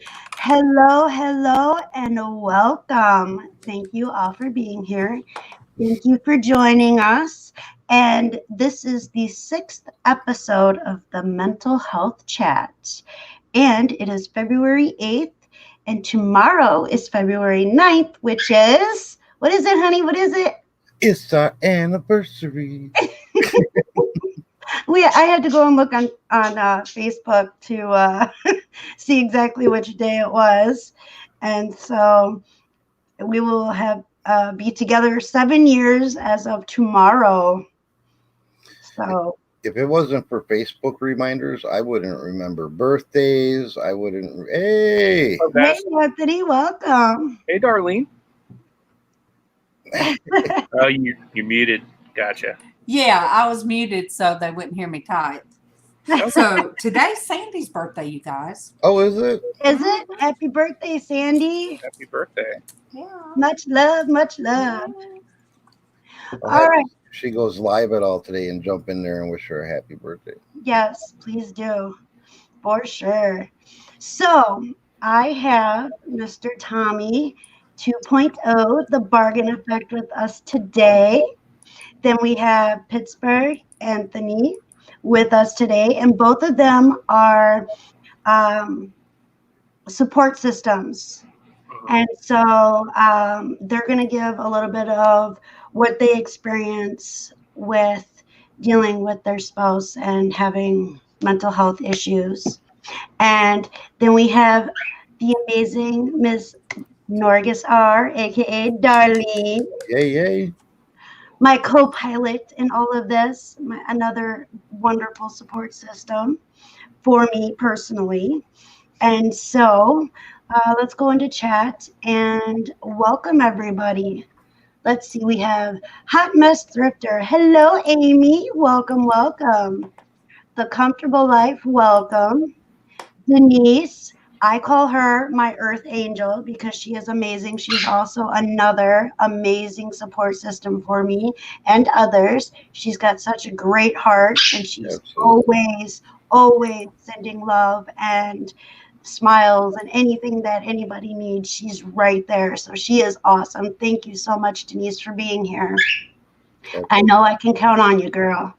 Hello, hello, and welcome. Thank you all for being here. Thank you for joining us. And this is the sixth episode of the Mental Health Chat. And it is February 8th, and tomorrow is February 9th, which is, what is it, honey? What is it? It's our anniversary. I had to go and look on Facebook to see exactly which day it was. And so we will have be together 7 years as of tomorrow. So If it wasn't for Facebook reminders, I wouldn't remember birthdays. I wouldn't. Hey, hey, Anthony, welcome. Hey, Darlene. Oh, you're muted. Gotcha. Yeah, I was muted so they wouldn't hear me type. So today's Sandy's birthday, you guys. oh, is it? Is it? Happy birthday, Sandy. Happy birthday. Yeah. Much love, much love. Well, All right. She goes live at all today and jump in there and wish her a happy birthday. Yes, please do. For sure. So I have Mr. Tommy 2.0, the bargain effect, with us today. Then we have Pittsburgh Anthony with us today, and both of them are support systems. And so they're going to give a little bit of what they experience with dealing with their spouse and having mental health issues. And then we have the amazing Miss Norgis R, aka Darlene. Yay, yay. My co-pilot in all of this, another wonderful support system for me personally. And so let's go into chat and welcome everybody. Let's see, we have Hot Mess Thrifter. Hello, Amy. Welcome, welcome. The Comfortable Life, welcome. Denise, I call her my earth angel because she is amazing. She's also another amazing support system for me and others. She's got such a great heart, and she's always sending love and smiles and anything that anybody needs. She's right there. So she is awesome. Thank you so much, Denise, for being here. Okay. I know I can count on you, girl.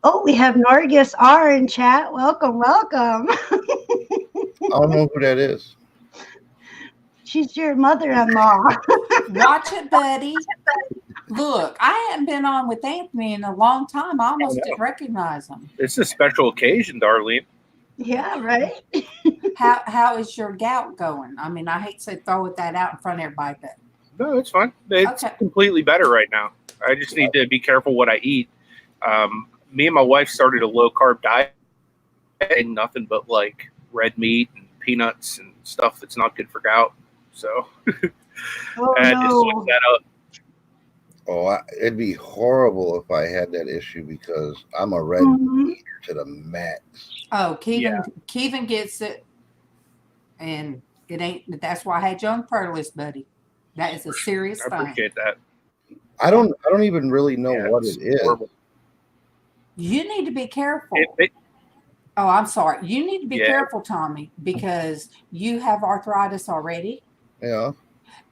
Oh, we have Norgis R in chat. Welcome, welcome. I don't know who that is. She's your mother-in-law. Watch it, buddy. Look, I hadn't been on with Anthony in a long time. I almost didn't recognize him. It's a special occasion, Darlene. Yeah, right? How is your gout going? I mean, I hate to throw that out in front of everybody, but No, it's fine. It's Okay. completely better right now. I just need to be careful what I eat. Me and my wife started a low-carb diet, eating nothing but like red meat and peanuts and stuff that's not good for gout. So Oh, I just no. switched that up. Oh, it'd be horrible if I had that issue because I'm a red Mhm. eater to the max. oh, Yeah. Kevin gets it, and it ain't. That's why I had you on the prayer list, buddy. That is a serious I thing. appreciate that. I don't even really know Yeah, what it's it is. horrible. You need to be careful. It- Oh, I'm sorry. You need to be Yeah. careful, Tommy, because you have arthritis already. Yeah.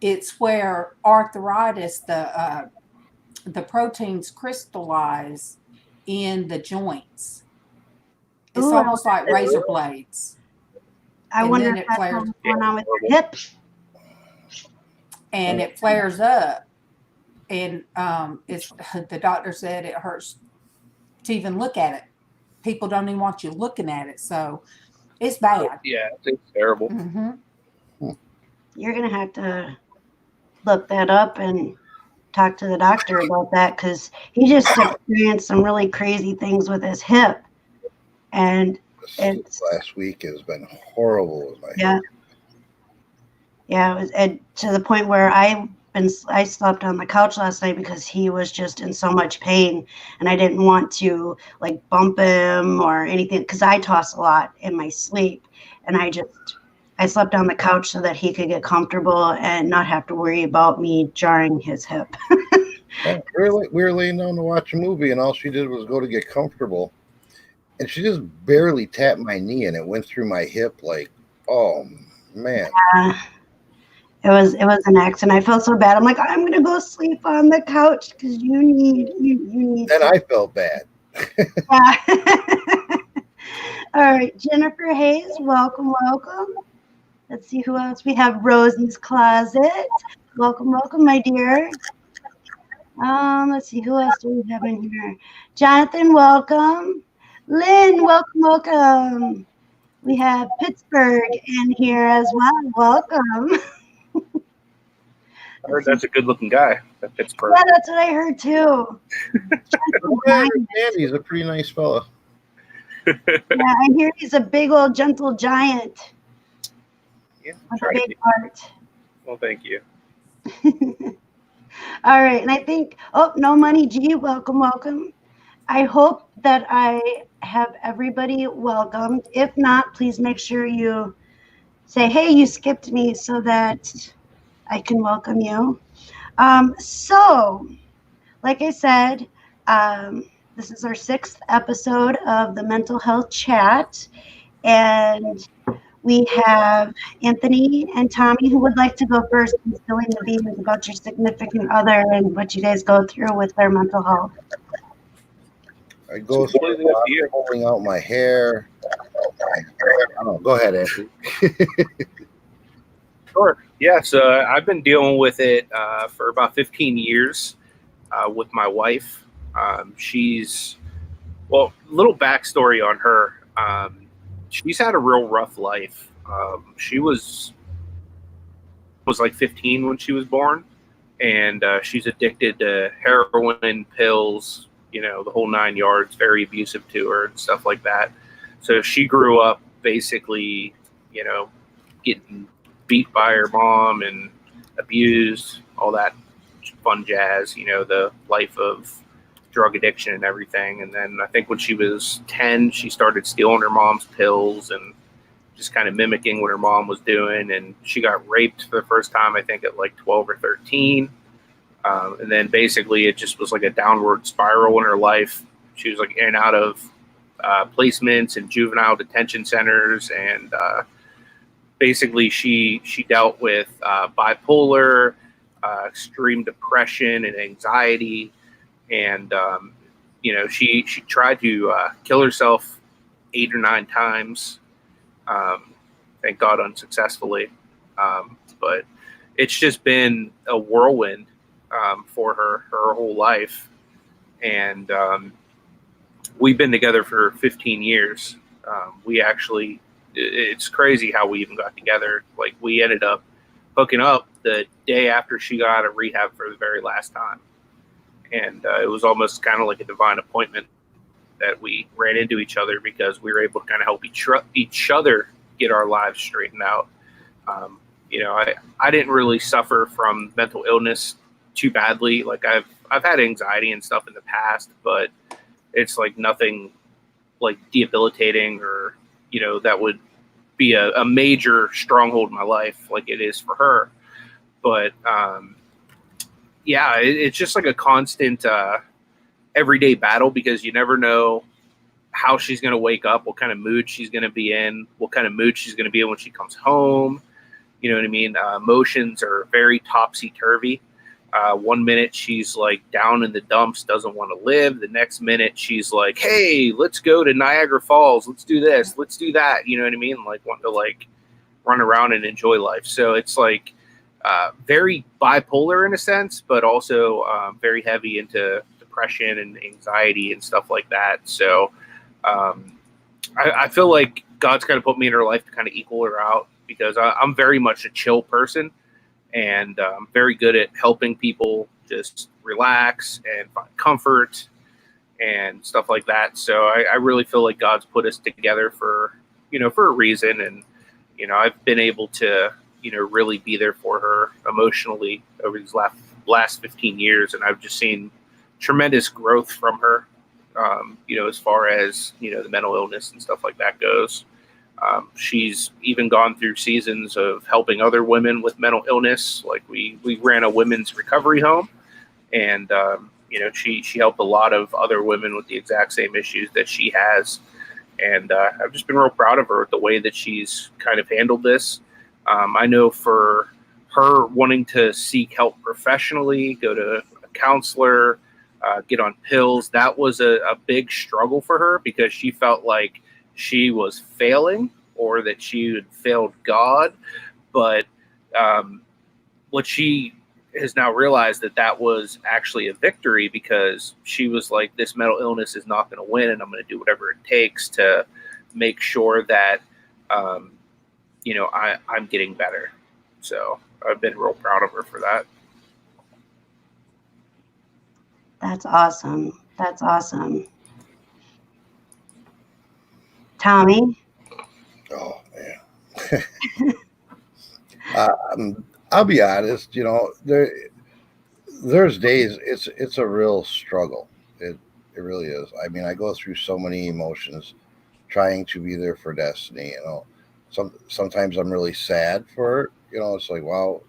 It's where arthritis, the proteins crystallize in the joints. It's Ooh, almost like razor blades, I and wonder then if it that's flares. what's going on with your hip. and it flares up. And it's the doctor said it hurts to even look at it. People don't even want you looking at it, so it's bad. Yeah, it's terrible. Mm-hmm. You're going to have to look that up and talk to the doctor about that because he just experienced some really crazy things with his hip. And This last week has been horrible with my yeah. head. Yeah, it was to the point where I slept on the couch last night because he was just in so much pain, and I didn't want to like bump him or anything because I toss a lot in my sleep, and I slept on the couch so that he could get comfortable and not have to worry about me jarring his hip. Yeah, we were laying down to watch a movie, and all she did was go to get comfortable, and she just barely tapped my knee, and it went through my hip like Oh man. It was an accident. I felt so bad. I'm like, I'm gonna go sleep on the couch because you need. Then I felt bad. Yeah. All right, Jennifer Hayes, welcome. Let's see who else. We have Rosie's Closet. Welcome, my dear. Let's see who else do we have in here. Jonathan, welcome. Lynn, welcome. We have Pittsburgh in here as well. Welcome. I heard that's a good-looking guy, that Pittsburgh. Yeah, that's what I heard too. I understand he's a pretty nice fella. Yeah, I hear he's a big old gentle giant. Yeah, with a big heart. Well, thank you. All right, and I think, No Money G, welcome. I hope that I have everybody welcomed. If not, please make sure you say, hey, you skipped me so that I can welcome you. So, like I said, this is our 6th episode of the Mental Health Chat, and we have Anthony and Tommy who would like to go first and spilling the beans about your significant other and what you guys go through with their mental health. I go through pulling out my hair. I don't know. Go ahead, Anthony. Sure. Yeah, so I've been dealing with it for about 15 years with my wife. She's, little backstory on her. She's had a real rough life. She was like 15 when she was born, and she's addicted to heroin, pills, the whole 9 yards, very abusive to her and stuff like that. So she grew up basically, getting beat by her mom and abused, all that fun jazz, the life of drug addiction and everything. And then I think when she was 10, she started stealing her mom's pills and just kind of mimicking what her mom was doing. And she got raped for the first time, I think at like 12 or 13. And then basically it just was like a downward spiral in her life. She was like in and out of placements and juvenile detention centers. And basically she dealt with bipolar, extreme depression and anxiety. And, she tried to kill herself 8 or 9 times. Thank God unsuccessfully. But it's just been a whirlwind for her whole life. And we've been together for 15 years. It's crazy how we even got together. Like, we ended up hooking up the day after she got out of rehab for the very last time. And it was almost kind of like a divine appointment that we ran into each other, because we were able to kind of help each other get our lives straightened out. I didn't really suffer from mental illness too badly. Like, I've had anxiety and stuff in the past, but it's like nothing like debilitating or, that would be a major stronghold in my life like it is for her. But it's just like a constant everyday battle, because you never know how she's going to wake up, what kind of mood she's going to be in, what kind of mood she's going to be in when she comes home. You know what I mean? Emotions are very topsy-turvy. 1 minute she's like down in the dumps, doesn't want to live. The next minute she's like, hey, let's go to Niagara Falls. Let's do this. Let's do that. You know what I mean? Like, wanting to like run around and enjoy life. So it's like very bipolar in a sense, but also very heavy into depression and anxiety and stuff like that. So I feel like God's kind of put me in her life to kind of equal her out, because I'm very much a chill person, and I'm very good at helping people just relax and find comfort and stuff like that. So I really feel like God's put us together for a reason. And, I've been able to, really be there for her emotionally over these last 15 years. And I've just seen tremendous growth from her, as far as, the mental illness and stuff like that goes. She's even gone through seasons of helping other women with mental illness. Like, we ran a women's recovery home, and, she helped a lot of other women with the exact same issues that she has. And I've just been real proud of her, the way that she's kind of handled this. I know for her wanting to seek help professionally, go to a counselor, get on pills, that was a big struggle for her because she felt like she was failing or that she had failed God. But what she has now realized that was actually a victory, because she was like, this mental illness is not going to win, and I'm going to do whatever it takes to make sure that, I'm getting better. So I've been real proud of her for that. That's awesome. That's awesome. Tommy? Oh, man. I'll be honest, there's days it's a real struggle. It really is. I mean, I go through so many emotions trying to be there for Destiny. Sometimes I'm really sad for her. It's like, wow,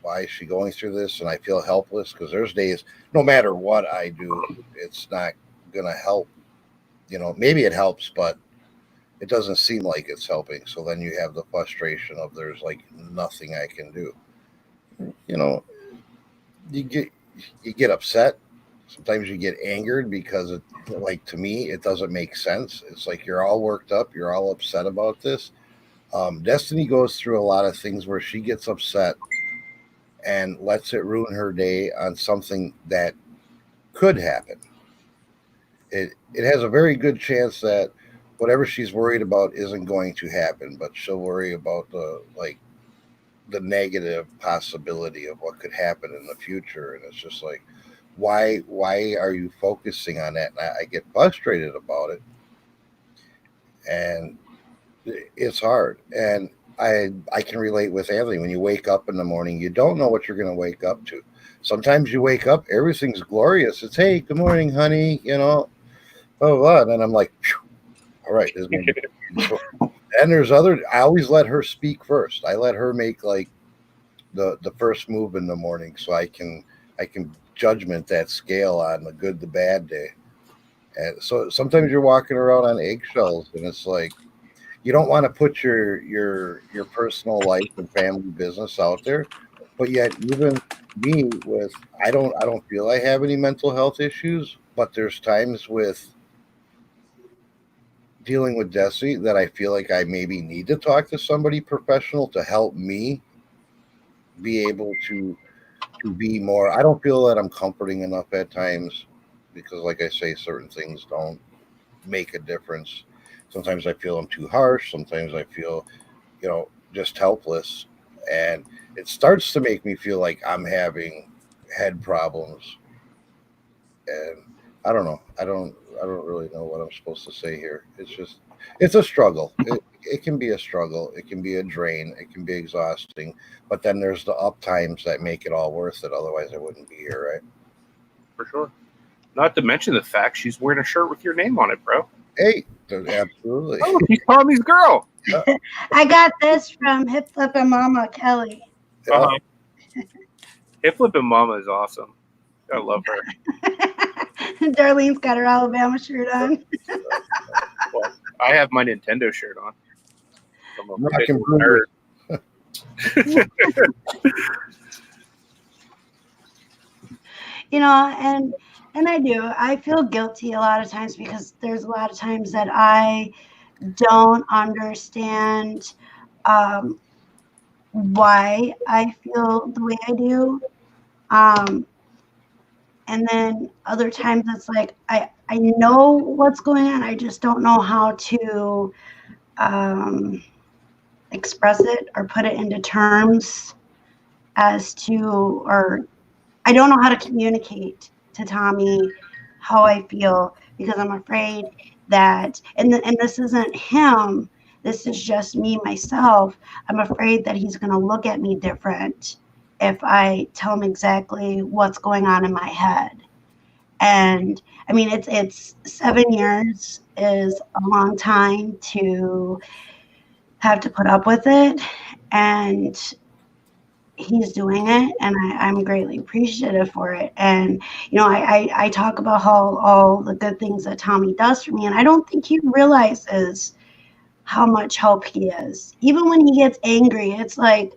why is she going through this? And I feel helpless because there's days, no matter what I do, it's not gonna help. Maybe it helps, but it doesn't seem like it's helping. So then you have the frustration of there's like nothing I can do. You get upset. Sometimes you get angered because to me, it doesn't make sense. It's like you're all worked up, you're all upset about this. Destiny goes through a lot of things where she gets upset and lets it ruin her day on something that could happen. It has a very good chance that whatever she's worried about isn't going to happen, but she'll worry about the negative possibility of what could happen in the future. And it's just like, why are you focusing on that? And I get frustrated about it, and it's hard. And I can relate with Anthony. When you wake up in the morning, you don't know what you're going to wake up to. Sometimes you wake up, everything's glorious. It's, hey, good morning, honey, blah, blah, blah. And then I'm like, all right, this is gonna be and there's I always let her speak first. I let her make like the first move in the morning, so I can judgment that scale on the good, the bad day. And so sometimes you're walking around on eggshells, and it's like you don't want to put your personal life and family business out there, but yet even me I don't feel I have any mental health issues, but there's times with dealing with Desi that I feel like I maybe need to talk to somebody professional to help me be able to be more. I don't feel that I'm comforting enough at times because, like I say, certain things don't make a difference. Sometimes I feel I'm too harsh. Sometimes I feel, just helpless. And it starts to make me feel like I'm having head problems. And I don't know. I don't really know what I'm supposed to say here. It's a struggle. It can be a struggle. It can be a drain. It can be exhausting. But then there's the up times that make it all worth it. Otherwise, I wouldn't be here, right? For sure. Not to mention the fact she's wearing a shirt with your name on it, bro. Hey, absolutely. Oh, she's Tommy's girl. I got this from Hip Flip and Mama Kelly. Uh-huh. Hip Flip and Mama is awesome. I love her. Darlene's got her Alabama shirt on. Well, I have my Nintendo shirt on. I'm a big nerd. And I do. I feel guilty a lot of times because there's a lot of times that I don't understand why I feel the way I do. And then other times it's like I know what's going on. I just don't know how to express it or put it into terms as to, or I don't know how to communicate to Tommy how I feel, because I'm afraid that, and this isn't him, this is just me, myself. I'm afraid that he's going to look at me different if I tell him exactly what's going on in my head. And I mean, it's 7 years is a long time to have to put up with it. And he's doing it, and I'm greatly appreciative for it. And I talk about how all the good things that Tommy does for me, and I don't think he realizes how much help he is. Even when he gets angry, it's like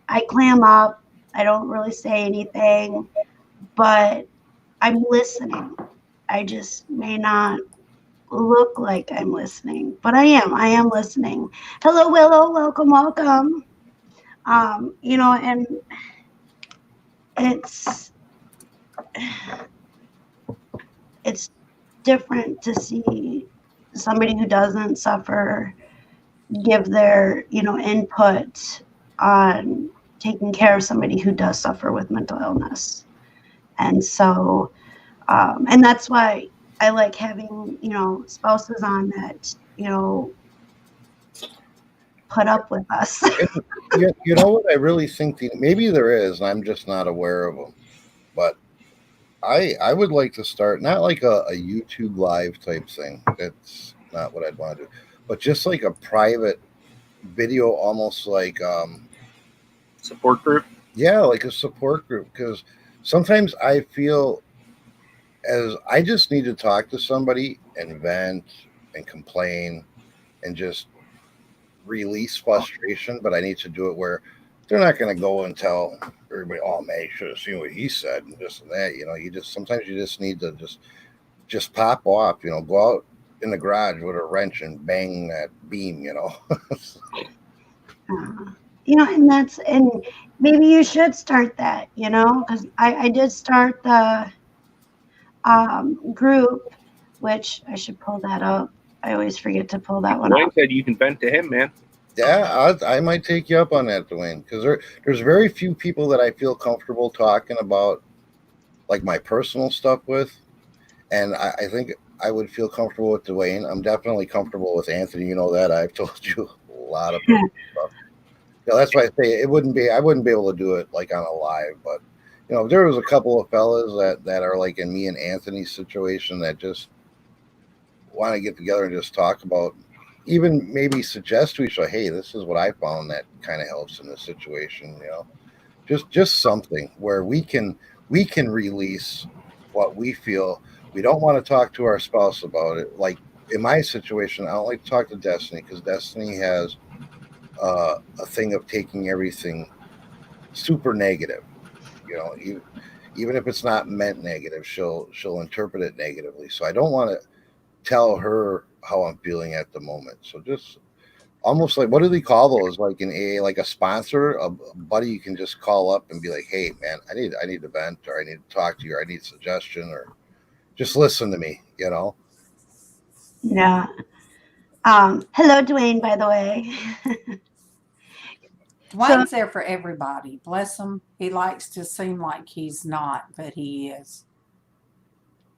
I clam up, I don't really say anything, but I'm listening. I just may not look like I'm listening, but I am listening. Hello, Willow. Welcome. And it's different to see somebody who doesn't suffer give their input on taking care of somebody who does suffer with mental illness. And so and that's why I like having spouses on that put up with us. You know what I really think? Maybe there is, and I'm just not aware of them. But I would like to start not like a YouTube live type thing. That's not what I'd want to do, but just like a private video, almost like Support group. yeah, like a support group. Because sometimes I feel as I just need to talk to somebody and vent and complain and just release frustration, but I need to do it where they're not going to go and tell everybody, "Oh man, you should have seen what he said," and this and that. You just sometimes you just need to just pop off. Go out in the garage with a wrench and bang that beam. And maybe you should start that, because I did start the group, which I should pull that up. I always forget to pull that one Dwayne up. said you can vent to him, man. Yeah, I might take you up on that, Dwayne, because there's very few people that I feel comfortable talking about like my personal stuff with, and I think I would feel comfortable with Dwayne. I'm definitely comfortable with Anthony. You know that I've told you a lot of stuff. That's why I say I wouldn't be able to do it like on a live, but if there was a couple of fellas that are like in me and Anthony's situation that just want to get together and just talk about, even maybe suggest to each other, hey, this is what I found that kind of helps in this situation. Just something where we can release what we feel. We don't want to talk to our spouse about it. Like in my situation, I don't like to talk to Destiny because Destiny has a thing of taking everything super negative. Even if it's not meant negative, she'll interpret it negatively. So I don't want to tell her how I'm feeling at the moment. So just almost like, what do they call those? Like in AA, like a sponsor, a buddy you can just call up and be like, hey man, I need to vent, or I need to talk to you, or I need a suggestion, or just listen to me, Yeah. Hello, Dwayne, by the way. Dwayne's there for everybody. Bless him. He likes to seem like he's not, but he is.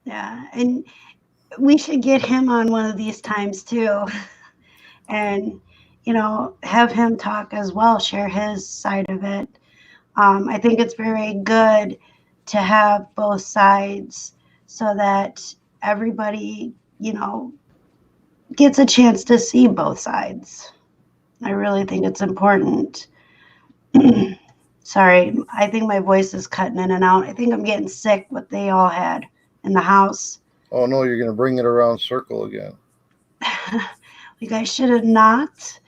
Yeah, and we should get him on one of these times too, and have him talk as well, share his side of it. I think it's very good to have both sides so that everybody gets a chance to see both sides. I really think it's important. Sorry, I think my voice is cutting in and out. I think I'm getting sick, what they all had in the house. Oh no, you're going to bring it around circle again. You guys should have not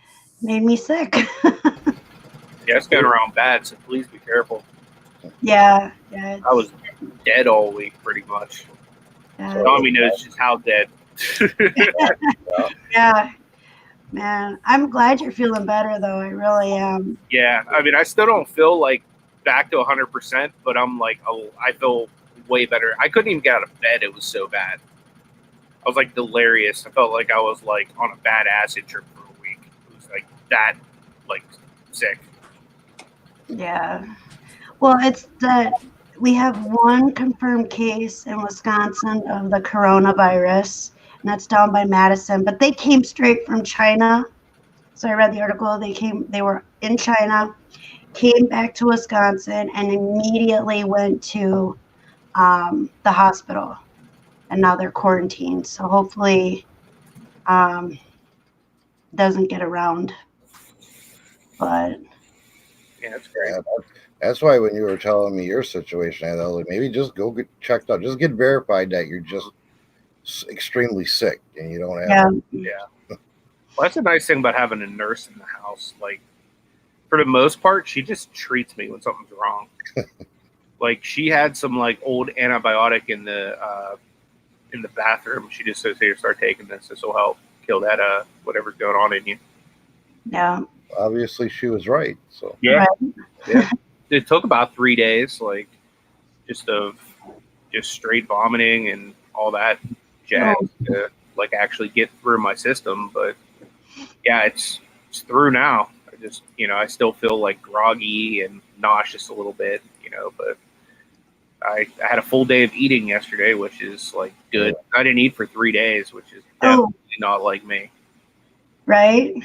made me sick. Yeah, it's going around bad, so please be careful. Yeah. I was dead all week, pretty much. Yeah. Tommy knows just how dead. Yeah, man. I'm glad you're feeling better, though. I really am. Yeah, I mean, I still don't feel like back to 100%, but I'm like, I feel way better. I couldn't even get out of bed. It was so bad. I was like delirious. I felt like I was like on a bad acid trip for a week. It was like that, like sick. Yeah. Well, it's that we have one confirmed case in Wisconsin of the coronavirus, and that's down by Madison. But they came straight from China. So I read the article. They were in China, came back to Wisconsin, and immediately went to the hospital. And now they're quarantined. So hopefully doesn't get around. But Yeah, that's great. Yeah, that's why when you were telling me your situation, I was like, maybe just go get checked out. Just get verified that you're just extremely sick and you don't have. Yeah. Yeah. Well, that's a nice thing about having a nurse in the house. Like, for the most part, she just treats me when something's wrong. Like, she had some like old antibiotic in the bathroom. She just says, "Here, start taking this. This will help kill that whatever's going on in you." Yeah. Obviously, she was right. So Yeah. Right. Yeah. It took about 3 days, like just straight vomiting and all that jazz to like actually get through my system. But yeah, it's through now. I still feel like groggy and nauseous a little bit, but I had a full day of eating yesterday, which is like good. I didn't eat for 3 days, which is definitely not like me. Right.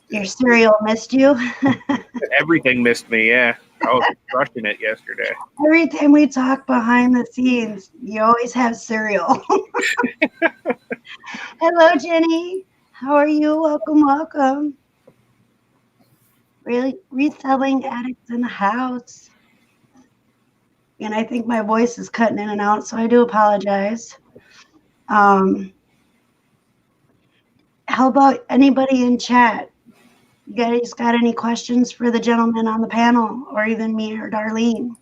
Your cereal missed you. Everything missed me. Yeah. I was crushing it yesterday. Every time we talk behind the scenes, you always have cereal. Hello, Jenny. How are you? Welcome. Really reselling addicts in the house. And I think my voice is cutting in and out, so I do apologize. How about anybody in chat? You guys got any questions for the gentleman on the panel, or even me or Darlene?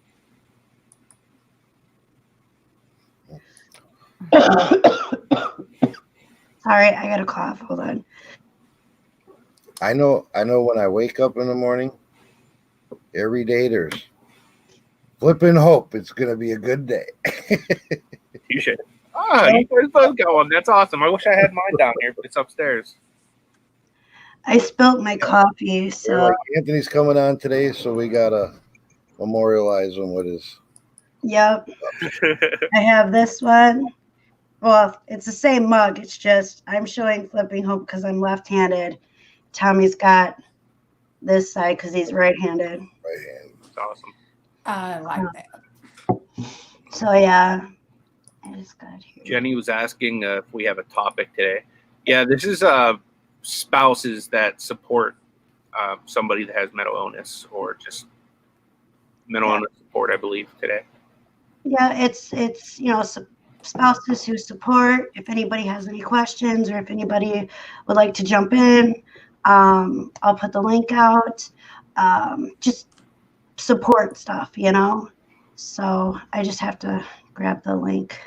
Sorry, I got a cough. Hold on. I know when I wake up in the morning, every day there's flipping hope. It's gonna be a good day. You should. You guys both going. That's awesome. I wish I had mine down here, but it's upstairs. I spilt my coffee, so Like, Anthony's coming on today, so we gotta memorialize him with his. yep. I have this one. Well, it's the same mug. It's just I'm showing flipping hope because I'm left-handed. Tommy's got this side because he's right-handed. Right hand. It's awesome. I like that. So yeah, I just got here. Jenny was asking if we have a topic today. Yeah, this is spouses that support somebody that has mental illness or just mental illness support, I believe, today. Yeah, it's spouses who support. If anybody has any questions or if anybody would like to jump in, I'll put the link out. Just support stuff, So I just have to grab the link.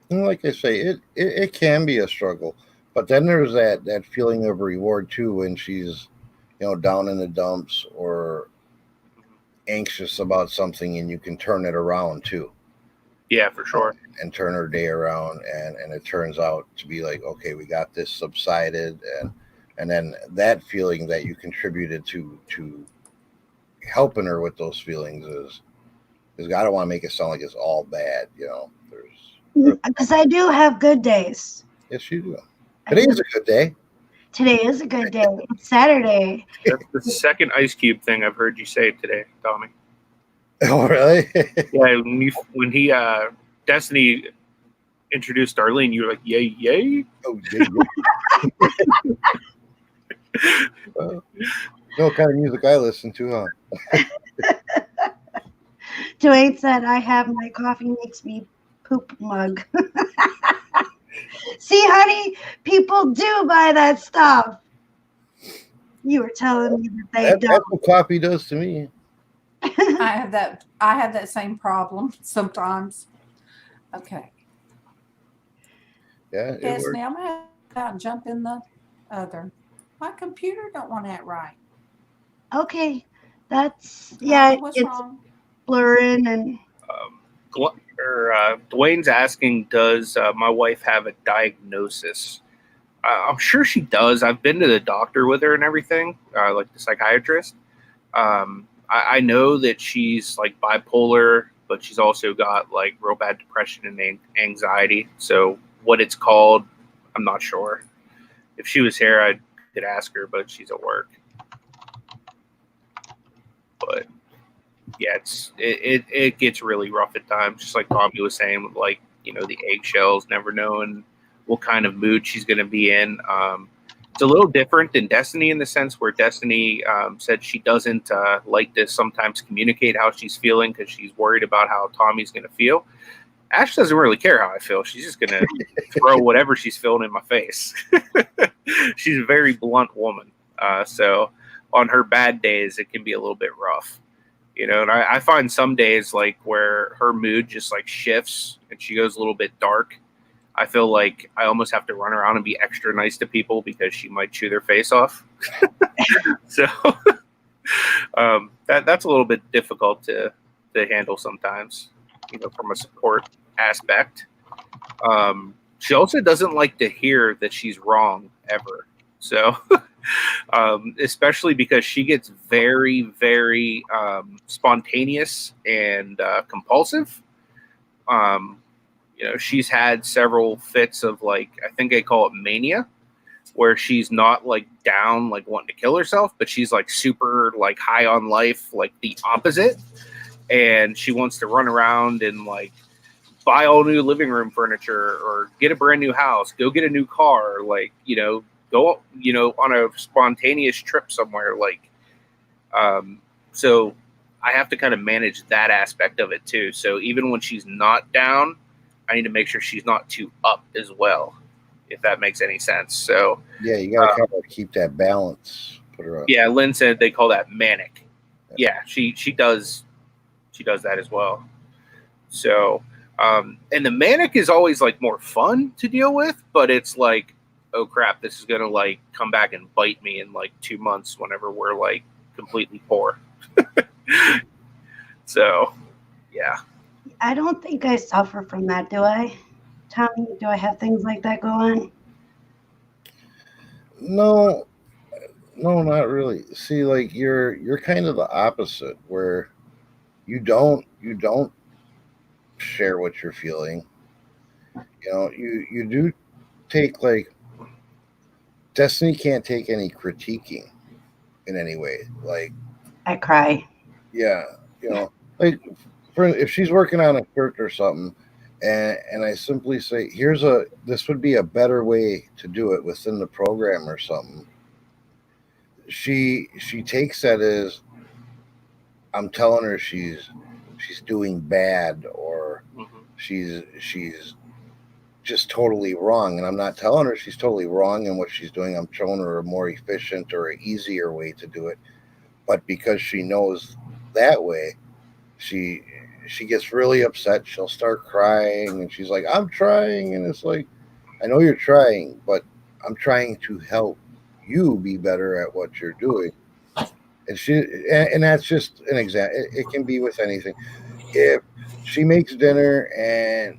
And like I say, it can be a struggle, but then there's that feeling of reward too when she's, down in the dumps or anxious about something, and you can turn it around too. Yeah, for sure. And turn her day around, and it turns out to be like, okay, we got this subsided, and then that feeling that you contributed to helping her with those feelings is I don't want to make it sound like it's all bad, Because I do have good days. Yes, you do. Today is a good day. Today is a good day. It's Saturday. That's the second Ice Cube thing I've heard you say today, Tommy. Oh, really? Yeah, when he Destiny introduced Darlene, you were like, yay, yay. Oh, yeah. You know what kind of music I listen to, huh? Dwayne said, I have my coffee makes me poop mug. See, honey, people do buy that stuff. You were telling me that they don't. That's what coffee does to me. I have that same problem sometimes. Okay. Yeah, it Yes, works. now I'm gonna have to go out and jump in the other. My computer don't want that right. Okay, that's What's it's wrong? blurring and Dwayne's asking, does my wife have a diagnosis? I'm sure she does. I've been to the doctor with her and everything, like the psychiatrist. I know that she's like bipolar, but she's also got like real bad depression and anxiety. So what it's called, I'm not sure. If she was here, I could ask her, but she's at work. But yeah, it gets really rough at times. Just like Tommy was saying, with like, the eggshells, never knowing what kind of mood she's going to be in. It's a little different than Destiny in the sense where Destiny said she doesn't like to sometimes communicate how she's feeling because she's worried about how Tommy's going to feel. Ash doesn't really care how I feel. She's just going to throw whatever she's feeling in my face. She's a very blunt woman. So on her bad days, it can be a little bit rough. You know, and I find some days like where her mood just like shifts and she goes a little bit dark. I feel like I almost have to run around and be extra nice to people because she might chew their face off. So that's a little bit difficult to handle sometimes, you know, from a support aspect. She also doesn't like to hear that she's wrong ever. So especially because she gets very, very spontaneous and compulsive. You know, she's had several fits of like, I think they call it mania, where she's not like down, like wanting to kill herself, but she's like super like high on life, like the opposite. And she wants to run around and like buy all new living room furniture or get a brand new house, go get a new car, like, you know, go, you know, on a spontaneous trip somewhere. Like, so I have to kind of manage that aspect of it too. So even when she's not down, I need to make sure she's not too up as well, if that makes any sense. So Yeah, you got to kind of keep that balance. Put her up. yeah, Lynn said they call that manic. Yeah, she does that as well. So and the manic is always like more fun to deal with, but it's like, oh crap, this is gonna like come back and bite me in like 2 months whenever we're like completely poor. So yeah. I don't think I suffer from that, do I? Tommy, do I have things like that go on? No, not really. See, like you're kind of the opposite, where you don't share what you're feeling. You know, you do take like Destiny can't take any critiquing in any way. Like, I cry. yeah, you know, like if she's working on a shirt or something, and I simply say, this would be a better way to do it within the program or something. She takes that as I'm telling her she's doing bad, or she's just totally wrong, and I'm not telling her she's totally wrong in what she's doing. I'm showing her a more efficient or an easier way to do it. But because she knows that way, she gets really upset. She'll start crying, and she's like, I'm trying. And it's like, I know you're trying, but I'm trying to help you be better at what you're doing. And that's just an example. It can be with anything. If she makes dinner and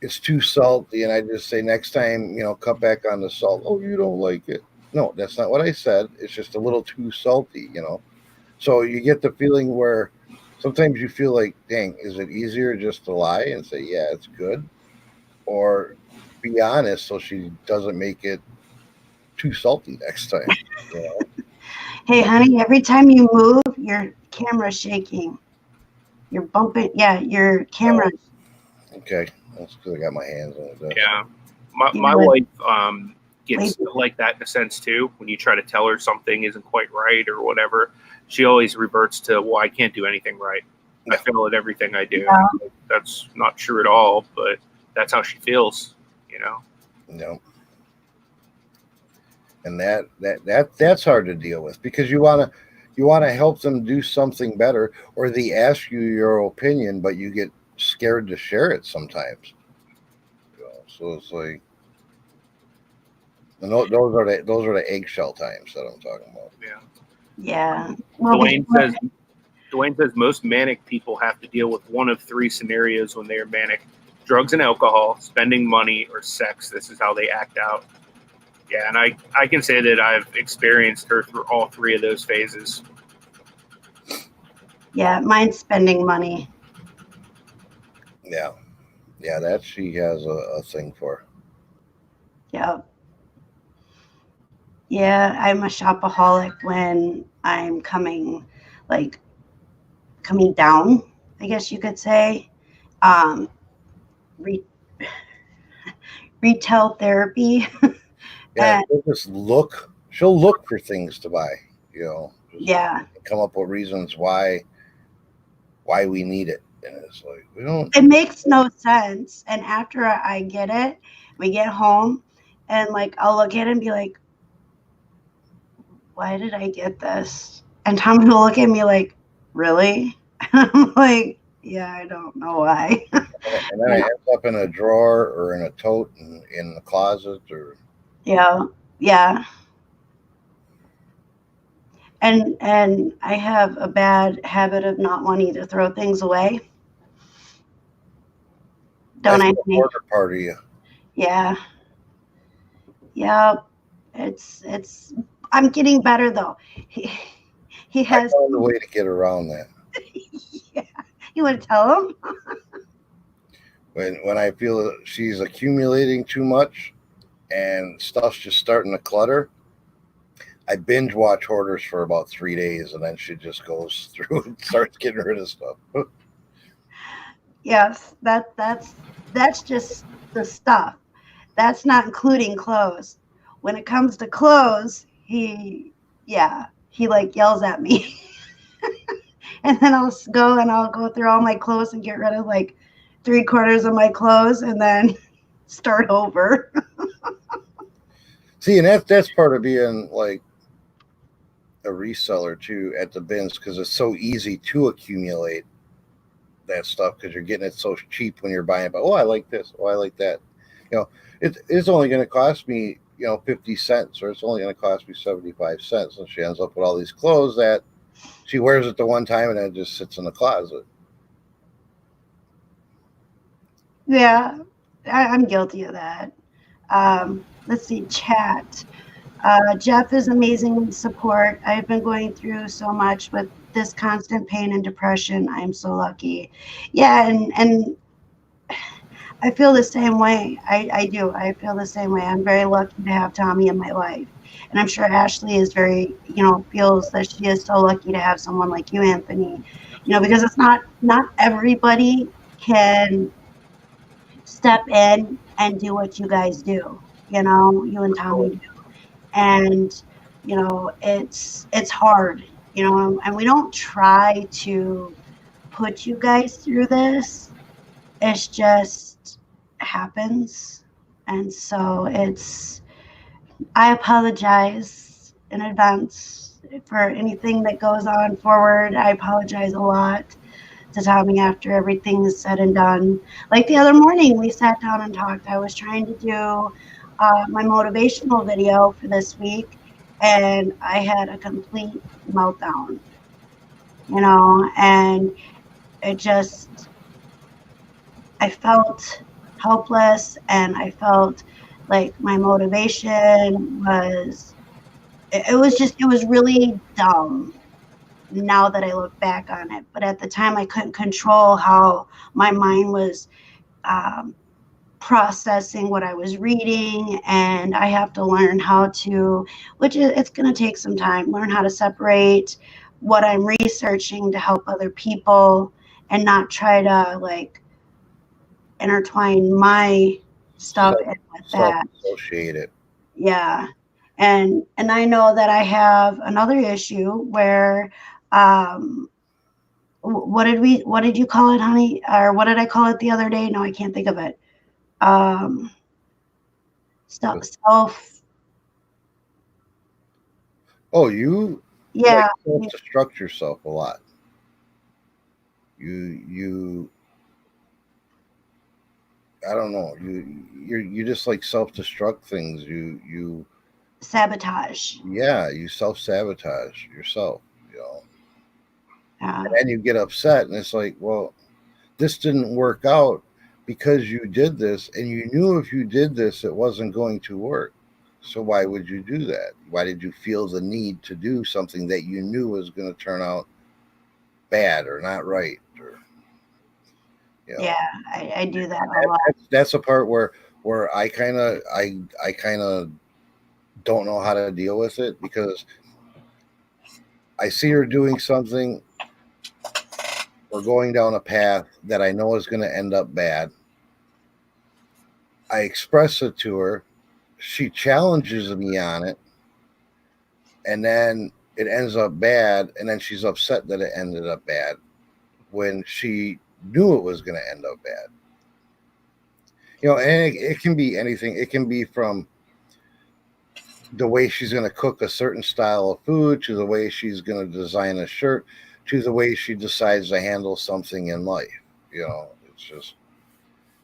it's too salty, and I just say, next time, you know, cut back on the salt. Oh, you don't like it. No, that's not what I said. It's just a little too salty, you know. So you get the feeling where sometimes you feel like, dang, is it easier just to lie and say, yeah, it's good? Or be honest so she doesn't make it too salty next time, you know? Hey, honey, every time you move, your camera's shaking. You're bumping. Yeah, your camera. Okay. That's because I got my hands on it. Yeah. My wife gets like that in a sense too. When you try to tell her something isn't quite right or whatever, she always reverts to, well, I can't do anything right. I fail at everything I do. Yeah. That's not true at all, but that's how she feels, you know? No. And that's hard to deal with, because you want to help them do something better, or they ask you your opinion, but you get scared to share it sometimes. You know, so it's like, and those are the eggshell times that I'm talking about. Yeah. Yeah. Well, Dwayne says most manic people have to deal with one of three scenarios when they are manic: drugs and alcohol, spending money, or sex. This is how they act out. Yeah, and I can say that I've experienced her through all three of those phases. Yeah, mine's spending money. Yeah, that she has a thing for. Yeah. Yeah, I'm a shopaholic when I'm coming down, I guess you could say. Retail therapy Yeah, she'll look for things to buy, just Yeah. come up with reasons why we need it. And it's like, we don't. It makes no sense. And after I get it, we get home and like I'll look at it and be like, why did I get this? And Tommy will look at me like, really? And I'm like, yeah, I don't know why. And then it ends up in a drawer or in a tote in the closet or. Yeah. Yeah. And I have a bad habit of not wanting to throw things away. Don't That's I the think? harder part of you. Yeah. Yeah. It's I'm getting better though. He I has found a way to get around that. yeah. You want to tell him? When I feel that she's accumulating too much and stuff's just starting to clutter, I binge watch Hoarders for about 3 days, and then she just goes through and starts getting rid of stuff. Yes, that's just the stuff. That's not including clothes. When it comes to clothes, he like yells at me. And then I'll go through all my clothes and get rid of like 3/4 of my clothes and then start over. See, and that's part of being like a reseller too at the bins, because it's so easy to accumulate that stuff because you're getting it so cheap when you're buying. But I like this. I like that. It's only going to cost me 50 cents, or it's only going to cost me 75 cents, and she ends up with all these clothes that she wears it the one time and then it just sits in the closet. Yeah, I'm guilty of that. Let's see, chat. Jeff is amazing support. I've been going through so much with this constant pain and depression. I'm so lucky. Yeah, and I feel the same way. I do. I feel the same way. I'm very lucky to have Tommy in my life. And I'm sure Ashley is very, feels that she is so lucky to have someone like you, Anthony. Because it's not everybody can step in and do what you guys do. You and Tommy do. And it's hard, and we don't try to put you guys through this. It's just happens. And so I apologize in advance for anything that goes on forward. I apologize a lot to Tommy after everything is said and done. Like the other morning, we sat down and talked. I was trying to do my motivational video for this week, and I had a complete meltdown, and I felt helpless, and I felt like my motivation it was really dumb now that I look back on it. But at the time, I couldn't control how my mind was processing what I was reading, and I have to learn how to, it's going to take some time, learn how to separate what I'm researching to help other people and not try to like intertwine my stuff in with that. Associate it. Yeah. And I know that I have another issue where what did you call it, honey? Or what did I call it the other day? No, I can't think of it. Self. Oh, you Yeah. like self-destruct yourself a lot. You I don't know. You just like self-destruct things. You Sabotage. Yeah, you self-sabotage yourself, Yeah. And then you get upset, and it's like, well, this didn't work out because you did this, and you knew if you did this, it wasn't going to work. So why would you do that? Why did you feel the need to do something that you knew was going to turn out bad or not right? Or, Yeah, I do that a lot. That's a part where I kind of don't know how to deal with it, because I see her doing something or going down a path that I know is going to end up bad. I express it to her, she challenges me on it, and then it ends up bad, and then she's upset that it ended up bad when she knew it was going to end up bad. And it can be anything. It can be from the way she's going to cook a certain style of food, to the way she's going to design a shirt, to the way she decides to handle something in life. It's just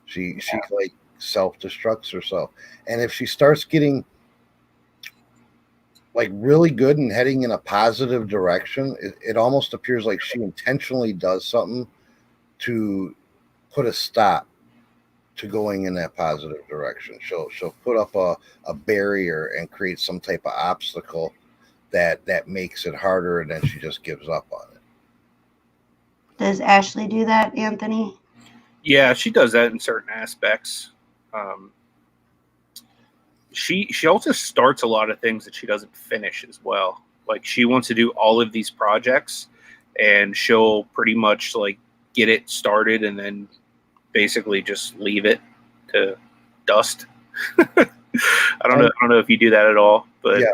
she like self-destructs herself. And if she starts getting like really good and heading in a positive direction, it almost appears like she intentionally does something to put a stop to going in that positive direction. She'll put up a barrier and create some type of obstacle that makes it harder, and then she just gives up on it. Does Ashley do that, Anthony? Yeah, she does that in certain aspects. She also starts a lot of things that she doesn't finish as well. Like, she wants to do all of these projects, and she'll pretty much like get it started and then basically just leave it to dust. I don't know if you do that at all, but yeah,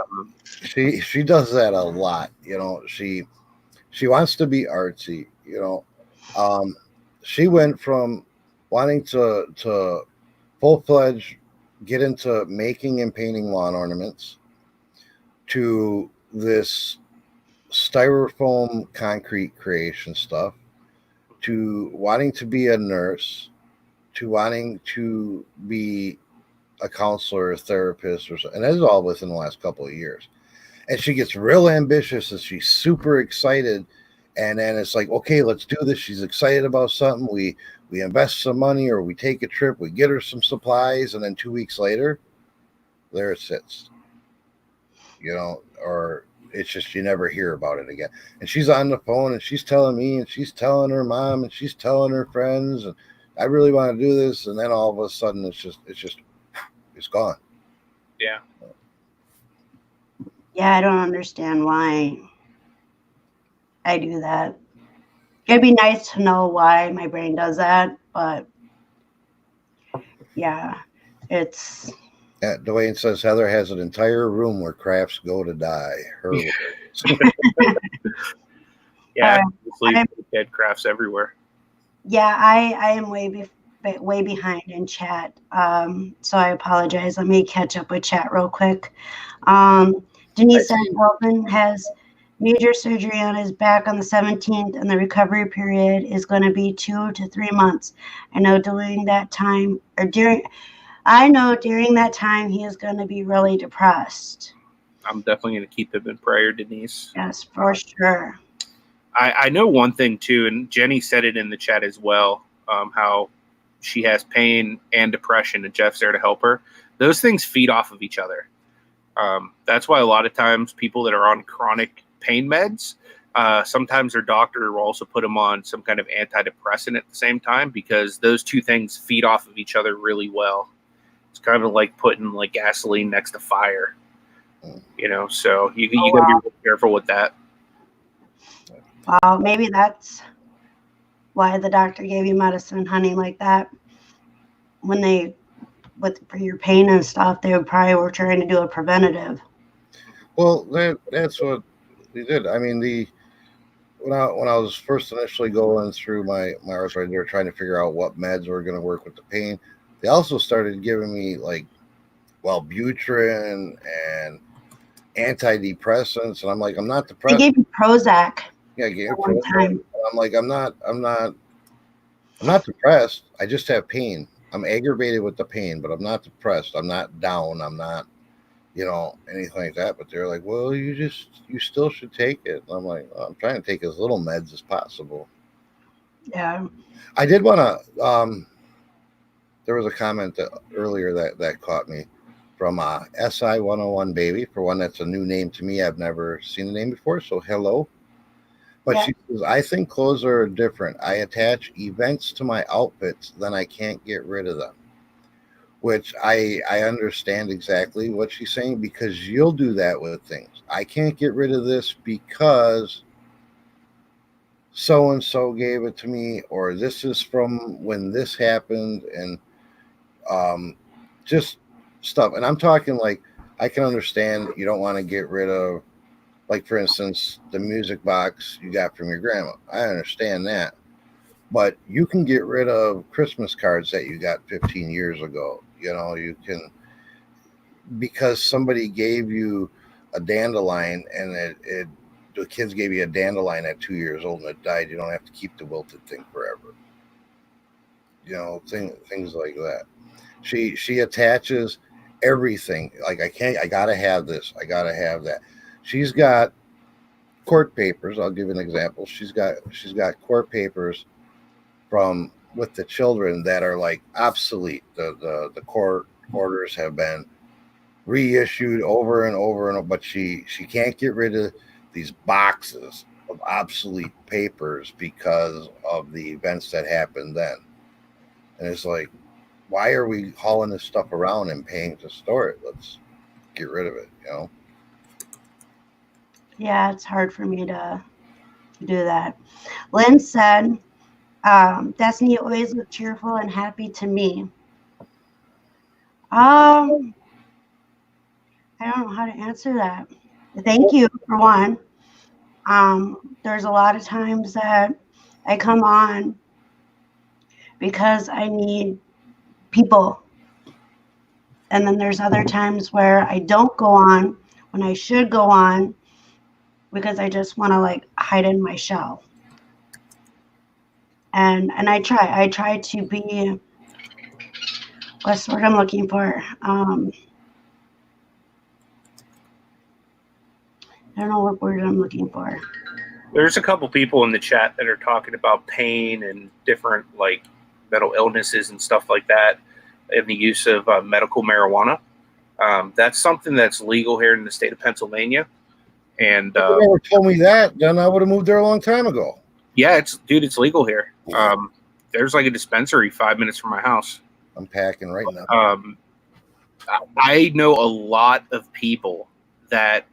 she does that a lot. She wants to be artsy. She went from wanting to full-fledged get into making and painting lawn ornaments to this styrofoam concrete creation stuff, to wanting to be a nurse, to wanting to be a counselor, a therapist, and that's all within the last couple of years. And she gets real ambitious and she's super excited. And then it's like, okay, let's do this. She's excited about something. We invest some money, or we take a trip, we get her some supplies, and then 2 weeks later, there it sits. Or it's just you never hear about it again. And she's on the phone and she's telling me, and she's telling her mom, and she's telling her friends, and I really want to do this. And then all of a sudden it's gone. Yeah. Yeah, I don't understand why I do that. It'd be nice to know why my brain does that, but yeah, it's... Dwayne says Heather has an entire room where crafts go to die. Her yeah, dead crafts everywhere. Yeah, I am way behind in chat, so I apologize. Let me catch up with chat real quick. Denise says Elvin has major surgery on his back on the 17th, and the recovery period is going to be 2 to 3 months. I know during that time he is going to be really depressed. I'm definitely going to keep him in prayer, Denise. Yes, for sure. I know one thing too, and Jenny said it in the chat as well, how she has pain and depression, and Jeff's there to help her. Those things feed off of each other. That's why a lot of times people that are on chronic pain meds, sometimes their doctor will also put them on some kind of antidepressant at the same time, because those two things feed off of each other really well. It's kind of like putting like gasoline next to fire, so you got to be real careful with that. Wow, maybe that's why the doctor gave you medicine, honey, like that. When for your pain and stuff, they probably were trying to do a preventative. Well, that's what they did. I mean, when I was first initially going through my arthritis, they were trying to figure out what meds were going to work with the pain. They also started giving me like Wellbutrin and antidepressants, and I'm like, I'm not depressed. They gave you Prozac. Yeah, I gave Prozac. I'm like, I'm not depressed. I just have pain. I'm aggravated with the pain, but I'm not depressed. I'm not down. I'm not, anything like that. But they're like, well, you still should take it. And I'm like, I'm trying to take as little meds as possible. Yeah. I did want to, there was a comment earlier that caught me from SI 101 Baby. For one, that's a new name to me. I've never seen the name before. So hello. But yeah. She says, I think clothes are different. I attach events to my outfits, then I can't get rid of them. Which I understand exactly what she's saying, because you'll do that with things. I can't get rid of this because so-and-so gave it to me, or this is from when this happened, and just stuff. And I'm talking like, I can understand you don't want to get rid of, like, for instance, the music box you got from your grandma. I understand that. But you can get rid of Christmas cards that you got 15 years ago. You know, you can, because somebody gave you a dandelion and the kids gave you a dandelion at 2 years old and it died. You don't have to keep the wilted thing forever. You know, things like that. She attaches everything. Like, I gotta have this. I gotta have that. She's got court papers. I'll give you an example. She's got court papers from with the children that are like obsolete. The court orders have been reissued over and over and over, but she can't get rid of these boxes of obsolete papers because of the events that happened then. And it's like, why are we hauling this stuff around and paying to store it? Let's get rid of it, you know? Yeah, it's hard for me to do that. Lynn said, Destiny always looked cheerful and happy to me. I don't know how to answer that. Thank you for one. There's a lot of times that I come on because I need people. And then there's other times where I don't go on when I should go on because I just want to like hide in my shell. And I try to be, what's the word I'm looking for? I don't know what word I'm looking for. There's a couple people in the chat that are talking about pain and different like mental illnesses and stuff like that, and the use of medical marijuana. That's something that's legal here in the state of Pennsylvania. And if you never told me that, then I would have moved there a long time ago. Yeah, it's legal here. There's like a dispensary 5 minutes from my house. I'm packing right now. I know a lot of people that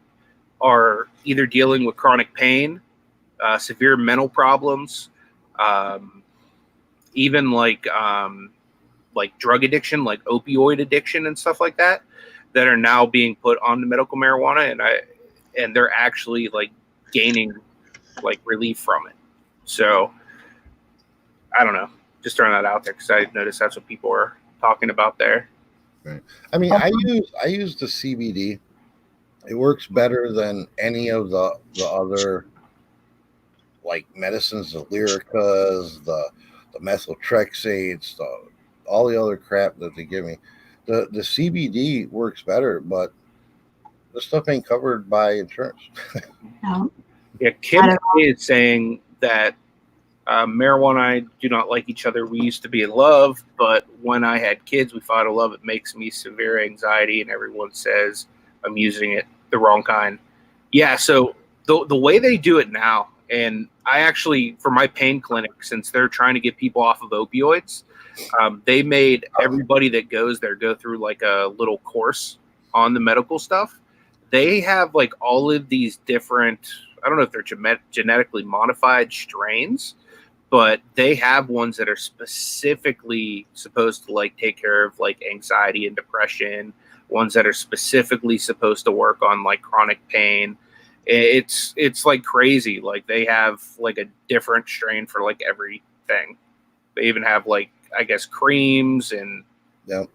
are either dealing with chronic pain, severe mental problems, even like drug addiction, like opioid addiction and stuff like that, that are now being put on the medical marijuana, and they're actually like gaining like relief from it. So I don't know, just throwing that out there because I noticed that's what people are talking about there. Right. I mean, I use the CBD. It works better than any of the other like medicines, the Lyricas, the methotrexates, all the other crap that they give me. The CBD works better, but the stuff ain't covered by insurance. No. Yeah, Kim is saying that marijuana and I do not like each other. We used to be in love, but when I had kids, we fell out of love. It makes me severe anxiety, and everyone says I'm using it the wrong kind. Yeah, so the way they do it now, and I actually, for my pain clinic, since they're trying to get people off of opioids, they made everybody that goes there go through like a little course on the medical stuff. They have like all of these different, I don't know if they're genetically modified strains, but they have ones that are specifically supposed to like take care of like anxiety and depression, ones that are specifically supposed to work on like chronic pain. It's like crazy. Like they have like a different strain for like everything. They even have like, I guess, creams and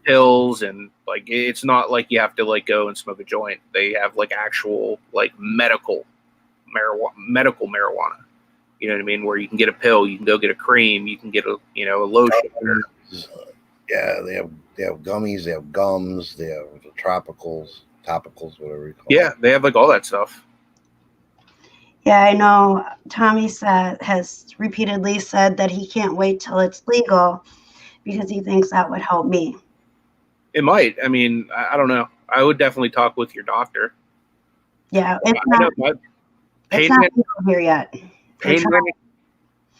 pills, and like it's not like you have to like go and smoke a joint. They have like actual like medical marijuana. You know what I mean? Where you can get a pill, you can go get a cream, you can get a lotion. Yeah, they have gummies, they have gums, they have the topicals, whatever you call it. Yeah, they have like all that stuff. Yeah, I know. Tommy has repeatedly said that he can't wait till it's legal because he thinks that would help me. It might. I mean, I don't know. I would definitely talk with your doctor. Yeah, it's not legal here yet.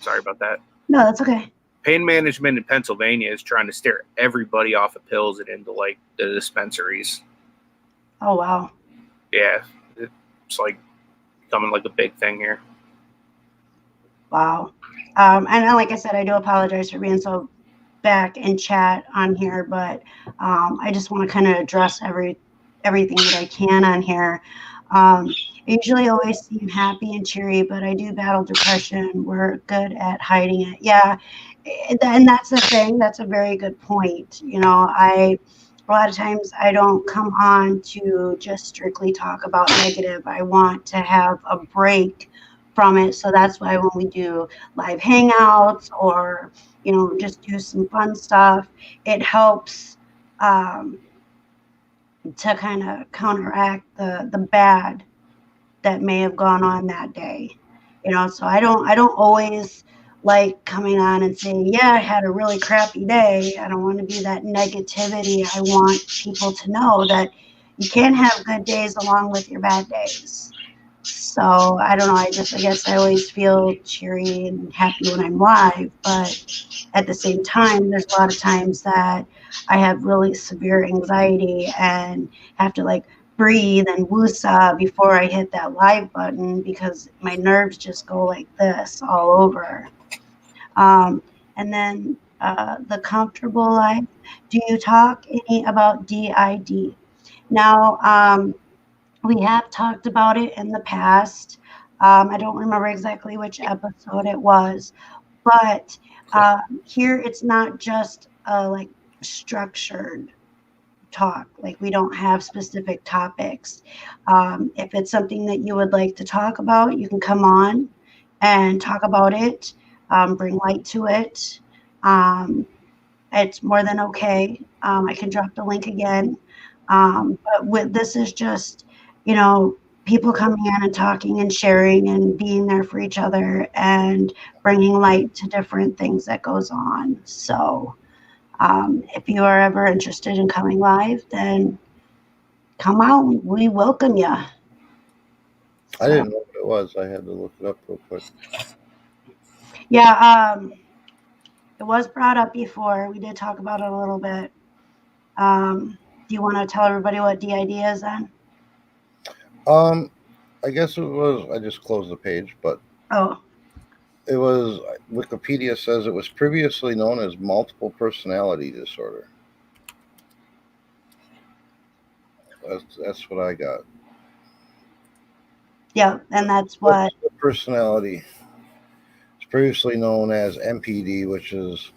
Sorry about that. No, that's okay. Pain management in Pennsylvania is trying to steer everybody off of pills and into like the dispensaries. Oh, wow. Yeah, it's like becoming like a big thing here. Wow. And like I said, I do apologize for being so back and chat on here, but I just want to kind of address everything that I can on here. I usually always seem happy and cheery, but I do battle depression. We're good at hiding it. Yeah, and that's the thing. That's a very good point. You know, a lot of times I don't come on to just strictly talk about negative. I want to have a break from it. So that's why when we do live hangouts or, you know, just do some fun stuff, it helps to kind of counteract the bad that may have gone on that day. You know, so I don't always like coming on and saying, yeah, I had a really crappy day. I don't want to be that negativity. I want people to know that you can have good days along with your bad days. So I don't know. I guess I always feel cheery and happy when I'm live, but at the same time, there's a lot of times that I have really severe anxiety and have to like breathe and woosah before I hit that live button because my nerves just go like this all over. And then the comfortable life. Do you talk any about DID? Now, we have talked about it in the past. I don't remember exactly which episode it was, but here it's not just like structured talk. Like we don't have specific topics. If it's something that you would like to talk about, you can come on and talk about it, bring light to it. It's more than okay. I can drop the link again. But this is just, you know, people coming in and talking and sharing and being there for each other and bringing light to different things that goes on. So if you are ever interested in coming live, then come out. We welcome you. I didn't know what it was. I had to look it up real quick. Yeah, it was brought up before. We did talk about it a little bit. Do you want to tell everybody what DID is then? I guess it was. I just closed the page, but it was. Wikipedia says it was previously known as multiple personality disorder. That's what I got. Yeah, and that's what personality. It's previously known as MPD, which is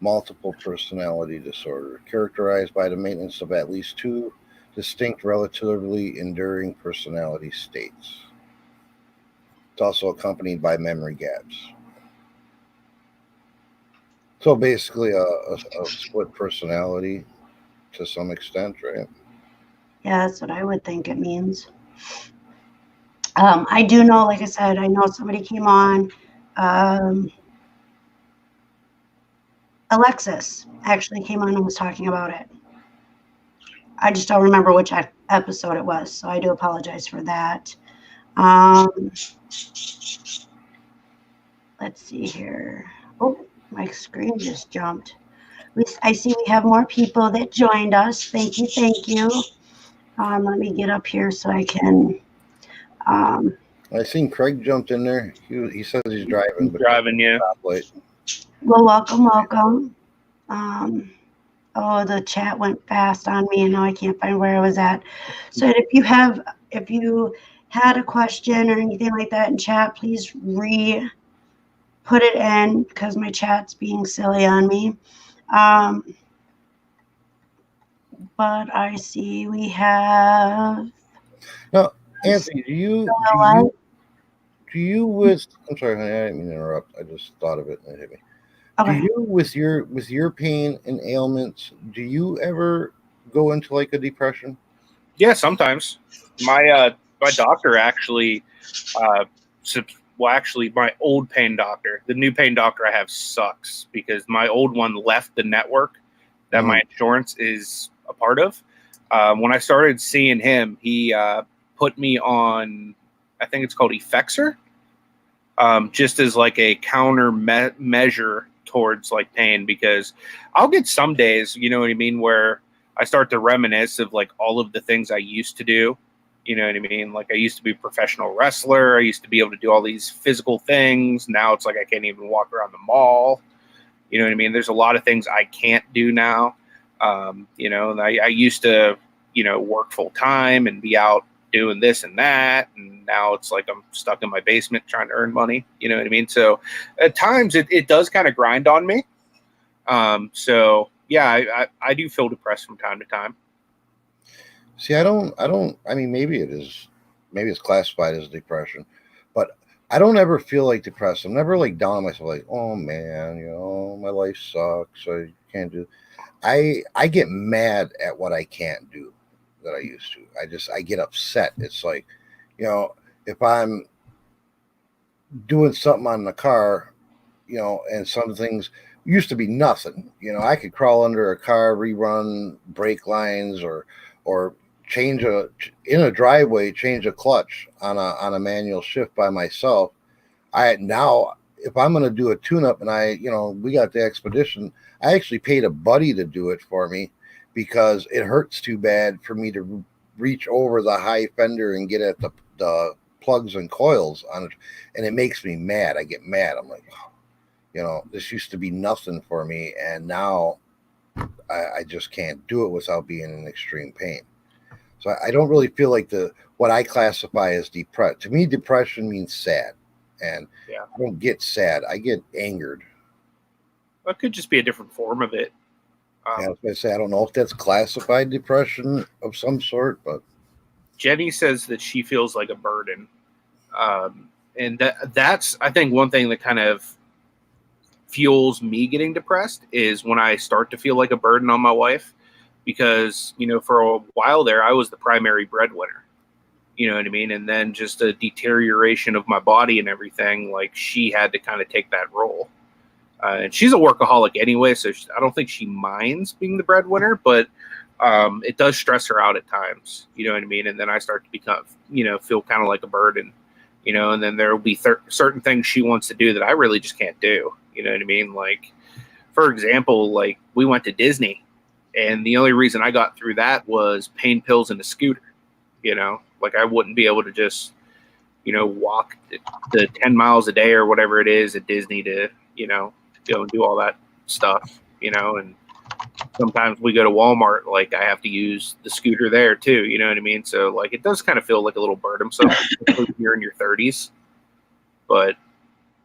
multiple personality disorder, characterized by the maintenance of at least two distinct, relatively enduring personality states. It's also accompanied by memory gaps. So basically a split personality to some extent, right? Yeah, that's what I would think it means. I do know, like I said, I know somebody came on. Alexis actually came on and was talking about it. I just don't remember which episode it was, so I do apologize for that. Let's see here. Oh, my screen just jumped. I see we have more people that joined us. Thank you, thank you. Let me get up here so I can. I seen Craig jumped in there. He says he's driving. But driving, yeah. Well, welcome. Oh, the chat went fast on me, and now I can't find where I was at. So if you had a question or anything like that in chat, please put it in because my chat's being silly on me. But I see we have. Now, Anthony, do you with? I'm sorry, honey, I didn't mean to interrupt. I just thought of it and it hit me. Okay. Do you, with your pain and ailments, do you ever go into like a depression? Yeah, sometimes. My doctor actually, my old pain doctor. The new pain doctor I have sucks because my old one left the network that my insurance is a part of. When I started seeing him, he put me on, I think it's called Effexor, just as like a counter measure towards like pain, because I'll get some days, you know what I mean, where I start to reminisce of like all of the things I used to do. You know what I mean? Like I used to be a professional wrestler. I used to be able to do all these physical things. Now it's like I can't even walk around the mall. You know what I mean? There's a lot of things I can't do now. You know, and I used to, you know, work full time and be out doing this and that. And now it's like I'm stuck in my basement trying to earn money. You know what I mean? So at times it does kind of grind on me. So yeah, I do feel depressed from time to time. See, I mean, maybe it's classified as depression, but I don't ever feel like depressed. I'm never like down on myself, like, oh man, you know, my life sucks. I can't do. I get mad at what I can't do that I used to. I get upset. It's like, you know, if I'm doing something on the car, you know, and some things used to be nothing. You know, I could crawl under a car, rerun brake lines, or change in a driveway, change a clutch on a manual shift by myself. Now if I'm going to do a tune-up, and you know, we got the Expedition, I actually paid a buddy to do it for me because it hurts too bad for me to reach over the high fender and get at the plugs and coils on it, and it makes me mad. I get mad. I'm like, oh, you know, this used to be nothing for me, and now I just can't do it without being in extreme pain. So I don't really feel like what I classify as depressed. To me, depression means sad, and Yeah. I don't get sad. I get angered. Well, it could just be a different form of it. Yeah, I say I don't know if that's classified depression of some sort, but Jenny says that she feels like a burden. And that's, I think, one thing that kind of fuels me getting depressed is when I start to feel like a burden on my wife, because, you know, for a while there, I was the primary breadwinner, you know what I mean? And then just a deterioration of my body and everything, like she had to kind of take that role. And she's a workaholic anyway, so I don't think she minds being the breadwinner, but it does stress her out at times, you know what I mean? And then I start to become, you know, feel kind of like a burden, you know, and then there will be certain things she wants to do that I really just can't do, you know what I mean? Like, for example, like we went to Disney, and the only reason I got through that was pain pills and a scooter, you know, like I wouldn't be able to just, you know, walk the 10 miles a day or whatever it is at Disney to, you know, go and do all that stuff, you know. And sometimes we go to Walmart, like I have to use the scooter there too, you know what I mean? So like it does kind of feel like a little burdensome when you're in your 30s, but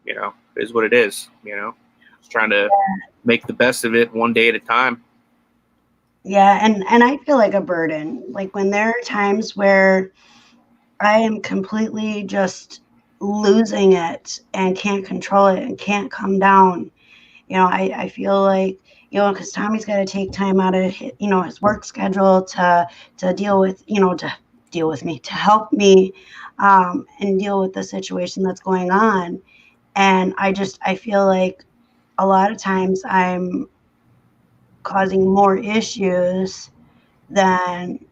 you know, it is what it is, you know. Just trying to make the best of it one day at a time. Yeah, and I feel like a burden. Like when there are times where I am completely just losing it and can't control it and can't come down. You know, I feel like, you know, because Tommy's got to take time out of his, you know, his work schedule to deal with, you know, to deal with me, to help me and deal with the situation that's going on. And I feel like a lot of times I'm causing more issues than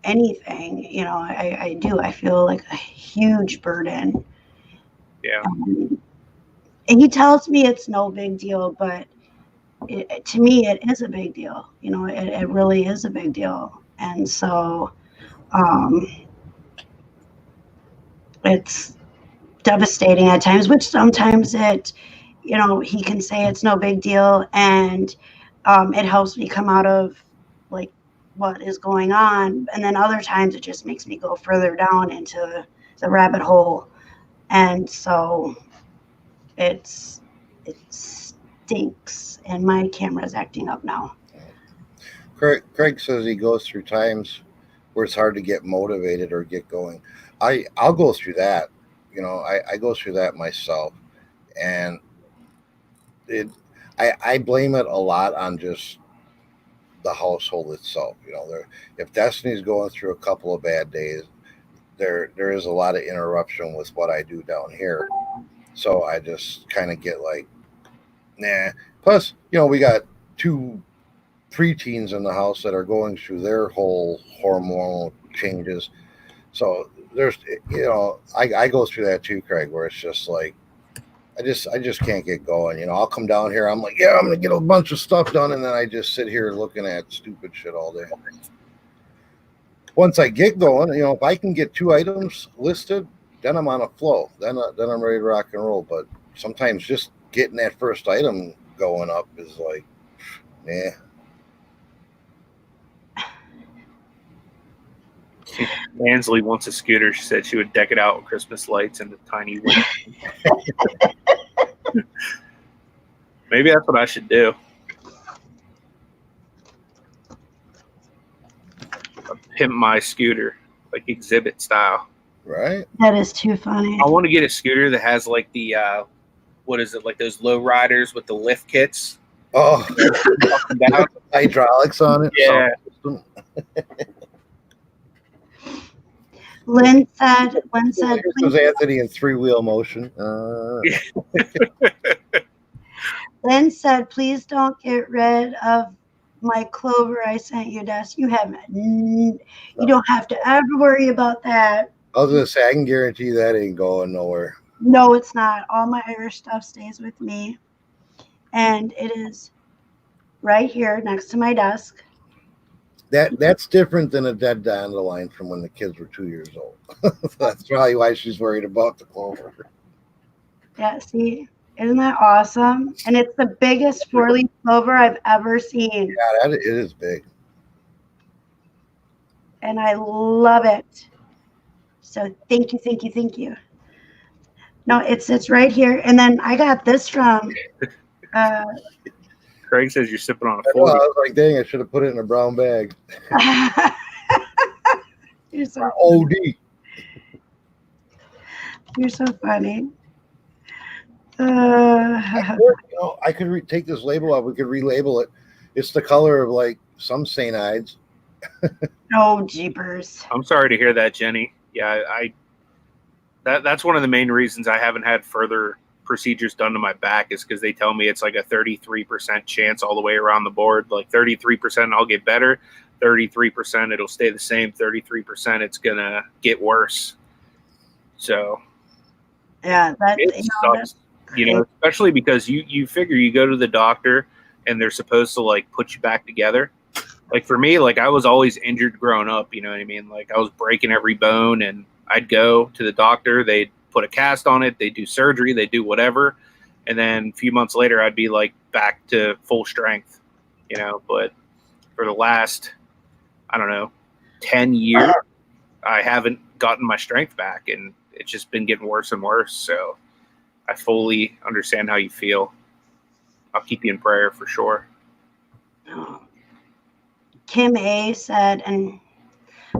anything. You know, I do. I feel like a huge burden. Yeah. And he tells me it's no big deal, but to me, it is a big deal. You know, it really is a big deal. And so it's devastating at times, which sometimes you know, he can say it's no big deal. And it helps me come out of like what is going on. And then other times it just makes me go further down into the rabbit hole. And so it stinks, and my camera's acting up now. Craig says he goes through times where it's hard to get motivated or get going. I'll go through that. You know, I go through that myself, and I blame it a lot on just the household itself. You know, if Destiny's going through a couple of bad days, there is a lot of interruption with what I do down here. So I just kind of get like, nah. Plus, you know, we got 2 preteens in the house that are going through their whole hormonal changes. So there's, you know, I go through that too, Craig, where it's just like, I just can't get going. You know, I'll come down here. I'm like, yeah, I'm going to get a bunch of stuff done. And then I just sit here looking at stupid shit all day. Once I get going, you know, if I can get 2 items listed, then I'm on a flow. Then I'm ready to rock and roll. But sometimes just getting that first item going up is like, yeah. Ansley wants a scooter. She said she would deck it out with Christmas lights and the tiny window. Maybe that's what I should do. Pimp my scooter, like exhibit style. Right? That is too funny. I want to get a scooter that has like the what is it, like those low riders with the lift kits? Oh, hydraulics on it. Yeah. Lynn said, This was Anthony in 3-wheel motion. Lynn said, please don't get rid of my clover I sent you, Des. You don't have to ever worry about that. I was gonna say, I can guarantee that ain't going nowhere. No, it's not. All my Irish stuff stays with me. And it is right here next to my desk. That's different than a dead dandelion from when the kids were 2 years old. That's probably why she's worried about the clover. Yeah, see, isn't that awesome? And it's the biggest 4-leaf clover I've ever seen. Yeah, it is big. And I love it. So thank you. No, it sits right here. And then I got this from Craig says you're sipping on a I 40. was like, dang, I should have put it in a brown bag. You're so OD. You're so funny. I could take this label off. We could relabel it. It's the color of like some cyanides. Oh, jeepers. I'm sorry to hear that, Jenny. Yeah, that's one of the main reasons I haven't had further procedures done to my back is because they tell me it's like a 33% chance all the way around the board. Like 33% I'll get better, 33% it'll stay the same, 33% it's gonna get worse. So yeah, it sucks. Especially because you figure you go to the doctor and they're supposed to like put you back together. Like for me, like I was always injured growing up, you know what I mean? Like I was breaking every bone and I'd go to the doctor, they'd put a cast on it, they do surgery, they do whatever, and then a few months later I'd be like back to full strength, but for the last 10 years I haven't gotten my strength back and it's just been getting worse and worse. So I fully understand how you feel. I'll keep you in prayer for sure. Kim A said, and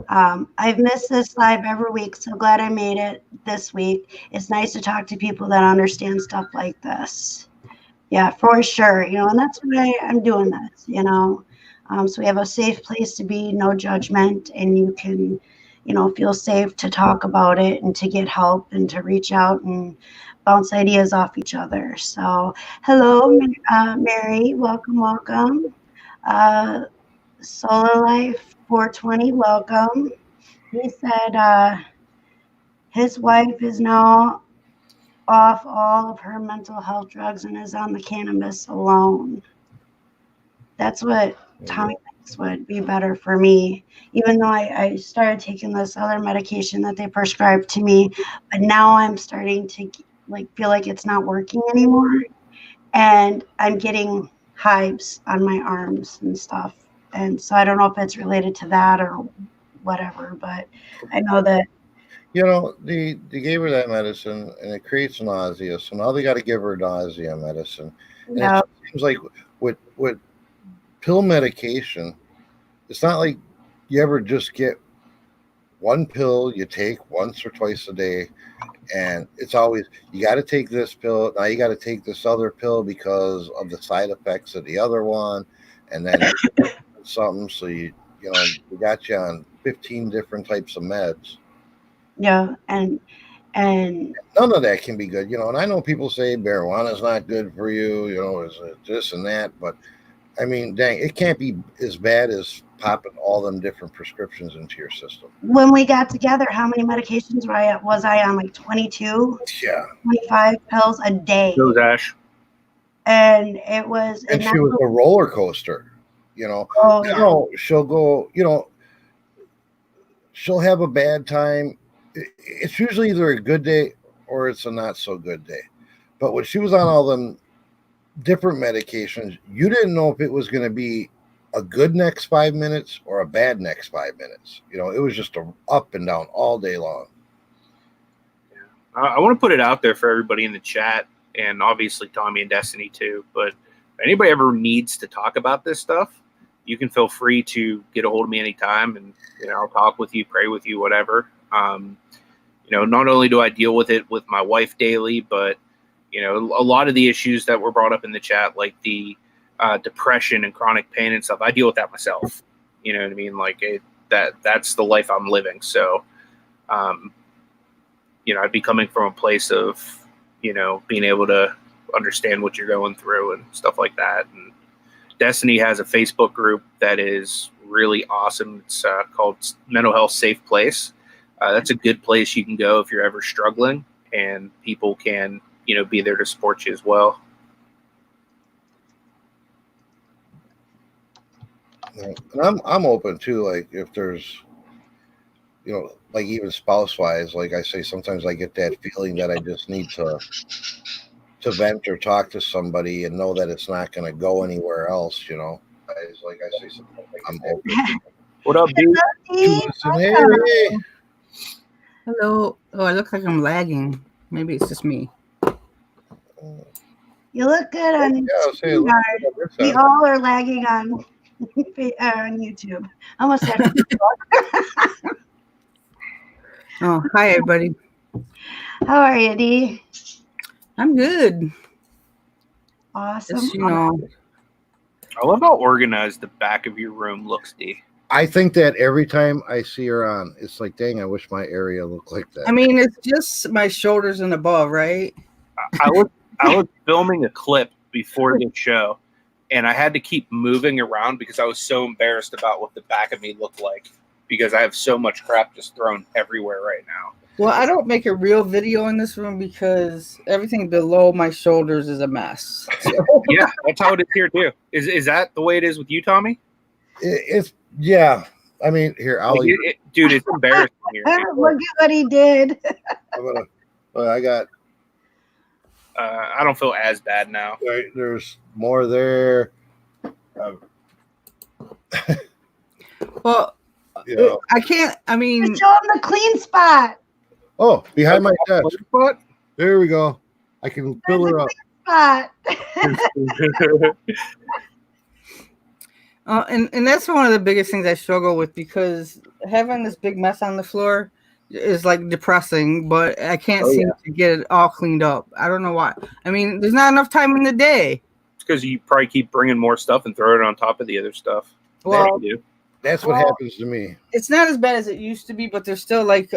I've missed this live every week, so glad I made it this week. It's nice to talk to people that understand stuff like this. Yeah, for sure. And that's why I'm doing this, so we have a safe place to be, no judgment, and you can, feel safe to talk about it and to get help and to reach out and bounce ideas off each other. So hello, Mary, welcome. Solar Life 420, welcome. He said his wife is now off all of her mental health drugs and is on the cannabis alone. That's what Tommy thinks would be better for me, even though I started taking this other medication that they prescribed to me, but now I'm starting to feel like it's not working anymore, and I'm getting hives on my arms and stuff. And so I don't know if it's related to that or whatever, but I know that. They gave her that medicine and it creates nausea. So now they got to give her nausea medicine. And Yeah. it seems like with pill medication, it's not like you ever just get one pill you take once or twice a day. And it's always, you got to take this pill. Now you got to take this other pill because of the side effects of the other one. And then something, so we got you on 15 different types of meds. Yeah, and none of that can be good, and I know people say marijuana is not good for you, is this and that, but I mean, dang, it can't be as bad as popping all them different prescriptions into your system. When we got together, how many medications was I on? Like 22? Yeah. 25 pills a day. It was Ash. And it was... And she was a roller coaster, Oh, yeah. She'll go, she'll have a bad time. It's usually either a good day or it's a not so good day. But when she was on all them different medications, you didn't know if it was going to be a good next 5 minutes or a bad next 5 minutes. You know, it was just a up and down all day long. I want to put it out there for everybody in the chat, and obviously Tommy and Destiny too. But if anybody ever needs to talk about this stuff, you can feel free to get a hold of me anytime, and I'll talk with you, pray with you, whatever. Not only do I deal with it with my wife daily, but a lot of the issues that were brought up in the chat, like the depression and chronic pain and stuff, I deal with that myself. You know what I mean? Like that's the life I'm living. So, I'd be coming from a place of, being able to understand what you're going through and stuff like that. And Destiny has a Facebook group that is really awesome. It's called Mental Health Safe Place. That's a good place you can go if you're ever struggling, and people can, be there to support you as well. And I'm open too. Like if there's, like even spouse wise, like I say, sometimes I get that feeling that I just need to vent or talk to somebody and know that it's not going to go anywhere else. Like I say, I'm open. What up, dude? Hey. Hello. Oh, I look like I'm lagging. Maybe it's just me. You look good on StreamYard. We all are lagging on YouTube. I almost had to. Oh, hi, everybody. How are you, Dee? I'm good. Awesome. Just, I love how organized the back of your room looks, Dee. I think that every time I see her on, it's like, dang, I wish my area looked like that. I mean, it's just my shoulders and above, right? I was filming a clip before the show, and I had to keep moving around because I was so embarrassed about what the back of me looked like, because I have so much crap just thrown everywhere right now. Well, I don't make a real video in this room because everything below my shoulders is a mess. So. Yeah, that's how it is here too. Is that the way it is with you, Tommy? It's yeah. I mean, here dude, it's embarrassing here. Look at what he did. I got. I don't feel as bad now. Right, there's more there. Well, I can't. I mean, show him the clean spot. Oh, behind my desk. There we go. I can fill her up. Spot. And that's one of the biggest things I struggle with, because having this big mess on the floor is like depressing, but I can't seem to get it all cleaned up. I don't know why. I mean, there's not enough time in the day. It's because you probably keep bringing more stuff and throw it on top of the other stuff. Well, that's what happens to me. It's not as bad as it used to be, but there's still like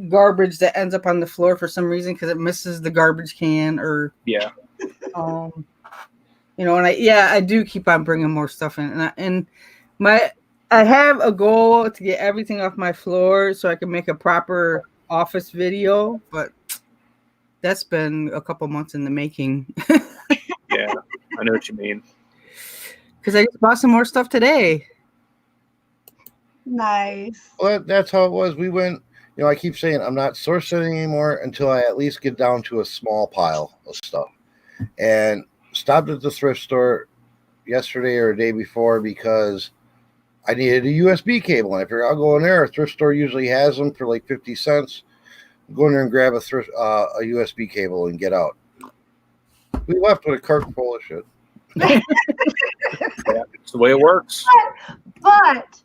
garbage that ends up on the floor for some reason because it misses the garbage can, or and I do keep on bringing more stuff in, and I have a goal to get everything off my floor so I can make a proper office video, but that's been a couple months in the making. Yeah, I know what you mean. Because I just bought some more stuff today. Nice. Well, that's how it was. We went, I keep saying I'm not sourcing anymore until I at least get down to a small pile of stuff. And stopped at the thrift store yesterday or a day before because I needed a USB cable. And I figured I'll go in there. A thrift store usually has them for like 50 cents. Go in there and grab a USB cable and get out. We left with a cart full of shit. Yeah, it's the way it works. But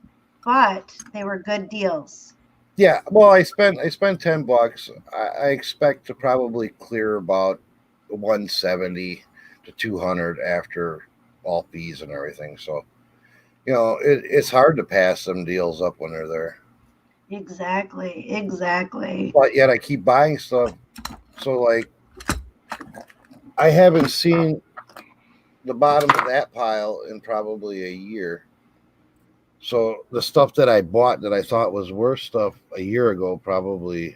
they were good deals. Yeah, well, I spent $10. I expect to probably clear about 170 to 200 after all fees and everything. So, it's hard to pass some deals up when they're there. Exactly. But yet I keep buying stuff. So, like, I haven't seen the bottom of that pile in probably a year. So the stuff that I bought that I thought was worth stuff a year ago probably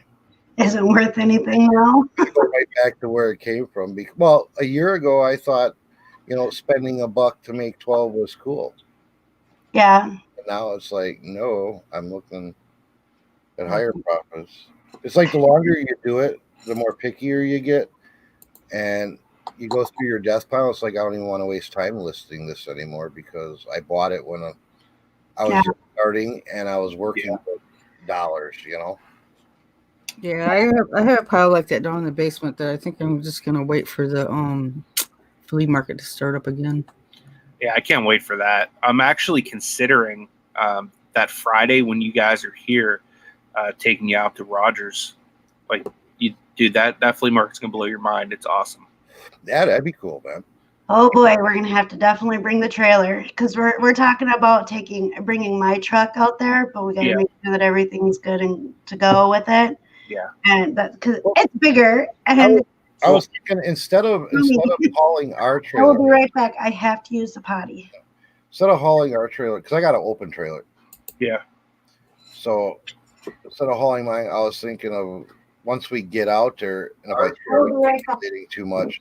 isn't worth anything now. Go right back to where it came from. Well, a year ago I thought, spending $1 to make 12 was cool. Yeah. And now it's like, no, I'm looking at higher profits. It's like the longer you do it, the more pickier you get. And you go through your death pile. It's like I don't even want to waste time listing this anymore because I bought it when I was just starting and I was working with dollars, you know. Yeah, I have a pile like that down in the basement that I think I'm just gonna wait for the flea market to start up again. Yeah, I can't wait for that. I'm actually considering that Friday when you guys are here, taking you out to Rogers. Like, dude, that flea market's gonna blow your mind. It's awesome. Yeah, that'd be cool, man. Oh boy, we're gonna have to definitely bring the trailer because we're talking about bringing my truck out there, but we gotta make sure that everything's good and to go with it. Yeah, and that because it's bigger. And I was thinking instead of hauling our trailer, I will be right back. I have to use the potty. Instead of hauling our trailer, because I got an open trailer. Yeah. So instead of hauling mine, I was thinking of once we get out there, and if I start getting too much,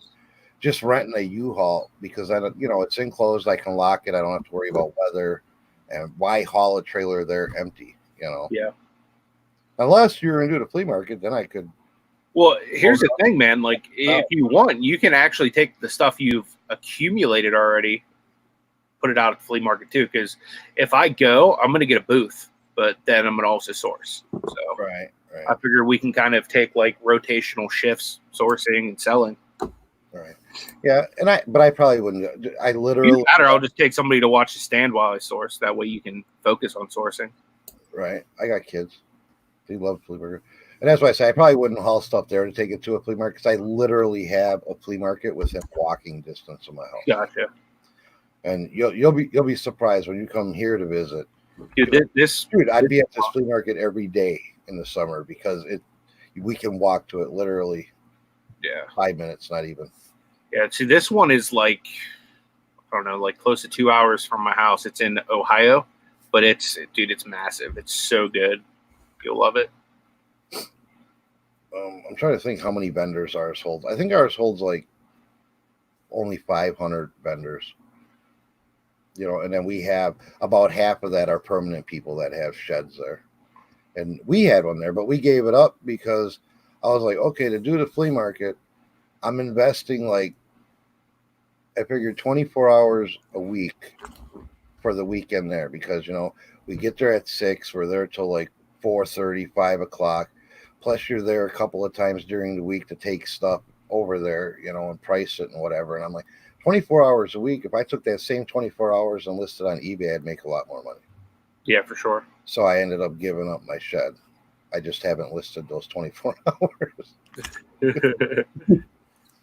just renting a U-Haul because I don't, it's enclosed. I can lock it. I don't have to worry about weather. And why haul a trailer there empty? Yeah. Unless you're into the flea market, then I could. Well, here's the thing, man. Like, if you want, you can actually take the stuff you've accumulated already, put it out at the flea market too. Because if I go, I'm going to get a booth, but then I'm going to also source. So right. I figure we can kind of take like rotational shifts, sourcing and selling. Right. Yeah, but I probably wouldn't. I literally. I'll just take somebody to watch the stand while I source. That way you can focus on sourcing. Right. I got kids. They love flea market. And that's why I say I probably wouldn't haul stuff there to take it to a flea market because I literally have a flea market within walking distance of my house. Gotcha. And you'll be surprised when you come here to visit. Dude, I'd be at this flea market every day in the summer because we can walk to it literally. Yeah. 5 minutes, not even. Yeah. See, this one is like, I don't know, like close to 2 hours from my house. It's in Ohio, but it's massive. It's so good. You'll love it. I'm trying to think how many vendors ours holds. I think ours holds like only 500 vendors. And then we have about half of that are permanent people that have sheds there. And we had one there, but we gave it up because I was like, okay, to do the flea market, I'm investing I figured 24 hours a week for the weekend there because, we get there at 6, we're there till like 4:30, 5 o'clock. Plus you're there a couple of times during the week to take stuff over there, and price it and whatever. And I'm like, 24 hours a week. If I took that same 24 hours and listed on eBay, I'd make a lot more money. Yeah, for sure. So I ended up giving up my shed. I just haven't listed those 24 hours.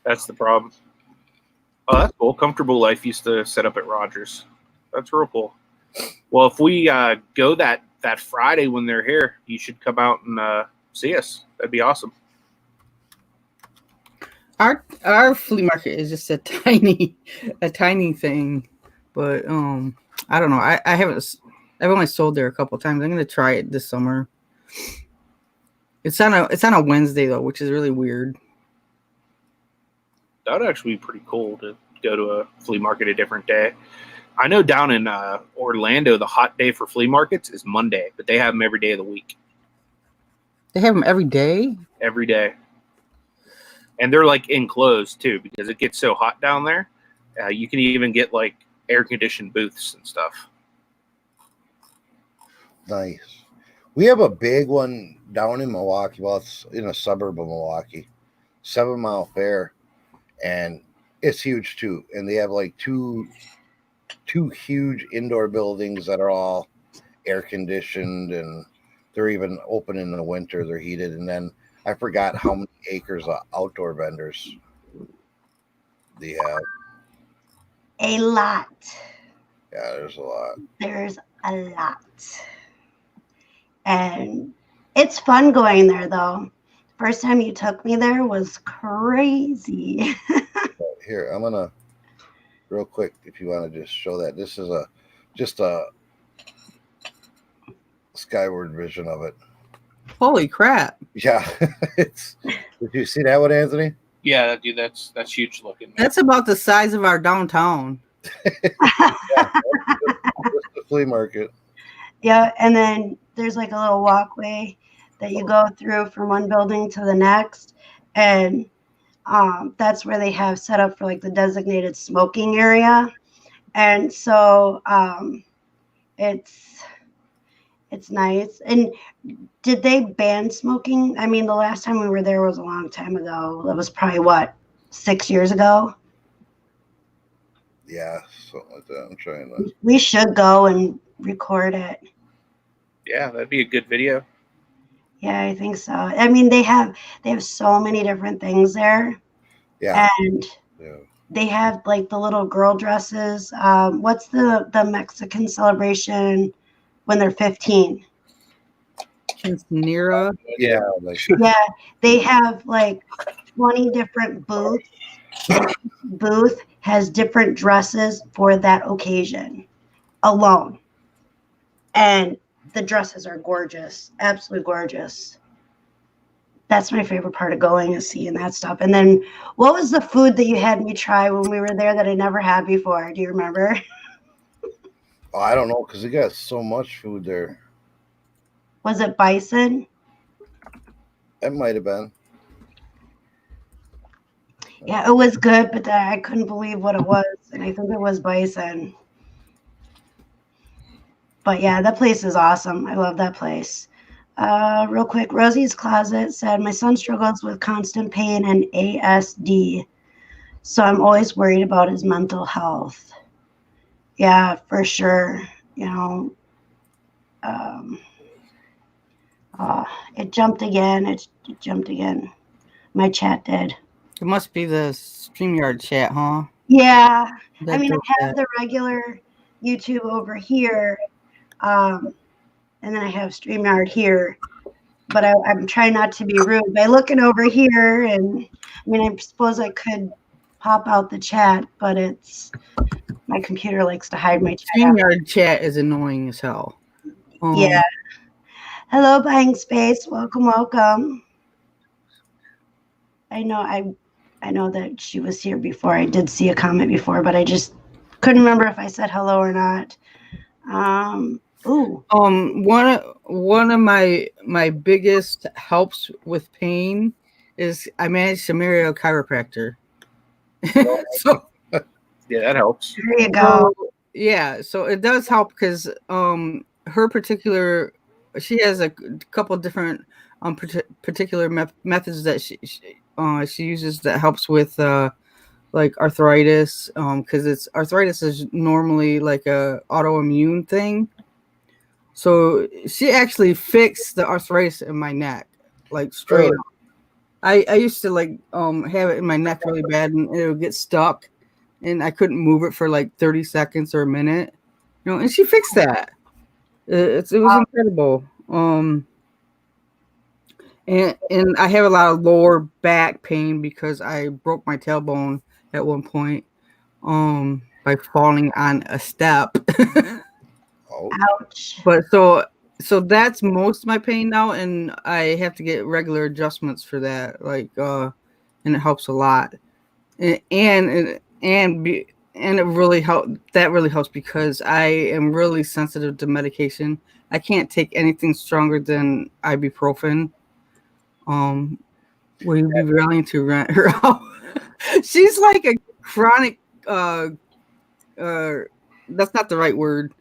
That's the problem. Oh, that's cool. Comfortable Life used to set up at Rogers. That's real cool. Well, if we go that Friday when they're here, you should come out and see us. That'd be awesome. Our flea market is just a tiny thing, but I don't know. I've only sold there a couple of times. I'm gonna try it this summer. It's on a Wednesday though, which is really weird. That would actually be pretty cool to go to a flea market a different day. I know down in Orlando, the hot day for flea markets is Monday, but they have them every day of the week. They have them every day? Every day. And they're like enclosed too because it gets so hot down there. You can even get like air-conditioned booths and stuff. Nice. We have a big one down in Milwaukee. Well, it's in a suburb of Milwaukee. 7 Mile Fair. And it's huge too. And they have like two huge indoor buildings that are all air conditioned and they're even open in the winter. They're heated. And then I forgot how many acres of outdoor vendors they have. A lot. Yeah, there's a lot. There's a lot. And it's fun going there though. First time you took me there was crazy. Here, I'm gonna real quick if you want to just show that. This is just a skyward vision of it. Holy crap. Yeah. Did you see that one, Anthony? Yeah, dude, that's huge looking. Man. That's about the size of our downtown. Yeah, just the flea market. Yeah, and then there's like a little walkway that you go through from one building to the next. And That's where they have set up for like the designated smoking area. And so it's nice. And did they ban smoking? I mean, the last time we were there was a long time ago. That was probably what, 6 years ago? Yeah, something like that. I'm trying to. We should go and record it. Yeah, that'd be a good video. Yeah, I think so. I mean, they have so many different things there. Yeah. And Yeah. they have like the little girl dresses. What's the Mexican celebration when they're 15? Quinceanera. Yeah. Like, Yeah, they have like 20 different booths. And each booth has different dresses for that occasion alone. And the dresses are gorgeous, absolutely gorgeous. That's my favorite part of going, is seeing that stuff. And then what was the food that you had me try when we were there that I never had before? Do you remember? oh, I don't know, because they got so much food there. Was it bison? It might have been. Yeah, it was good, but I couldn't believe what it was. And I think it was bison. But yeah, that place is awesome. I love that place. Real quick, Rosie's Closet said, my son struggles with constant pain and ASD. So I'm always worried about his mental health. Yeah, for sure. You know, it jumped again. It jumped again. My chat did. It must be the StreamYard chat, huh? Yeah. That I mean, I does have that. the regular YouTube over here. And then I have StreamYard here. But I'm trying not to be rude by looking over here. And I mean, I suppose I could pop out the chat, but my computer likes to hide my chat. StreamYard chat is annoying as hell. Yeah. Hello, Buying Space. Welcome, welcome. I know that she was here before. I did see a comment before, but I just couldn't remember if I said hello or not. One of my biggest helps with pain is I managed to marry a chiropractor. So yeah, that helps. There you go. So it does help because her particular, she has a couple different particular methods that she uses that helps with like arthritis, because arthritis is normally like a autoimmune thing. So she actually fixed the arthritis in my neck, like straight up. I used to like have it in my neck really bad, and it would get stuck, and I couldn't move it for like 30 seconds or a minute, and she fixed that. It was incredible. And I have a lot of lower back pain because I broke my tailbone at one point by falling on a step. Ouch. But so that's most of my pain now, and I have to get regular adjustments for that, like and it helps a lot. And it really helps because I am really sensitive to medication. I can't take anything stronger than ibuprofen. Will you be willing to rent her out? She's like a chronic that's not the right word.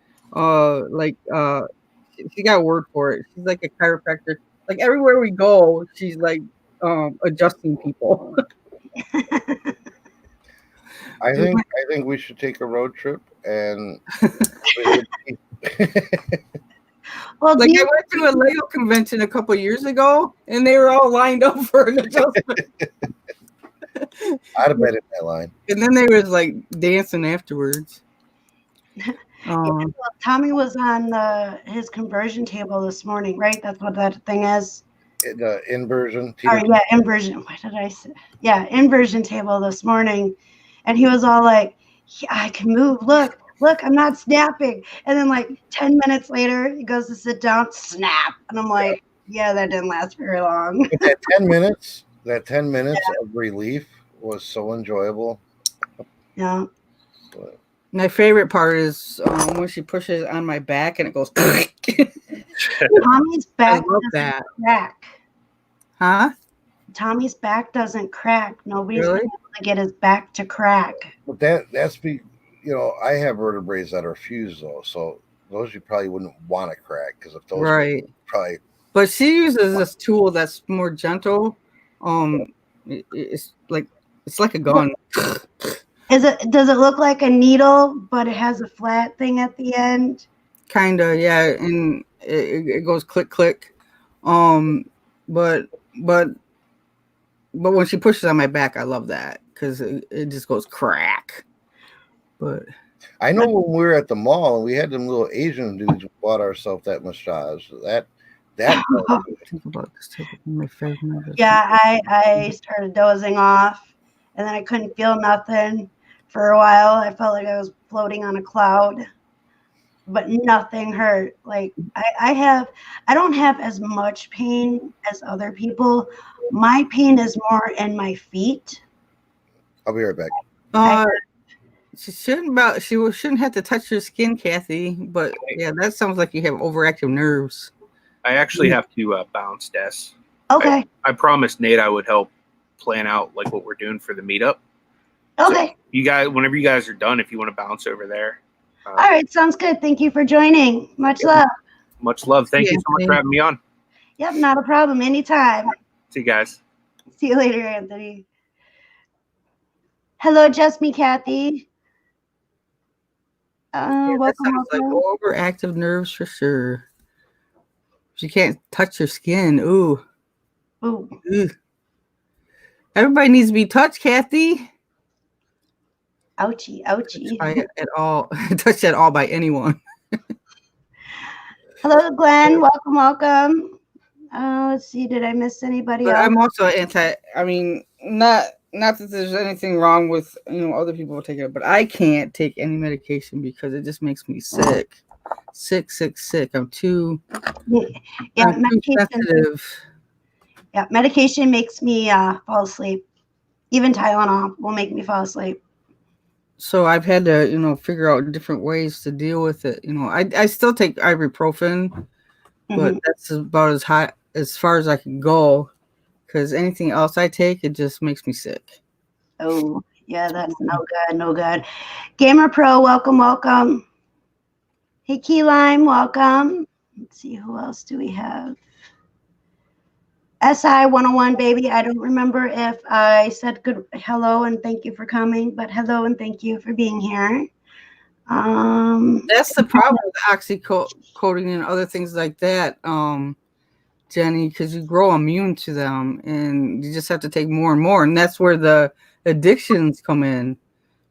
She got a word for it. She's like a chiropractor. Like everywhere we go, she's like adjusting people. I think we should take a road trip and Well, like I went to a Lego convention a couple years ago, and they were all lined up for an adjustment. I'd have been in that line. And then they was like dancing afterwards. Tommy was on his conversion table this morning, right? That's what that thing is. The inversion. Inversion. What did I say? Yeah, inversion table this morning, and he was all like, yeah, "I can move. Look, I'm not snapping." And then like 10 minutes later, he goes to sit down, snap, and I'm like, "Yeah, that didn't last very long." That 10 minutes of relief was so enjoyable. Yeah. My favorite part is when she pushes on my back and it goes. Tommy's back I love that. Crack. Huh? Tommy's back doesn't crack. Nobody's Really? been able to get his back to crack. But I have vertebrae that are fused though, so those you probably wouldn't want to crack because if those Right. probably. But she uses this tool that's more gentle. It's like a gun. Does it look like a needle, but it has a flat thing at the end? Kinda, yeah, and it goes click click. But when she pushes on my back, I love that because it just goes crack. But I know when we were at the mall and we had them little Asian dudes who bought ourselves that massage. That think about this. My favorite. Yeah, I started dozing off, and then I couldn't feel nothing for a while. I felt like I was floating on a cloud, but nothing hurt. Like I don't have as much pain as other people. My pain is more in my feet. I'll be right back. She shouldn't have to touch your skin, Kathy. But yeah, that sounds like you have overactive nerves. I actually have to bounce, Des. Okay. I promised Nate I would help plan out like what we're doing for the meetup. Okay. So you guys, whenever you guys are done, if you want to bounce over there. All right, sounds good. Thank you for joining. Much love. Much love. Thank you so much for having me on. Yep, not a problem. Anytime. See you guys. See you later, Anthony. Hello, just me, Kathy. That Welcome. sounds like overactive nerves for sure. She can't touch your skin. Ooh. Ooh. Ugh. Everybody needs to be touched, Kathy. Ouchie, ouchie. Touched at all by anyone. Hello, Glenn. Welcome. Let's see. Did I miss anybody But else? I'm also not that there's anything wrong with other people taking it, but I can't take any medication because it just makes me sick. Sick. I'm too sensitive. Yeah, medication makes me fall asleep. Even Tylenol will make me fall asleep. So I've had to, figure out different ways to deal with it. I still take ibuprofen, but that's about as far as I can go. Because anything else I take, it just makes me sick. Oh, yeah, that's no good. Gamer Pro, welcome. Hey, Key Lime, welcome. Let's see, who else do we have? SI 101, baby. I don't remember if I said hello and thank you for coming, but hello and thank you for being here. That's the problem with oxycodone and other things like that, Jenny, because you grow immune to them and you just have to take more and more. And that's where the addictions come in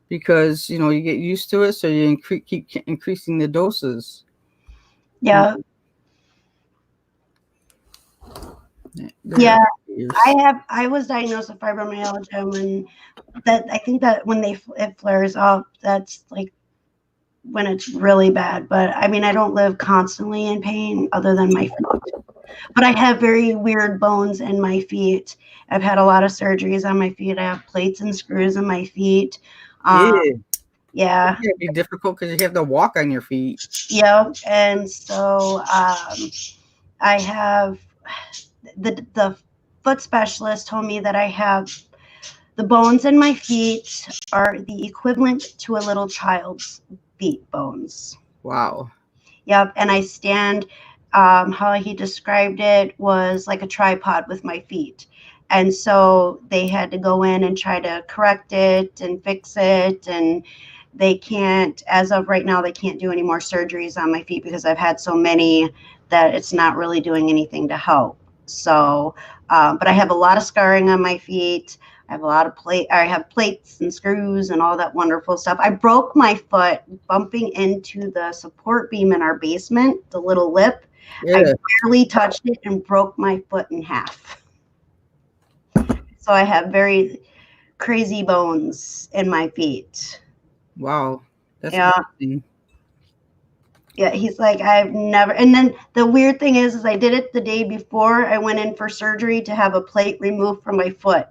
because, you get used to it. So you keep increasing the doses. Yeah. Yeah. I was diagnosed with fibromyalgia I think that when it flares up, that's like when it's really bad. But I mean, I don't live constantly in pain other than my feet. But I have very weird bones in my feet. I've had a lot of surgeries on my feet. I have plates and screws in my feet. Yeah. It'd be difficult because you have to walk on your feet. Yep. And so I have the foot specialist told me that I have the bones in my feet are the equivalent to a little child's feet bones. Wow. Yep. And I stand, how he described it was like a tripod with my feet. And so they had to go in and try to correct it and fix it. And they can't, as of right now, they can't do any more surgeries on my feet because I've had so many that it's not really doing anything to help. So, but I have a lot of scarring on my feet. I have a lot of I have plates and screws and all that wonderful stuff. I broke my foot bumping into the support beam in our basement, the little lip. Yeah. I barely touched it and broke my foot in half. So I have very crazy bones in my feet. Wow. That's amazing. Yeah, he's like, I've never, and then the weird thing is I did it the day before I went in for surgery to have a plate removed from my foot.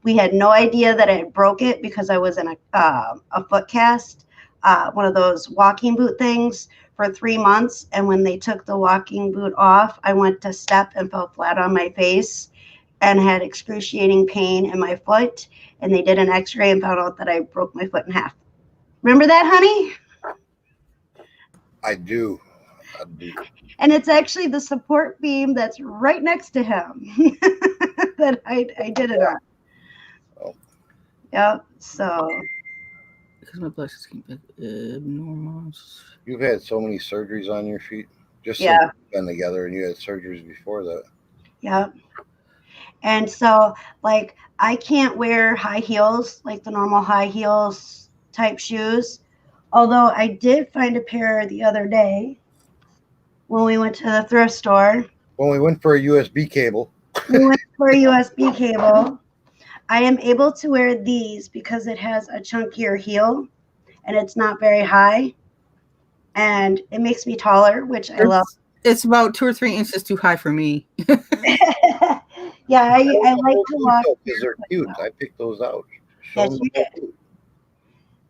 We had no idea that I broke it because I was in a foot cast, one of those walking boot things for 3 months. And when they took the walking boot off, I went to step and fell flat on my face. and had excruciating pain in my foot, and they did an x-ray and found out that I broke my foot in half. Remember that, honey? I do. And it's actually the support beam that's right next to him that I did it on. Oh. Yep. So. Because my blood is abnormal. You've had so many surgeries on your feet. Just yeah. since we've been together, and you had surgeries before that. Yep. And so, like, I can't wear high heels, like the normal high heels type shoes. Although I did find a pair the other day when we went to the thrift store. When we went for a USB cable. We went for a USB cable. I am able to wear these because it has a chunkier heel and it's not very high. And it makes me taller, which I love. It's about 2 or 3 inches too high for me. Yeah, I like to walk. Because they're cute. I picked those out. Yes, you did.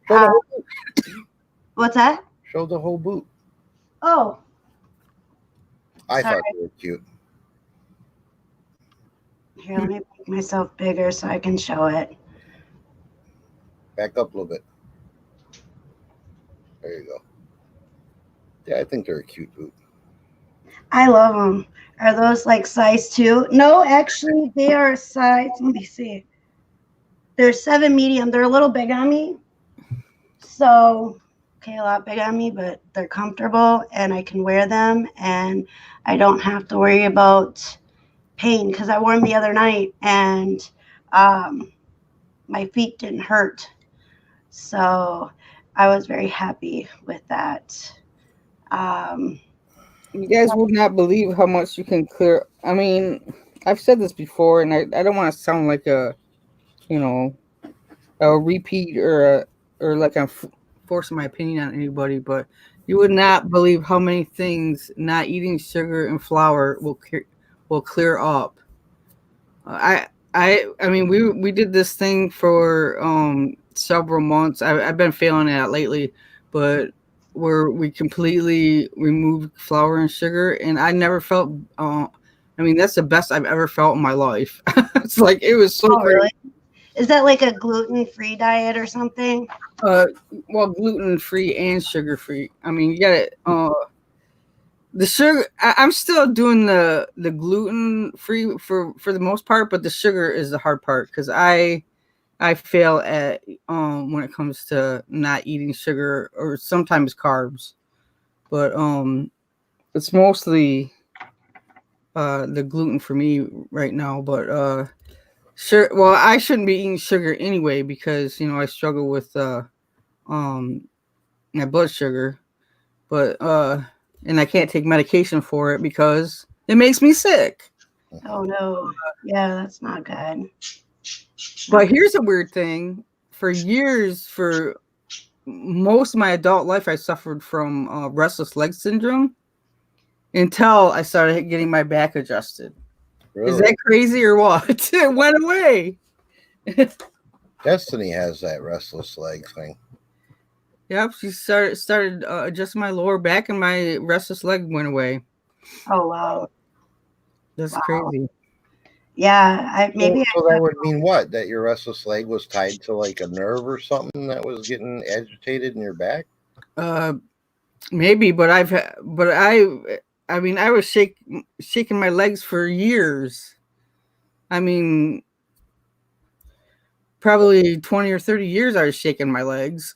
Show the whole boot. What's that? Show the whole boot. Oh. I thought they were cute. Here, let me make myself bigger so I can show it. Back up a little bit. There you go. Yeah, I think they're a cute boot. I love them. Are those like size 2? No, actually, they are size. Let me see. They're 7 medium. They're a little big on me. So, okay, a lot big on me, but they're comfortable and I can wear them and I don't have to worry about pain because I wore them the other night and my feet didn't hurt. So, I was very happy with that. You guys would not believe how much you can clear. I mean, I've said this before, and I don't want to sound like a repeat or like I'm forcing my opinion on anybody, but you would not believe how many things not eating sugar and flour will clear up. I mean, we did this thing for several months. I've been failing at it lately, but where we completely removed flour and sugar, and I never felt. I mean, that's the best I've ever felt in my life. It's like it was so crazy. Really? Is that like a gluten-free diet or something? Well, gluten-free and sugar-free. I mean, you got it. The sugar. I'm still doing the gluten-free for the most part, but the sugar is the hard part because I fail at when it comes to not eating sugar or sometimes carbs, but it's mostly the gluten for me right now. But sure, well, I shouldn't be eating sugar anyway because I struggle with my blood sugar, but and I can't take medication for it because it makes me sick. Oh no, yeah, that's not good. But here's a weird thing. For years, for most of my adult life, I suffered from restless leg syndrome until I started getting my back adjusted. Really? Is that crazy or what? It went away. Destiny has that restless leg thing. Yep, she started adjusting my lower back and my restless leg went away. Oh, wow. That's crazy. Yeah, So that would mean what? That your restless leg was tied to like a nerve or something that was getting agitated in your back? Maybe, but I was shaking my legs for years. I mean, probably 20 or 30 years I was shaking my legs.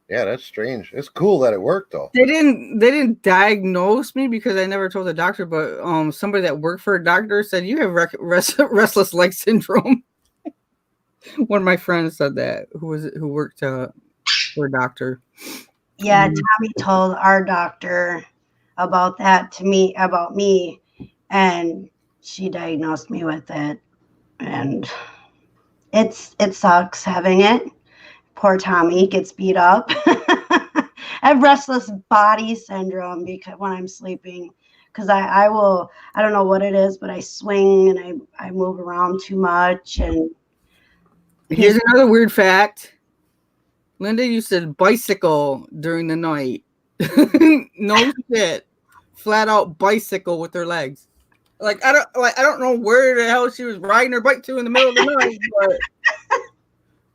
Yeah, that's strange. It's cool that it worked though. They didn't diagnose me because I never told the doctor, but somebody that worked for a doctor said you have restless leg syndrome. One of my friends said that who worked for a doctor. Yeah, Tommy told our doctor about me, and she diagnosed me with it, and it sucks having it. Poor Tommy gets beat up. I have restless body syndrome because when I'm sleeping, because I don't know what it is, but I swing and I move around too much. And here's another weird fact. Linda used to bicycle during the night. No shit. Flat out bicycle with her legs. Like I don't know where the hell she was riding her bike to in the middle of the night,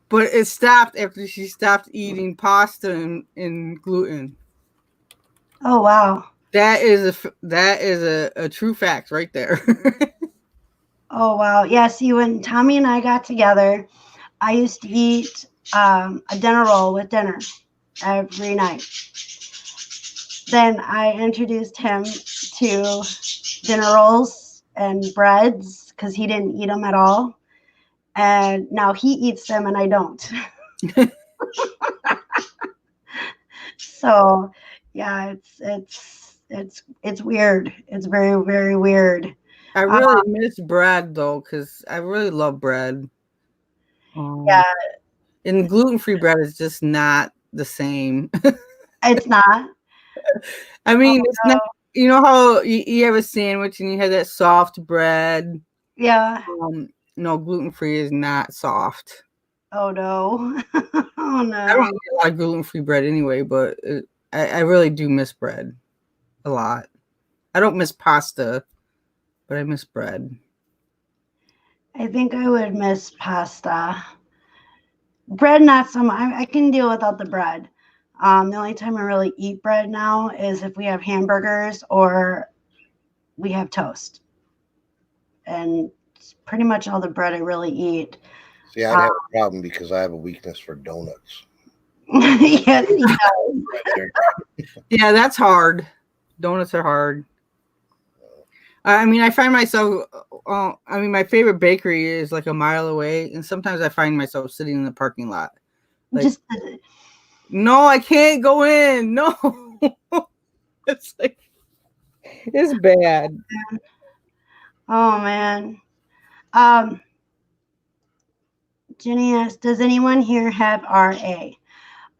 but it stopped after she stopped eating pasta and gluten. Oh wow. That is a true fact right there. Oh wow. Yeah, see, when Tommy and I got together, I used to eat a dinner roll with dinner every night. Then I introduced him to dinner rolls and breads because he didn't eat them at all. And now he eats them and I don't. So yeah, it's weird. It's very, very weird. I really miss bread though, because I really love bread. Yeah. And gluten-free bread is just not the same. It's not. I mean, it's not. You know how you have a sandwich and you have that soft bread? Yeah. No, gluten-free is not soft. Oh no. Oh no. I don't eat a lot of gluten-free bread anyway, but I really do miss bread a lot. I don't miss pasta, but I miss bread. I think I would miss pasta. Bread, not so much. I can deal without the bread. The only time I really eat bread now is if we have hamburgers or we have toast. And it's pretty much all the bread I really eat. See, I'd have a problem because I have a weakness for donuts. Yes, he does. Yeah, that's hard. Donuts are hard. I mean, I find myself. My favorite bakery is like a mile away, and sometimes I find myself sitting in the parking lot. Like, no, I can't go in. No, it's like it's bad. Oh man. Jenny asked, "Does anyone here have RA?"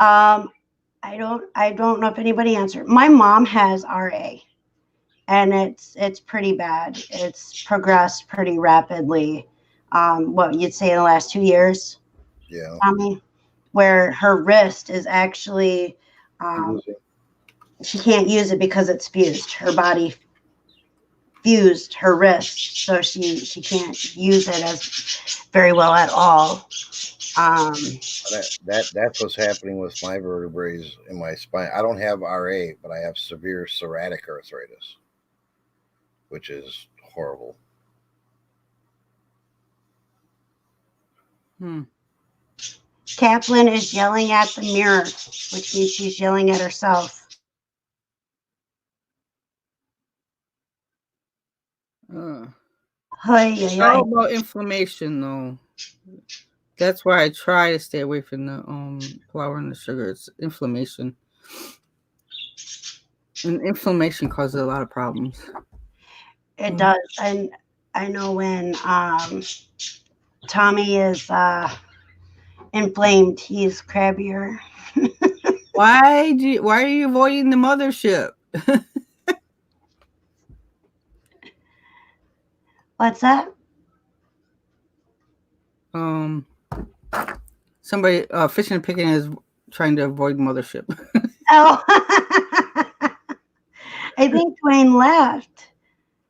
I don't know if anybody answered. My mom has RA. And it's pretty bad. It's progressed pretty rapidly. What you'd say in the last 2 years? Yeah. Tommy, where her wrist is actually, she can't use it because it's fused. Her body fused her wrist, so she can't use it as very well at all. That's what's happening with my vertebrae in my spine. I don't have RA, but I have severe psoriatic arthritis, which is horrible. Kaplan is yelling at the mirror, which means she's yelling at herself. How about inflammation though? That's why I try to stay away from the flour and the sugar. It's inflammation. And inflammation causes a lot of problems. It does. And I know when Tommy is inflamed, he's crabbier. Why are you avoiding the mothership? What's that? Somebody Fishing and Picking is trying to avoid mothership. Oh, I think Dwayne left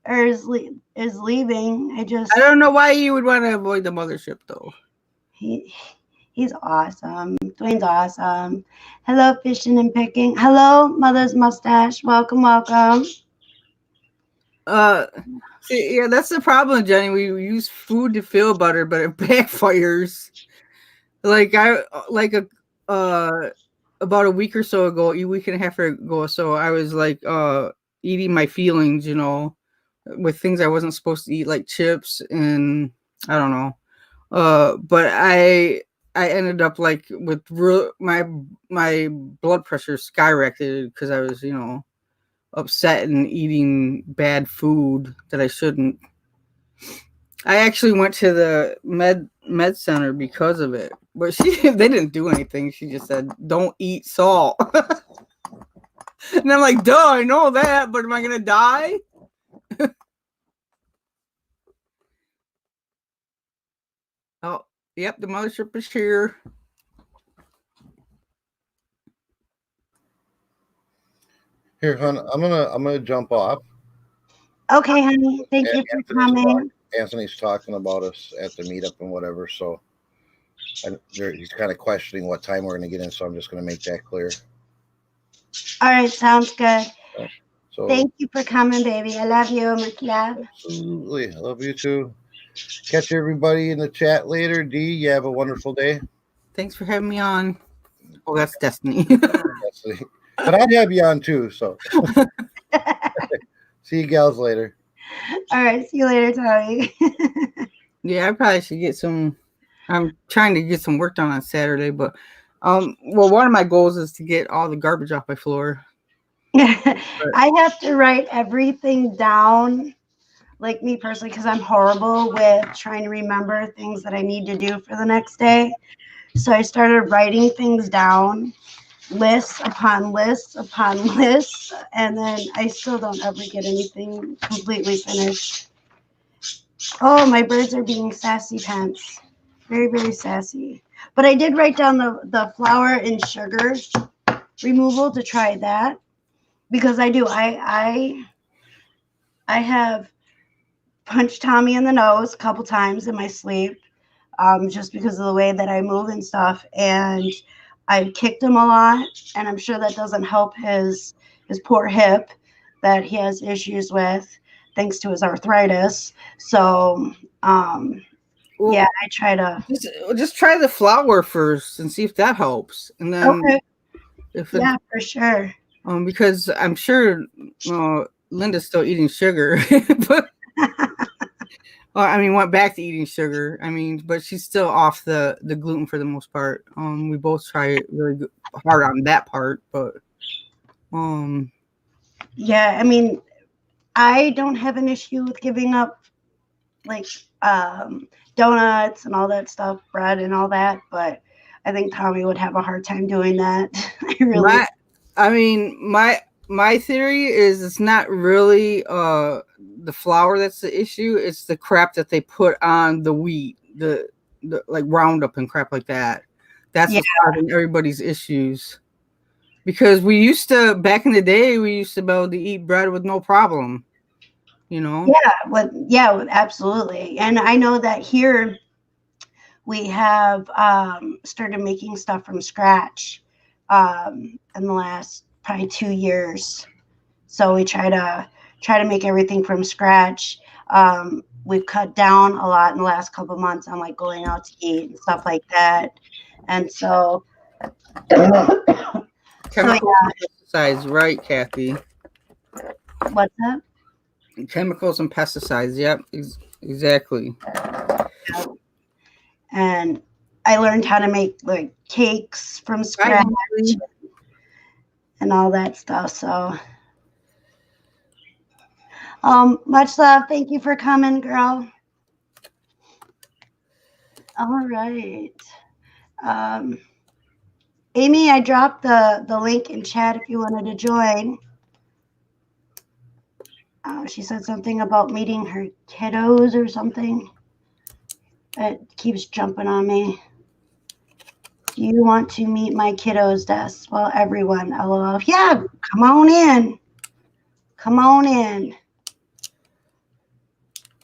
or is leaving. I don't know why you would want to avoid the mothership though. He's awesome. Dwayne's awesome. Hello, Fishing and Picking. Hello, Mother's Mustache. Welcome. See, yeah, that's the problem, Jenny. We use food to feel better, but it backfires. About a week or so ago, a week and a half ago, so I was like eating my feelings, with things I wasn't supposed to eat, like chips and I don't know. But I ended up like with my blood pressure skyrocketed because I was, upset and eating bad food that I shouldn't. I actually went to the med center because of it, but they didn't do anything. She just said, "Don't eat salt." And I'm like, "Duh, I know that, but am I gonna die?" Oh, yep, the mothership is here. Here, hon, I'm gonna jump off. Okay, honey. Thank you for coming. Anthony's talking about us at the meetup and whatever, so he's kind of questioning what time we're going to get in, so I'm just going to make that clear. All right, sounds good. So thank you for coming, baby. I love you. Much love. Absolutely. I love you too. Catch everybody in the chat later. Dee, you have a wonderful day. Thanks for having me on. Oh, that's Destiny. Destiny. But I'd have you on too, so. See you gals later. All right, see you later, Tommy. Yeah, I probably should get some. I'm trying to get some work done on Saturday, but well, one of my goals is to get all the garbage off my floor. I have to write everything down, like me personally, because I'm horrible with trying to remember things that I need to do for the next day. So I started writing things down, lists upon lists upon lists, and then I still don't ever get anything completely finished. Oh, my birds are being sassy pants. Very, very sassy. But I did write down the flour and sugar removal to try that. Because I do. I have punched Tommy in the nose a couple times in my sleep, just because of the way that I move and stuff. And I've kicked him a lot, and I'm sure that doesn't help his poor hip that he has issues with, thanks to his arthritis. So, yeah, I try to just try the flour first and see if that helps, and then yeah, for sure. Because I'm sure Linda's still eating sugar, but went back to eating sugar. But she's still off the gluten for the most part. We both try really hard on that part, but yeah, I don't have an issue with giving up like donuts and all that stuff, bread and all that, but I think Tommy would have a hard time doing that. My theory is it's not really the flour that's the issue. It's the crap that they put on the wheat, the like Roundup and crap like that. That's what's causing everybody's issues. Because back in the day, we used to be able to eat bread with no problem. Yeah, absolutely. And I know that here we have started making stuff from scratch in the last probably 2 years. So we try to make everything from scratch. We've cut down a lot in the last couple of months on like going out to eat and stuff like that. And so chemical pesticides, right, Kathy? What's that? Chemicals and pesticides. Yep, exactly. And I learned how to make like cakes from scratch and all that stuff. So, much love. Thank you for coming, girl. All right. Amy, I dropped the link in chat if you wanted to join. She said something about meeting her kiddos or something. It keeps jumping on me. Do you want to meet my kiddos, Des? Well, everyone, LOL. Yeah, come on in. Come on in.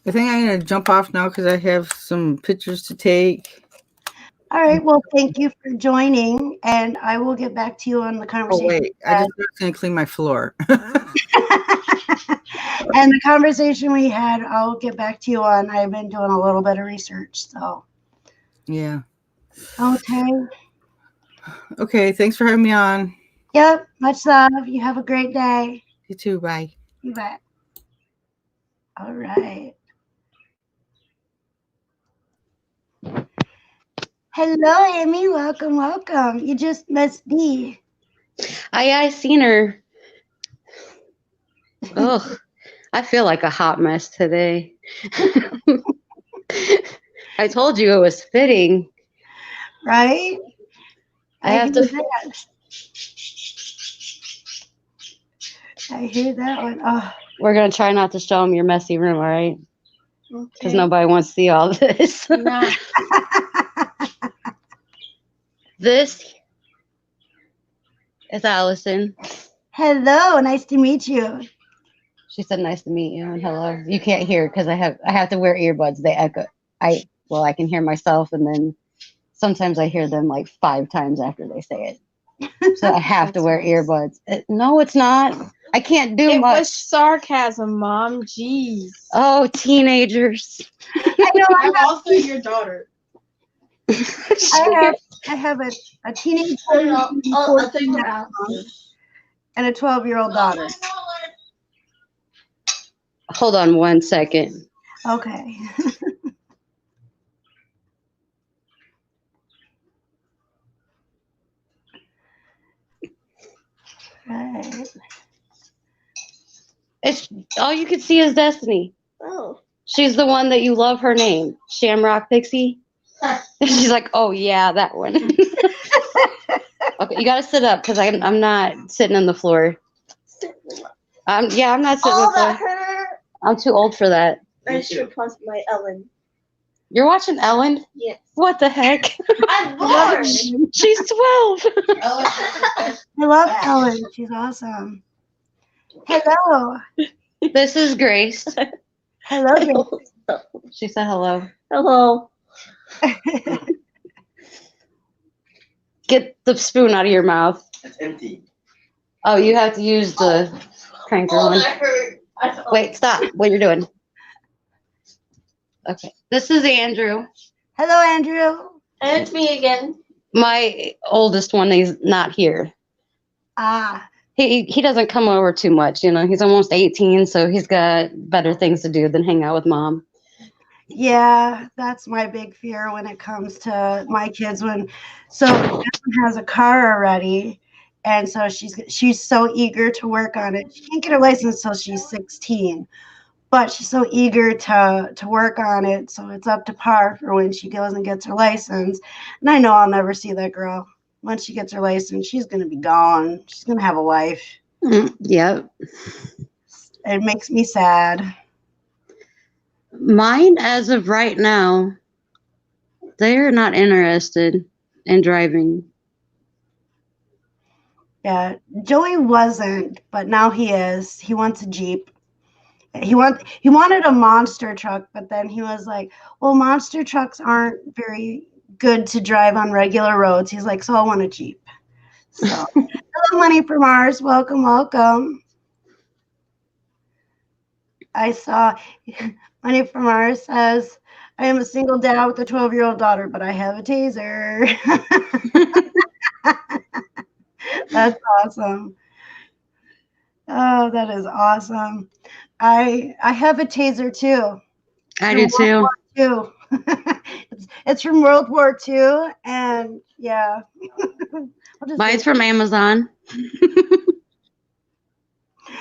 I think I'm going to jump off now because I have some pictures to take. All right. Well, thank you for joining, and I will get back to you on the conversation. Oh, wait. I just going to clean my floor. And the conversation we had, I'll get back to you on. I've been doing a little bit of research, so. Yeah. Okay. Okay. Thanks for having me on. Yep. Much love. You have a great day. You too. Bye. You bet. All right. Hello, Amy. Welcome, welcome. You just must be. I seen her. Ugh, I feel like a hot mess today. I told you it was fitting. Right? I have to. I hear that one. Oh. We're going to try not to show them your messy room, all right? Because Okay. nobody wants to see all this. No. This is Allison. Hello. Nice to meet you. She said, "Nice to meet you," and hello. You can't hear because I have to wear earbuds. They echo. I can hear myself, and then sometimes I hear them like 5 times after they say it. So I have to wear earbuds. No, it's not. I can't do much. It was sarcasm, Mom. Jeez. Oh, teenagers. I know. I'm also your daughter. I have a teenage I'll take that out. and a 12-year-old daughter. Hold on 1 second. Okay. Right. It's all you can see is Destiny. Oh. She's the one that you love her name, Shamrock Pixie. She's like, oh yeah, that one. Okay, you gotta sit up because I'm not sitting on the floor. I'm not sitting on the floor. Hurt. I'm too old for that. I should pause my Ellen. You're watching Ellen? Yes. What the heck? I'm bored. She's 12. I love Ellen. She's awesome. Hello. This is Grace. Hello, Grace. She said hello. Hello. Get the spoon out of your mouth. It's empty. Oh, you have to use the cranker one. That hurt. Wait, stop what you're doing. Okay. This is Andrew. Hello, Andrew. And it's me again. My oldest one is not here. Ah, He doesn't come over too much, you know. He's almost 18, so he's got better things to do than hang out with Mom. yeah, that's my big fear when it comes to my kids. So Ellen has a car already, and so she's so eager to work on it. She can't get her license until she's 16, but she's so eager to work on it. So it's up to par for when she goes and gets her license. And I know I'll never see that girl. Once she gets her license, she's going to be gone. She's going to have a life. Yep. It makes me sad. Mine, as of right now, they're not interested in driving. Yeah, Joey wasn't, but now he is. He wants a Jeep. He wanted a monster truck, but then he was like, well, monster trucks aren't very good to drive on regular roads. He's like, so I want a Jeep. So, hello, Money from Mars. Welcome, welcome. I saw Money from Mars says, I am a single dad with a 12-year-old daughter, but I have a taser. That's awesome. Oh, that is awesome. I have a taser too. I do too. Too. It's from World War II, and yeah. Mine's from Amazon.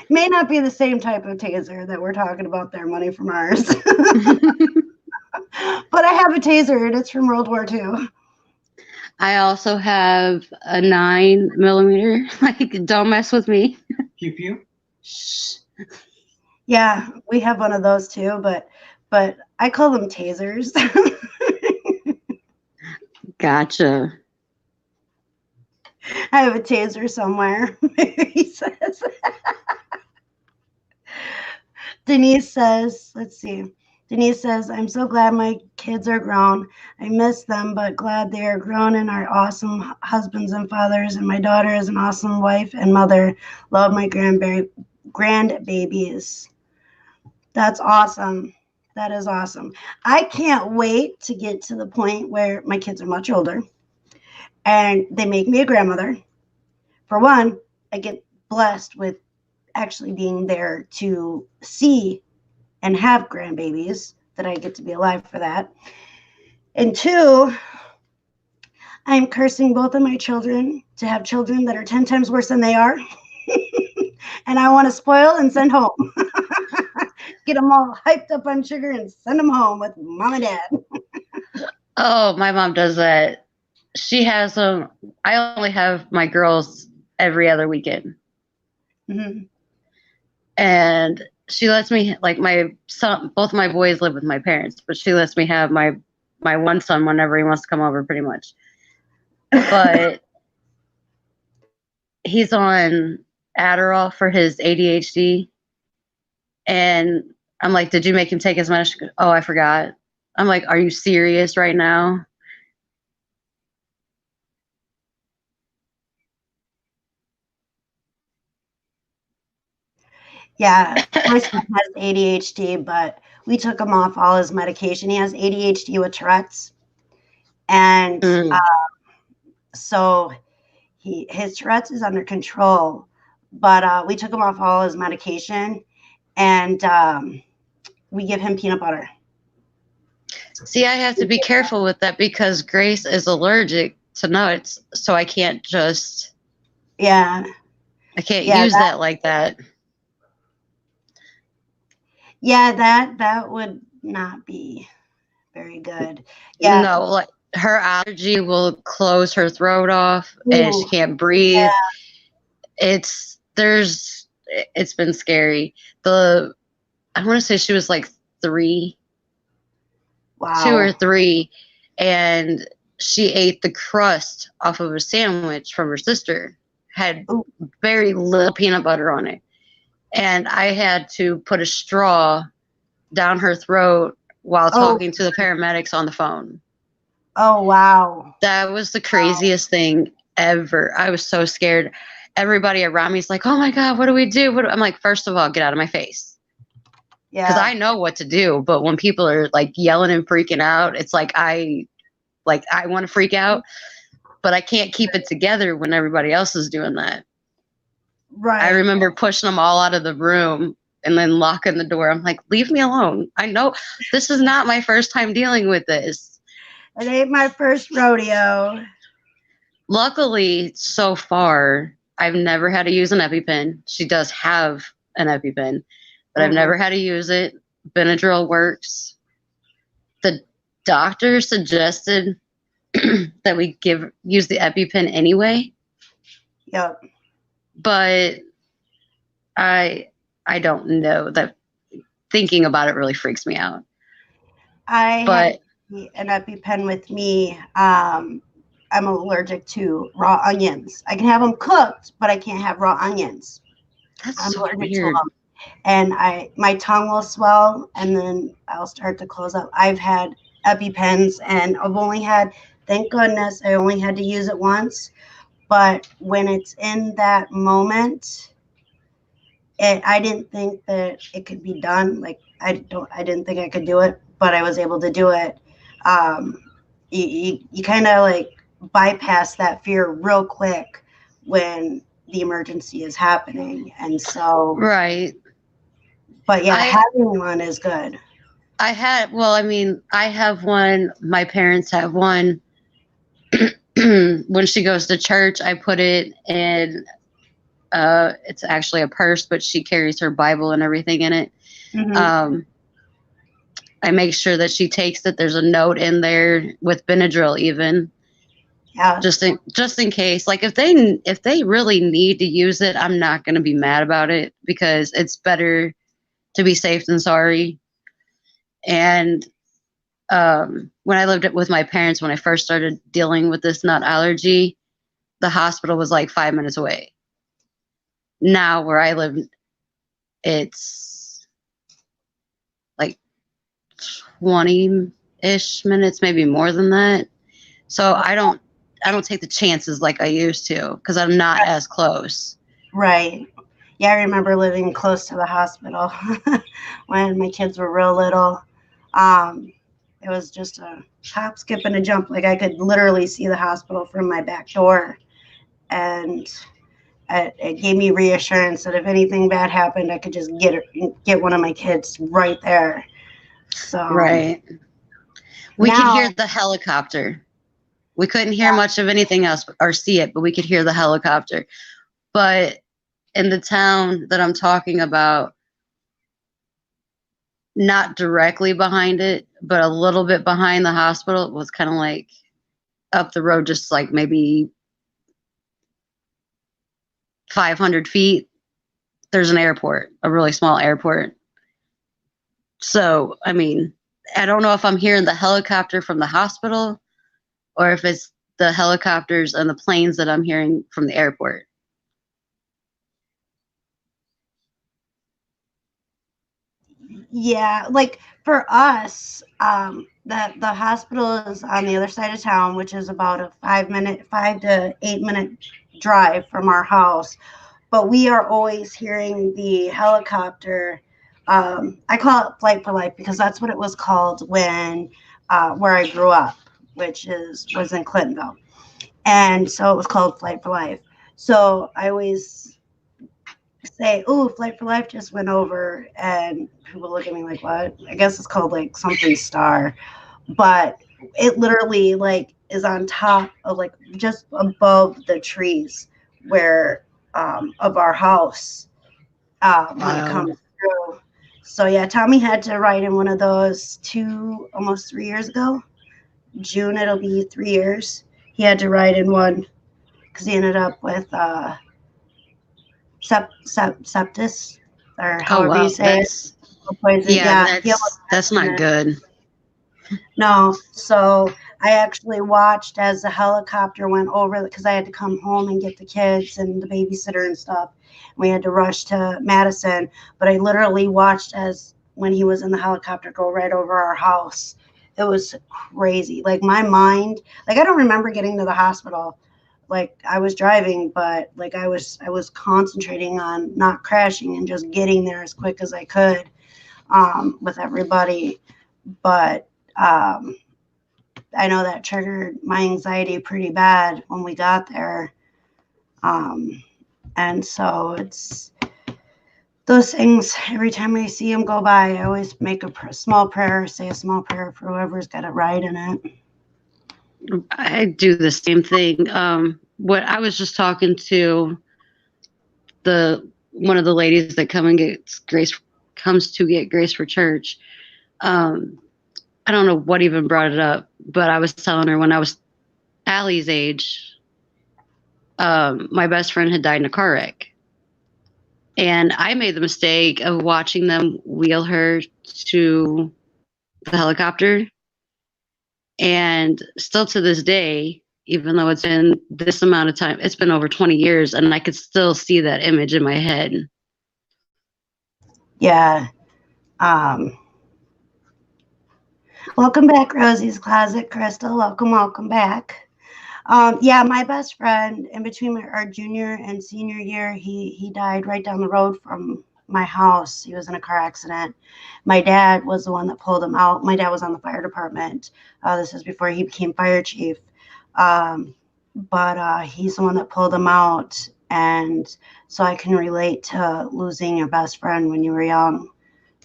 May not be the same type of taser that we're talking about there, Money from Mars. But I have a taser, and it's from World War II. I also have a 9mm. Like, don't mess with me. Pew pew. Shh. Yeah, we have one of those too, but I call them tasers. Gotcha. I have a taser somewhere. He says. Denise says, let's see. Denise says, I'm so glad my kids are grown. I miss them, but glad they are grown and are awesome husbands and fathers. And my daughter is an awesome wife and mother. Love my grandbabies. That's awesome. That is awesome. I can't wait to get to the point where my kids are much older and they make me a grandmother. For one, I get blessed with actually being there to see and have grandbabies, that I get to be alive for that. And two, I'm cursing both of my children to have children that are 10 times worse than they are. And I want to spoil and send home. Get them all hyped up on sugar and send them home with mom and dad. Oh, my mom does that. She has them. I only have my girls every other weekend. Mm-hmm. And she lets me, like, my son, both my boys live with my parents, but she lets me have my one son whenever he wants to come over, pretty much. But he's on Adderall for his ADHD. And I'm like, did you make him take his medicine? Oh, I forgot. I'm like, are you serious right now? Yeah, my son has ADHD, but we took him off all his medication. He has ADHD with Tourette's, and so his Tourette's is under control. But we took him off all his medication, and we give him peanut butter. See, I have to be careful with that because Grace is allergic to nuts, so I can't just. Yeah. I can't use that like that. Yeah, that would not be very good. Yeah. No, like her allergy will close her throat off and she can't breathe. Yeah. It's been scary. I want to say she was like 3. Wow. 2 or 3, and she ate the crust off of a sandwich from her sister. Had very little peanut butter on it. And I had to put a straw down her throat while talking to the paramedics on the phone. Oh, wow. That was the craziest thing ever. I was so scared. Everybody around me is like, oh my God, what do we do? I'm like, first of all, get out of my face. Yeah. Because I know what to do. But when people are like yelling and freaking out, it's like I want to freak out, but I can't keep it together when everybody else is doing that. Right. I remember pushing them all out of the room and then locking the door. I'm like, leave me alone. I know this is not my first time dealing with this. It ain't my first rodeo. Luckily, so far, I've never had to use an EpiPen. She does have an EpiPen, but I've never had to use it. Benadryl works. The doctor suggested that we use the EpiPen anyway. Yep. But I don't know. That thinking about it really freaks me out. I have an EpiPen with me. I'm allergic to raw onions. I can have them cooked, but I can't have raw onions. That's so weird. And my tongue will swell, and then I'll start to close up. I've had EpiPens, and thank goodness, I only had to use it once. But when it's in that moment, I didn't think that it could be done. Like I didn't think I could do it, but I was able to do it. You kind of like bypass that fear real quick when the emergency is happening, and so right. But yeah, having one is good. I have one. My parents have one. When she goes to church, I put it in. It's actually a purse, but she carries her Bible and everything in it. Mm-hmm. I make sure that she takes it. There's a note in there with Benadryl, even. Yeah. Just in case, like if they really need to use it, I'm not going to be mad about it because it's better to be safe than sorry. And when I lived with my parents, when I first started dealing with this nut allergy, the hospital was like 5 minutes away. Now where I live, it's like 20-ish minutes, maybe more than that. So I don't take the chances like I used to because I'm not as close. Right. Yeah, I remember living close to the hospital when my kids were real little. It was just a hop, skip, and a jump. Like I could literally see the hospital from my back door. And it gave me reassurance that if anything bad happened, I could just get one of my kids right there. So right. We could hear the helicopter. We couldn't hear much of anything else or see it, but we could hear the helicopter. But in the town that I'm talking about, not directly behind it, but a little bit behind the hospital, it was kind of like up the road, just like maybe 500 feet. There's an airport, a really small airport. So, I mean, I don't know if I'm hearing the helicopter from the hospital or if it's the helicopters and the planes that I'm hearing from the airport. Yeah, like for us, the hospital is on the other side of town, which is about a 5 to 8 minute drive from our house. But we are always hearing the helicopter. I call it Flight for Life because that's what it was called when where I grew up, which was in Clintonville, and so it was called Flight for Life. So I always say, "Oh, Flight for Life just went over," and people look at me like, "What?" I guess it's called like something star, but it literally like is on top of like just above the trees where of our house when it Wow. comes through. So yeah, Tommy had to ride in one of those almost 3 years ago. June it'll be 3 years. He had to ride in one because he ended up with septis or Oh however you wow, say it. Poison. yeah, Yeah, he almost that's died in not it. good. No, so I actually watched as the helicopter went over because I had to come home and get the kids and the babysitter and stuff. We had to rush to Madison, but I literally watched as when he was in the helicopter go right over our house. It was crazy. Like my mind, like I don't remember getting to the hospital. Like I was driving, but like I was concentrating on not crashing and just getting there as quick as I could with everybody. But I know that triggered my anxiety pretty bad when we got there. And so it's those things, every time I see them go by, I always make a small prayer, say a small prayer for whoever's got a ride in it. I do the same thing. What I was just talking to one of the ladies that comes to get grace for church. I don't know what even brought it up, but I was telling her when I was Allie's age, my best friend had died in a car wreck. And I made the mistake of watching them wheel her to the helicopter. And still to this day, even though it's been this amount of time, it's been over 20 years, and I could still see that image in my head. Yeah. Welcome back, Rosie's Closet. Crystal, welcome back. Yeah, my best friend, in between our junior and senior year, he died right down the road from my house. He was in a car accident. My dad was the one that pulled him out. My dad was on the fire department. This is before he became fire chief. But he's the one that pulled him out. And so I can relate to losing your best friend when you were young.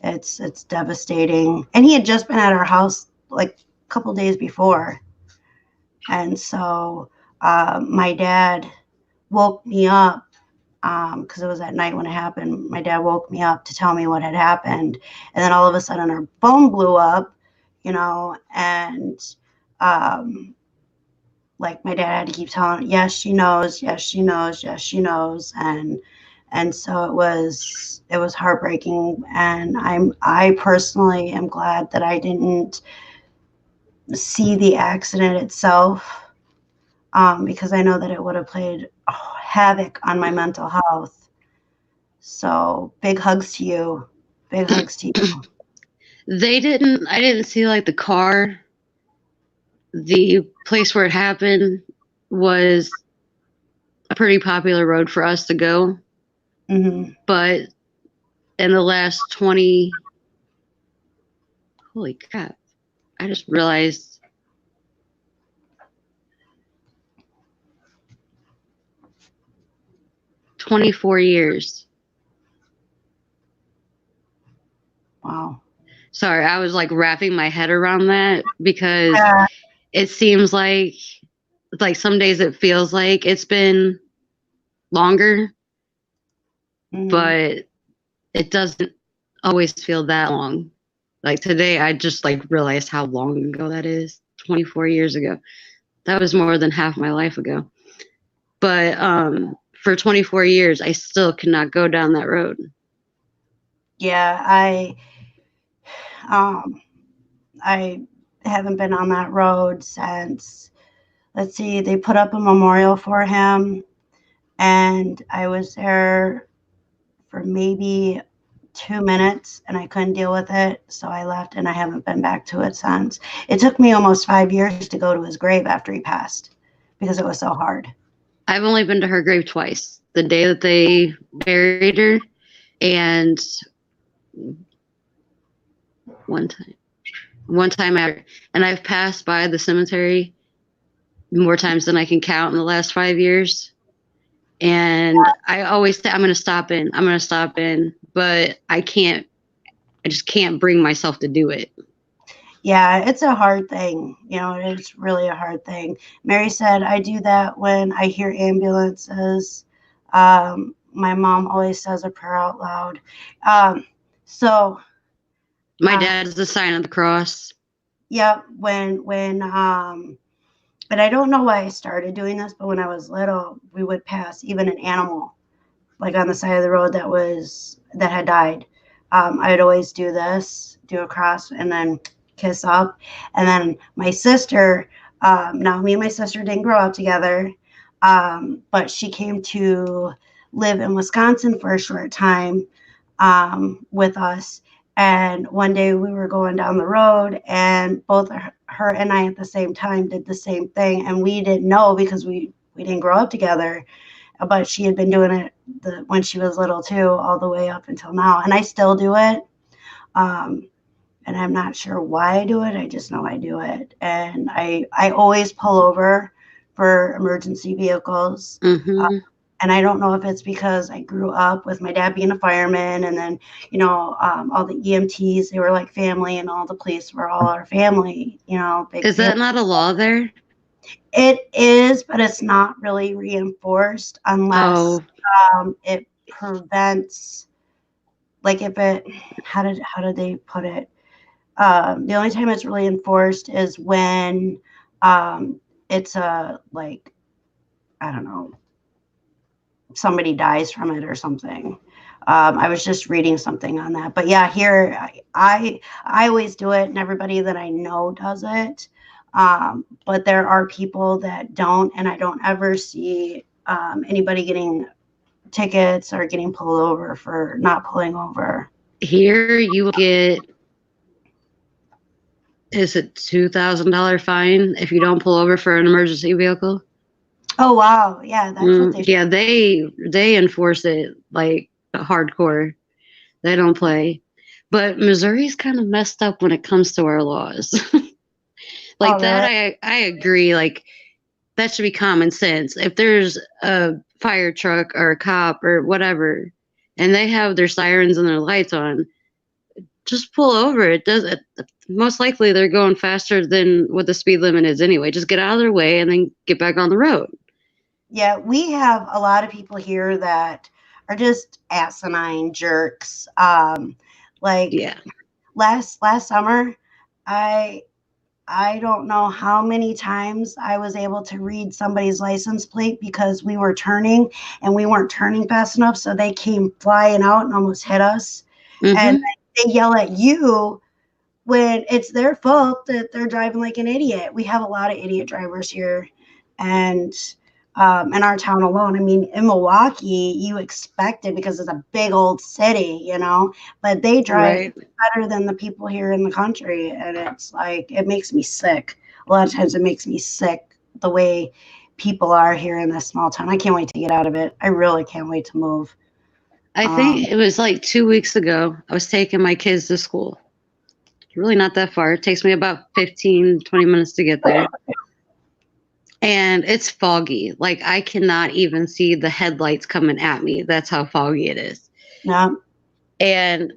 It's devastating. And he had just been at our house like a couple days before. And so my dad woke me up because it was at night when it happened. My dad woke me up to tell me what had happened. And then all of a sudden our phone blew up, and like my dad had to keep telling, yes, she knows, yes, she knows, yes, she knows. And so it was heartbreaking. And I personally am glad that I didn't see the accident itself. Because I know that it would have played havoc on my mental health. So big hugs to you. Big hugs to you. I didn't see like the car. The place where it happened was a pretty popular road for us to go. Mm-hmm. But in the last holy crap, I just realized 24 years. Wow. Sorry, I was like wrapping my head around that because it seems like some days it feels like it's been longer, but it doesn't always feel that long. Like today, I just realized how long ago that is. 24 years ago. That was more than half my life ago. But for 24 years, I still cannot go down that road. Yeah, I haven't been on that road since, let's see, they put up a memorial for him, and I was there for maybe 2 minutes and I couldn't deal with it. So I left and I haven't been back to it since. It took me almost 5 years to go to his grave after he passed because it was so hard. I've only been to her grave twice. The day that they buried her and one time after. And I've passed by the cemetery more times than I can count in the last 5 years. And I always say, I'm going to stop in, but I just can't bring myself to do it. Yeah, it's a hard thing. You know, it's really a hard thing. Mary said, I do that when I hear ambulances. My mom always says a prayer out loud. So my dad is the sign of the cross. Yeah, but I don't know why I started doing this, but when I was little, we would pass even an animal, like on the side of the road that had died. I'd always do this, do a cross, and then kiss up. And then my sister, now me and my sister didn't grow up together, but she came to live in Wisconsin for a short time with us. And one day we were going down the road and both her and I at the same time did the same thing. And we didn't know because we didn't grow up together, but she had been doing it when she was little too, all the way up until now. And I still do it. And I'm not sure why I do it. I just know I do it. And I always pull over for emergency vehicles. Mm-hmm. And I don't know if it's because I grew up with my dad being a fireman, and then, you know, all the EMTs, they were like family, and all the police were all our family, you know. Is that not a law there? It is, but it's not really reinforced unless it prevents, like if it, how did they put it? The only time it's really enforced is when it's a, like, I don't know, somebody dies from it or something. I was just reading something on that, but yeah, here I always do it, and everybody that I know does it. But there are people that don't, and I don't ever see anybody getting tickets or getting pulled over for not pulling over. Here you will get, is it $2,000 fine if you don't pull over for an emergency vehicle? Oh wow, yeah, that's what they. Yeah, they enforce it like hardcore. They don't play. But Missouri's kind of messed up when it comes to our laws. Like that, really? I agree. Like that should be common sense. If there's a fire truck or a cop or whatever, and they have their sirens and their lights on, just pull over. It does it. Most likely they're going faster than what the speed limit is anyway. Just get out of their way and then get back on the road. Yeah, we have a lot of people here that are just asinine jerks. Like last summer, I don't know how many times I was able to read somebody's license plate because we were turning and we weren't turning fast enough, so they came flying out and almost hit us. Mm-hmm. And they yell at you when it's their fault that they're driving like an idiot. We have a lot of idiot drivers here, and in our town alone. I mean, in Milwaukee, you expect it because it's a big old city, you know, but they drive better than the people here in the country. And it's like, it makes me sick. A lot of times it makes me sick the way people are here in this small town. I can't wait to get out of it. I really can't wait to move. I think it was like 2 weeks ago, I was taking my kids to school. It's really not that far. It takes me about 15, 20 minutes to get there. And it's foggy. Like I cannot even see the headlights coming at me. That's how foggy it is. Yeah. And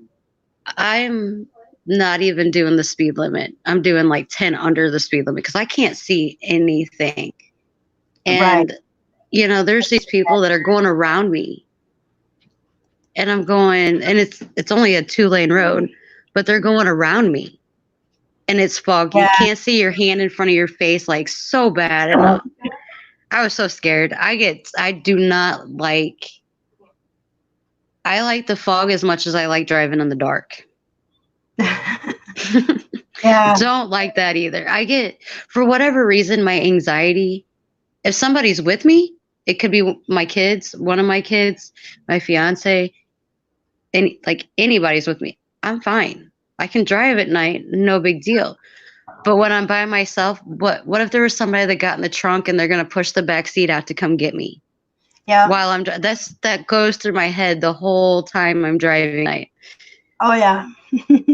I'm not even doing the speed limit. I'm doing like 10 under the speed limit because I can't see anything. And, you know, there's these people that are going around me. And I'm going, and it's only a 2-lane road, but they're going around me. And it's foggy. You can't see your hand in front of your face, like so bad. And I was so scared. I do not like, I like the fog as much as I like driving in the dark. Don't like that either. I get, for whatever reason, my anxiety, if somebody's with me, it could be my kids, one of my kids, my fiance, anybody's with me, I'm fine. I can drive at night, no big deal. But when I'm by myself, what if there was somebody that got in the trunk and they're gonna push the back seat out to come get me? Yeah. While that goes through my head the whole time I'm driving at night. Oh yeah.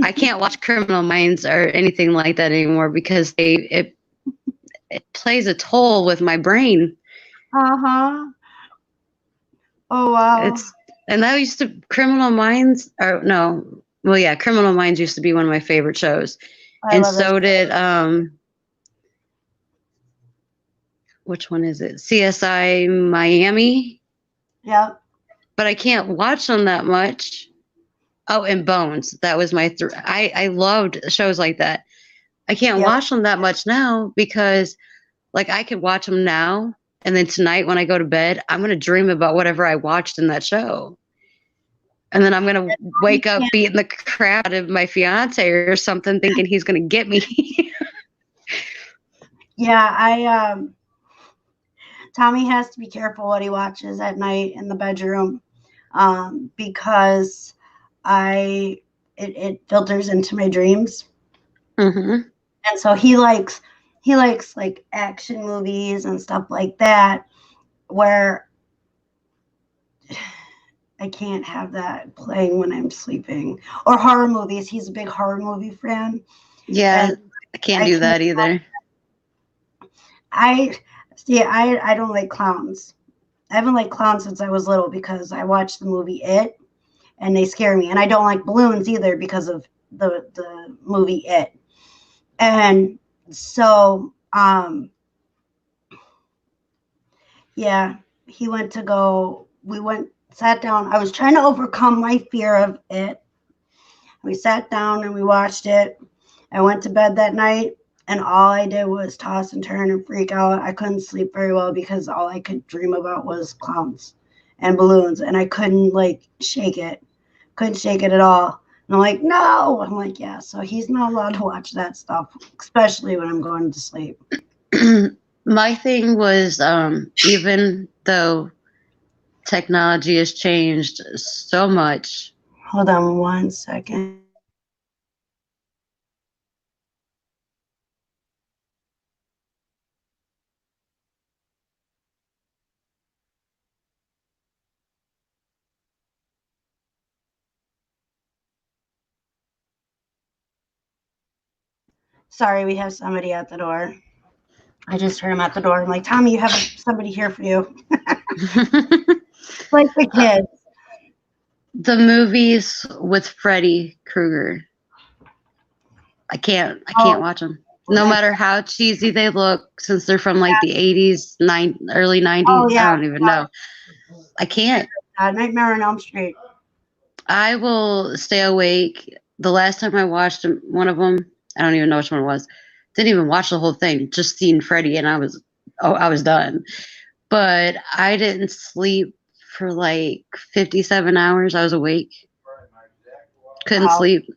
I can't watch Criminal Minds or anything like that anymore because it plays a toll with my brain. Uh-huh. Oh wow. And that used to Criminal Minds or no. Well, yeah, Criminal Minds used to be one of my favorite shows. I And love so it. did which one is it? CSI Miami. Yep. But I can't watch them that much. Oh, and Bones. That was my I loved shows like that. I can't Yep. watch them that much now because like I could watch them now and then tonight when I go to bed, I'm going to dream about whatever I watched in that show. And then I'm going to wake up beating the crap out of my fiance or something thinking he's going to get me. Yeah, Tommy has to be careful what he watches at night in the bedroom, because it filters into my dreams. Mm-hmm. And so he likes like action movies and stuff like that, where I can't have that playing when I'm sleeping. Or horror movies. He's a big horror movie fan. Yeah, And I can't do that either. I don't like clowns. I haven't liked clowns since I was little because I watched the movie It, and they scare me. And I don't like balloons either because of the movie It. And so, yeah, sat down. I was trying to overcome my fear of it. We sat down and we watched it. I went to bed that night, and all I did was toss and turn and freak out. I couldn't sleep very well because all I could dream about was clowns and balloons, and I couldn't shake it. Couldn't shake it at all. And I'm like, no. I'm like, yeah. So he's not allowed to watch that stuff, especially when I'm going to sleep. My thing was, even though technology has changed so much. Hold on 1 second. Sorry, we have somebody at the door. I just heard him at the door. I'm like, Tommy, you have somebody here for you. Like the kids. The movies with Freddy Krueger. I can't watch them. No matter how cheesy they look, since they're from like the 80s, early 90s. Oh, yeah. I don't even know. I can't. Nightmare on Elm Street. I will stay awake. The last time I watched one of them, I don't even know which one it was. Didn't even watch the whole thing. Just seen Freddy, and I was done. But I didn't sleep for like 57 hours. I was awake. Couldn't sleep.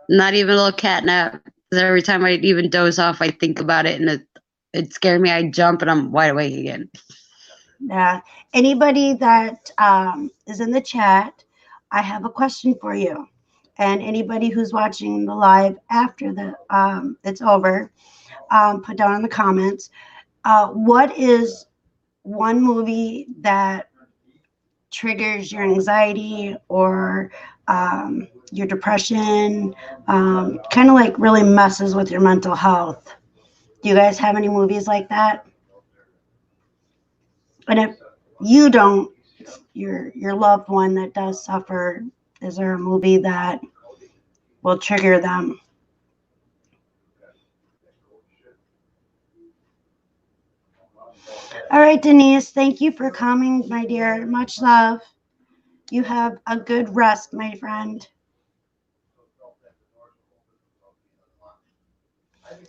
Not even a little cat nap. Every time I even doze off, I think about it, and it scared me. I jump, and I'm wide awake again. Yeah. Anybody that is in the chat, I have a question for you. And anybody who's watching the live after it's over, put down in the comments, what is one movie that triggers your anxiety or your depression, kind of like really messes with your mental health? Do you guys have any movies like that? And if you don't, your loved one that does suffer, is there a movie that will trigger them? All right, Denise, thank you for coming, my dear. Much love. You have a good rest, my friend.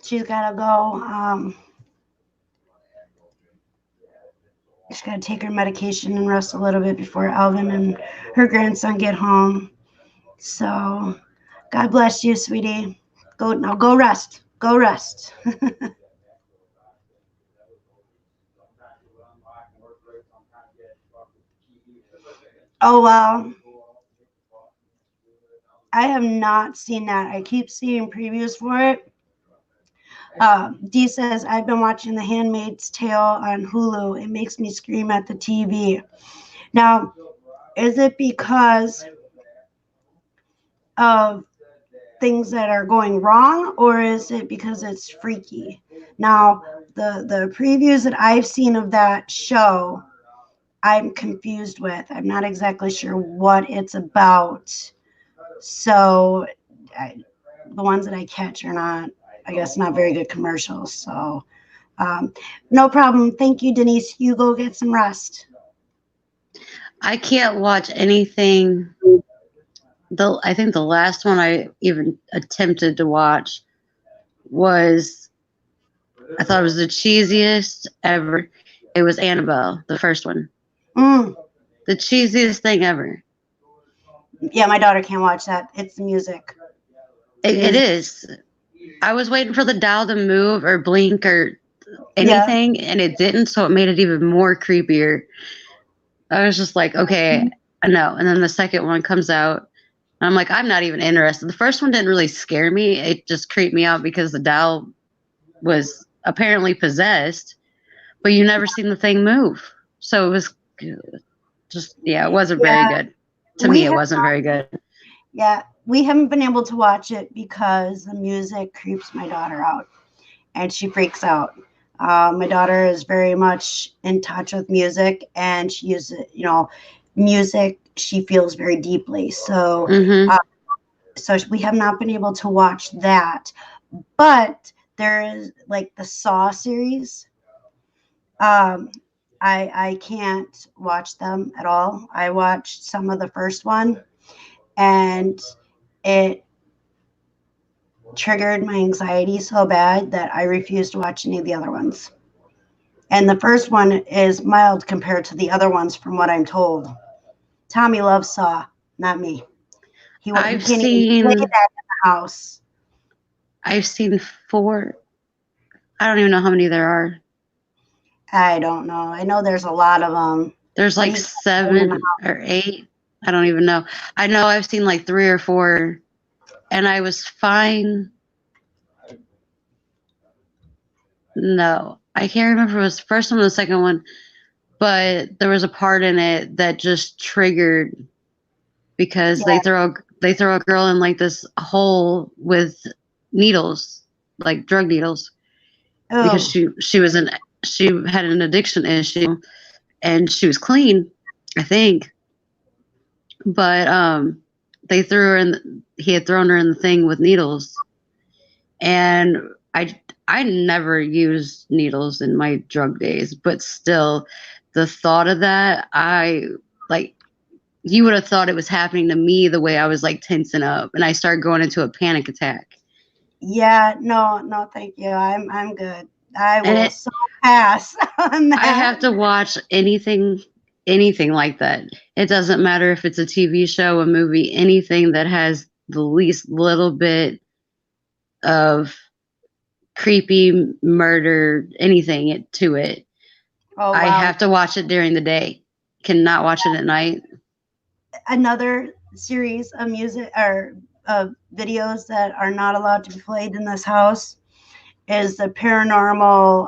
She's got to go. She's got to take her medication and rest a little bit before Alvin and her grandson get home. So God bless you, sweetie. Go rest. Go rest. Oh, wow. I have not seen that. I keep seeing previews for it. Dee says, I've been watching The Handmaid's Tale on Hulu. It makes me scream at the TV. Now, is it because of things that are going wrong, or is it because it's freaky? Now, the previews that I've seen of that show, I'm confused with. I'm not exactly sure what it's about. So the ones that I catch are not, I guess, not very good commercials. So no problem. Thank you, Denise. You go get some rest. I can't watch anything. I think the last one I even attempted to watch was, I thought it was the cheesiest ever. It was Annabelle, the first one. The cheesiest thing ever. Yeah, my daughter can't watch that. It's the music. It is. I was waiting for the doll to move or blink or anything, and it didn't, so it made it even more creepier. I was just like, okay, I know. And then the second one comes out, and I'm like, I'm not even interested. The first one didn't really scare me. It just creeped me out because the doll was apparently possessed, but you never seen the thing move. So it was just, it wasn't very good. To me, it wasn't very good. Yeah, we haven't been able to watch it because the music creeps my daughter out, and she freaks out. My daughter is very much in touch with music, and she uses, music she feels very deeply. So, so we have not been able to watch that. But there is like the Saw series. I can't watch them at all. I watched some of the first one, and it triggered my anxiety so bad that I refused to watch any of the other ones. And the first one is mild compared to the other ones, from what I'm told. Tommy loves Saw, not me. He can't even play that in the house. I've seen 4. I don't even know how many there are. I don't know. I know there's a lot of them. There's like 7 or 8. I don't even know. I know I've seen like 3 or 4, and I was fine. No, I can't remember if it was the first one or the second one, but there was a part in it that just triggered because they throw a girl in like this hole with needles, like drug needles, because she had an addiction issue, and she was clean, I think, but they threw her in. He had thrown her in the thing with needles, and I never used needles in my drug days, but still, the thought of that, you would have thought it was happening to me the way I was like tensing up, and I started going into a panic attack. Yeah, no, thank you. I'm good. I will so pass on that. I have to watch anything like that. It doesn't matter if it's a TV show, a movie, anything that has the least little bit of creepy murder, anything to it. Oh, wow. I have to watch it during the day. Cannot watch it at night. Another series of music or videos that are not allowed to be played in this house is the Paranormal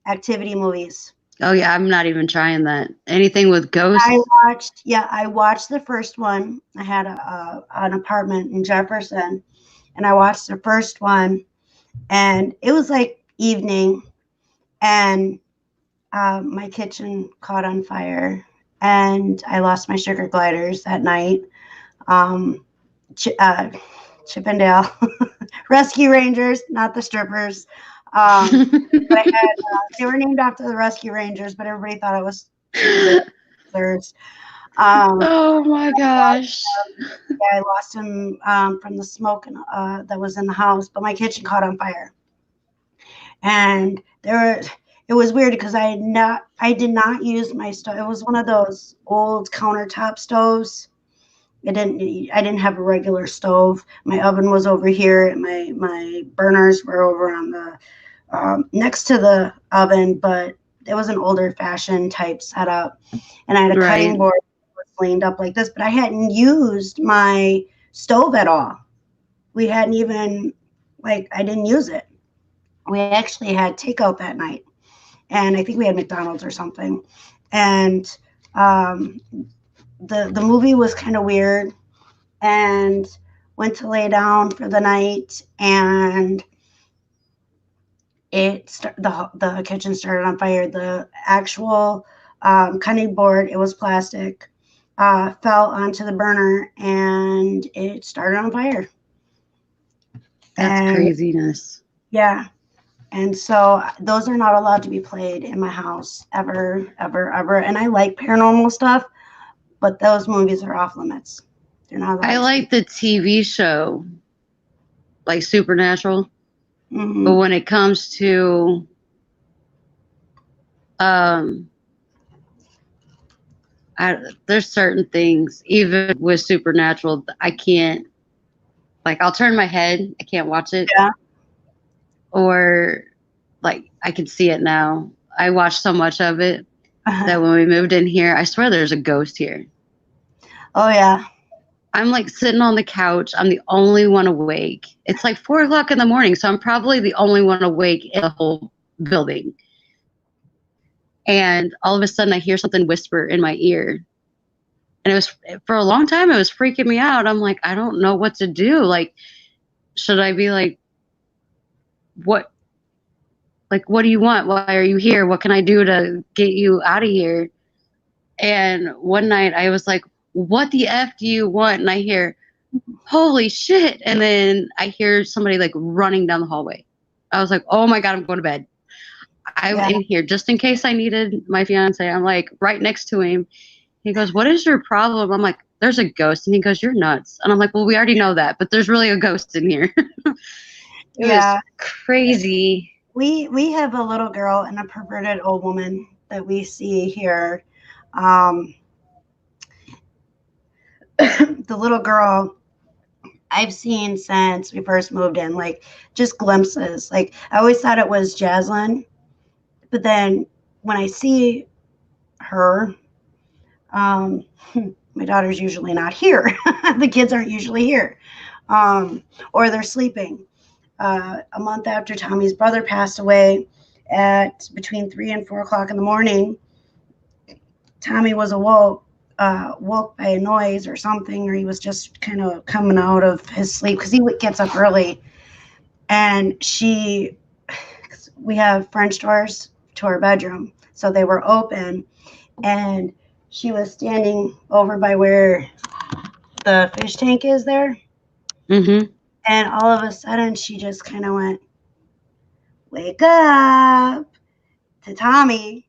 Activity movies. Oh yeah, I'm not even trying that. Anything with ghosts. I watched the first one. I had an apartment in Jefferson, and I watched the first one, and it was like evening, and my kitchen caught on fire, and I lost my sugar gliders that night. Chippendale Rescue Rangers, not the strippers. But they were named after the Rescue Rangers, but everybody thought it was theirs. Oh my gosh! I lost him from the smoke that was in the house, but my kitchen caught on fire, and it was weird because I did not use my stove. It was one of those old countertop stoves. I didn't have a regular stove. My oven was over here, and my burners were over on the next to the oven, but it was an older fashioned type setup, and I had a cutting board that was leaned up like this, but I hadn't used my stove at all. We hadn't even, like, I didn't use it. We actually had takeout that night, and I think we had McDonald's or something. And the movie was kind of weird, and went to lay down for the night, and the kitchen started on fire. The actual cutting board, it was plastic, fell onto the burner, and it started on fire. That's craziness. Yeah. And so those are not allowed to be played in my house ever, ever, ever. And I like paranormal stuff, but those movies are off limits. They're not allowed. I like the TV show, like Supernatural. Mm-hmm. But when it comes to there's certain things, even with Supernatural, I can't, like, I'll turn my head, I can't watch it. Yeah. Or, like, I can see it now. I watched so much of it that when we moved in here, I swear there's a ghost here. Oh, yeah. I'm, like, sitting on the couch. I'm the only one awake. It's like 4 o'clock in the morning, so I'm probably the only one awake in the whole building. And all of a sudden, I hear something whisper in my ear. And it was, for a long time, it was freaking me out. I'm like, I don't know what to do. Like, should I be like, what do you want? Why are you here? What can I do to get you out of here? And one night I was like, what the F do you want? And I hear, holy shit. And then I hear somebody like running down the hallway. I was like, oh my God, I'm going to bed. I'm in here just in case I needed my fiance. I'm like right next to him. He goes, what is your problem? I'm like, there's a ghost. And he goes, you're nuts. And I'm like, well, we already know that, but there's really a ghost in here. It was crazy. We have a little girl and a perverted old woman that we see here. The little girl I've seen since we first moved in, like just glimpses. Like I always thought it was Jaslyn, but then when I see her, my daughter's usually not here. The kids aren't usually here, or they're sleeping. A month after Tommy's brother passed away, at between 3 and 4 o'clock in the morning, Tommy was woke by a noise or something, or he was just kind of coming out of his sleep because he gets up early. And we have French doors to our bedroom, so they were open, and she was standing over by where the fish tank is there. Mm-hmm. And all of a sudden, she just kind of went, wake up, to Tommy.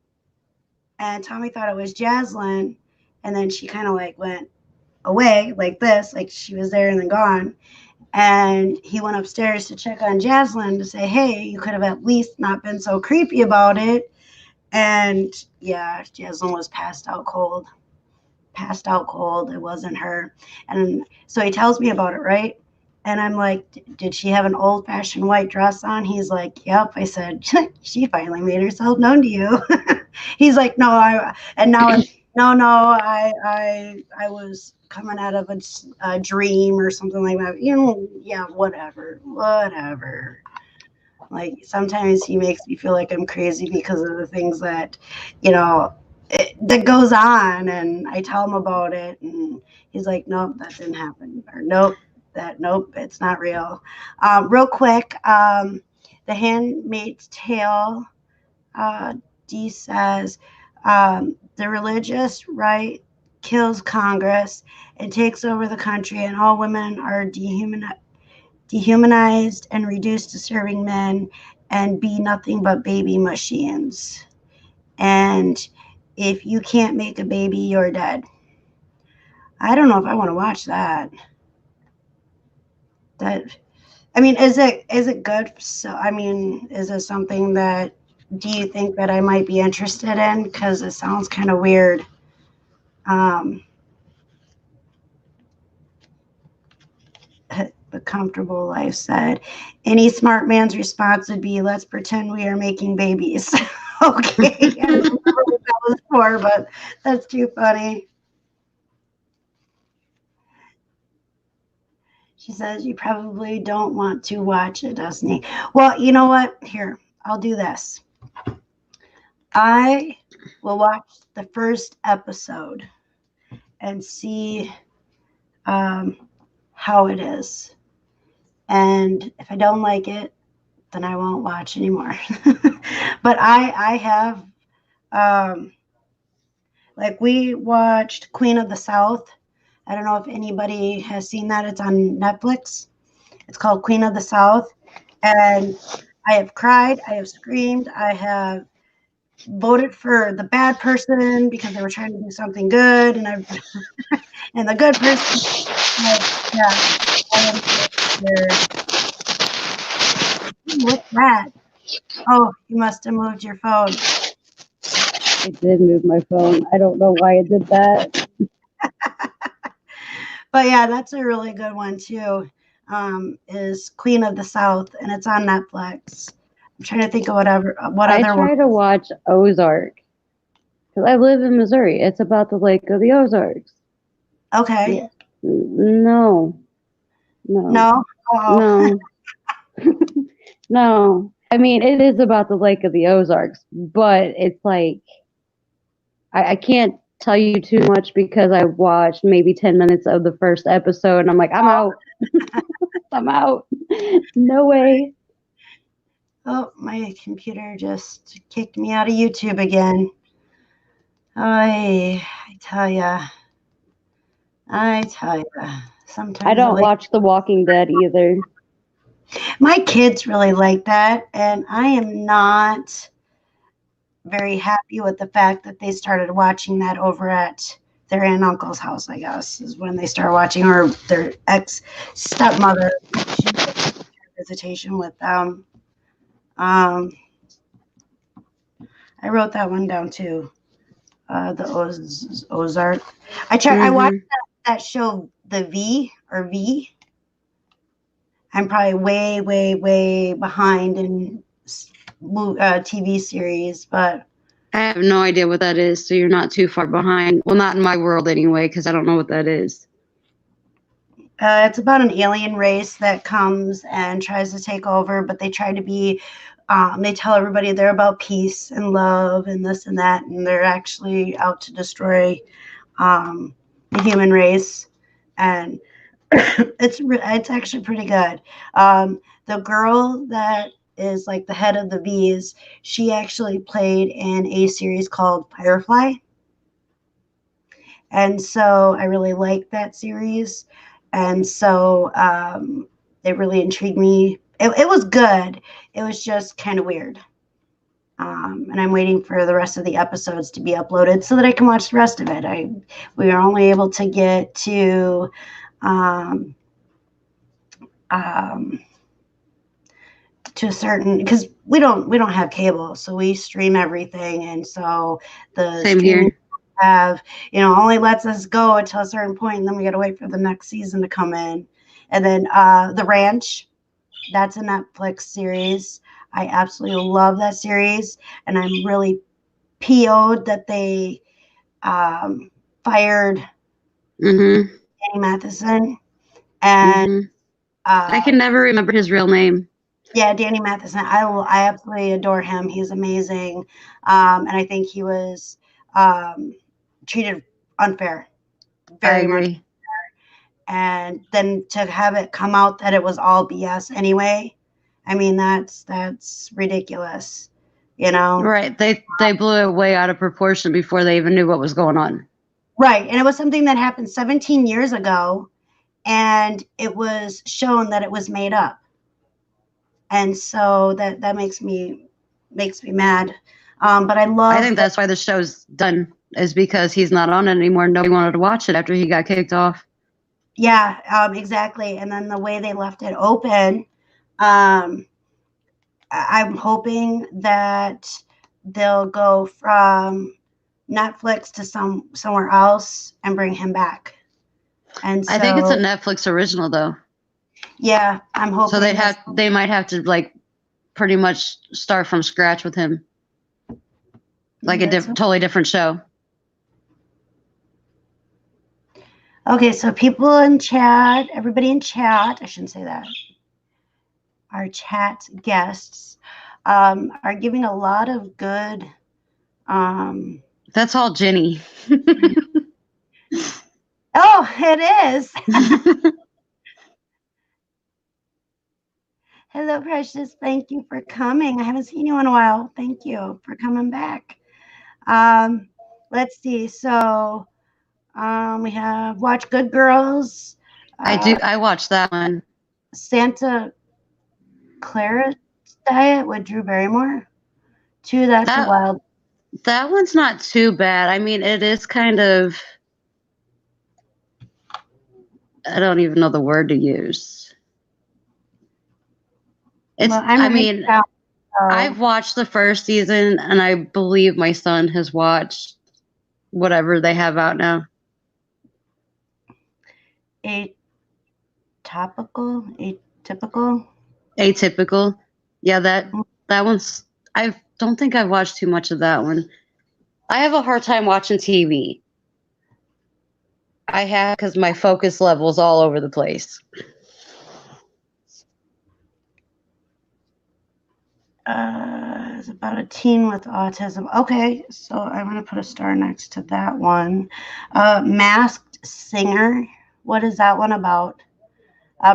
And Tommy thought it was Jaslyn. And then she kind of like went away like this, like she was there and then gone. And he went upstairs to check on Jaslyn to say, hey, you could have at least not been so creepy about it. And yeah, Jaslyn was passed out cold. It wasn't her. And so he tells me about it, right? And I'm like, did she have an old-fashioned white dress on? He's like, yep. I said, she finally made herself known to you. He's like, no, I was coming out of a dream or something like that. You know, yeah, whatever. Like sometimes he makes me feel like I'm crazy because of the things that, you know, that goes on. And I tell him about it, and he's like, nope, that didn't happen. Or nope, it's not real. Real quick, The Handmaid's Tale, Dee says, the religious right kills Congress and takes over the country, and all women are dehumanized and reduced to serving men and be nothing but baby machines. And if you can't make a baby, you're dead. I don't know if I want to watch that. Is it good? So, I mean, is it something that, do you think that I might be interested in? Because it sounds kind of weird. The Comfortable Life said, any smart man's response would be, let's pretend we are making babies. Okay. I don't remember what that was for, but that's too funny. She says you probably don't want to watch it, Destiny. Well, you know what? Here, I'll do this. I will watch the first episode and see how it is. And if I don't like it, then I won't watch anymore. But I have, like, we watched Queen of the South. I don't know if anybody has seen that. It's on Netflix. It's called Queen of the South. And I have cried. I have screamed. I have voted for the bad person because they were trying to do something good. And and the good person, yeah. What's that? Oh, you must have moved your phone. I did move my phone. I don't know why I did that. But yeah, that's a really good one too. Is Queen of the South, and it's on Netflix. I'm trying to think of what other I try one. to watch Ozark because I live in Missouri. It's about the Lake of the Ozarks. Okay. Yeah. No. No. Oh. No. No. I mean, it is about the Lake of the Ozarks, but it's like I can't tell you too much because I watched maybe 10 minutes of the first episode and I'm like, I'm out. I'm out. No way. Oh, my computer just kicked me out of YouTube again. I tell ya. Sometimes I don't watch The Walking Dead either. My kids really like that, and I am not very happy with the fact that they started watching that over at their aunt and uncle's house, I guess, is when they started watching, or their ex-stepmother. She had visitation with them. I wrote that one down too. The Ozark. I watched that show, The V or V. I'm probably way, way, way behind in TV series, but I have no idea what that is, so you're not too far behind. Well, not in my world anyway, because I don't know what that is. It's about an alien race that comes and tries to take over, but they try to be, they tell everybody they're about peace and love and this and that, and they're actually out to destroy the human race. And it's actually pretty good. The girl that is like the head of the V's, she actually played in a series called Firefly. And so I really liked that series. And so it really intrigued me. It was good. It was just kind of weird. And I'm waiting for the rest of the episodes to be uploaded so that I can watch the rest of it. We were only able to get to a certain, because we don't have cable, so we stream everything, and so the Same here. have only lets us go until a certain point, and then we got to wait for the next season to come in. And then The Ranch, that's a Netflix series. I absolutely love that series, and I'm really PO'd that they fired Danny Matheson. And I can never remember his real name. Yeah, Danny Matheson. I absolutely adore him. He's amazing. And I think he was treated unfair. Very much unfair. And then to have it come out that it was all BS anyway, I mean, that's ridiculous. Right. They blew it way out of proportion before they even knew what was going on. Right. And it was something that happened 17 years ago, and it was shown that it was made up. And so that makes me mad. But I think that's why the show's done, is because he's not on it anymore. Nobody wanted to watch it after he got kicked off. Yeah, exactly. And then the way they left it open, I'm hoping that they'll go from Netflix to somewhere else and bring him back. And so, I think it's a Netflix original, though. Yeah, I'm hoping. So they might have to like pretty much start from scratch with him, like a totally different show. Okay, so people in chat, everybody in chat, I shouldn't say that. Our chat guests are giving a lot of good. That's all Jenny. Oh, it is. Hello, Precious. Thank you for coming. I haven't seen you in a while. Thank you for coming back. Let's see. So we have Watch Good Girls. I watched that one. Santa Clarita Diet with Drew Barrymore. That's a wild. That one's not too bad. I mean, it is kind of, I don't even know the word to use. It's, Well, I mean, I've watched the first season, and I believe my son has watched whatever they have out now. Atypical. Yeah, that one's, I don't think I've watched too much of that one. I have a hard time watching TV. I have, because my focus level's all over the place. It's about a teen with autism. Okay, so I'm going to put a star next to that one. Masked Singer. What is that one about?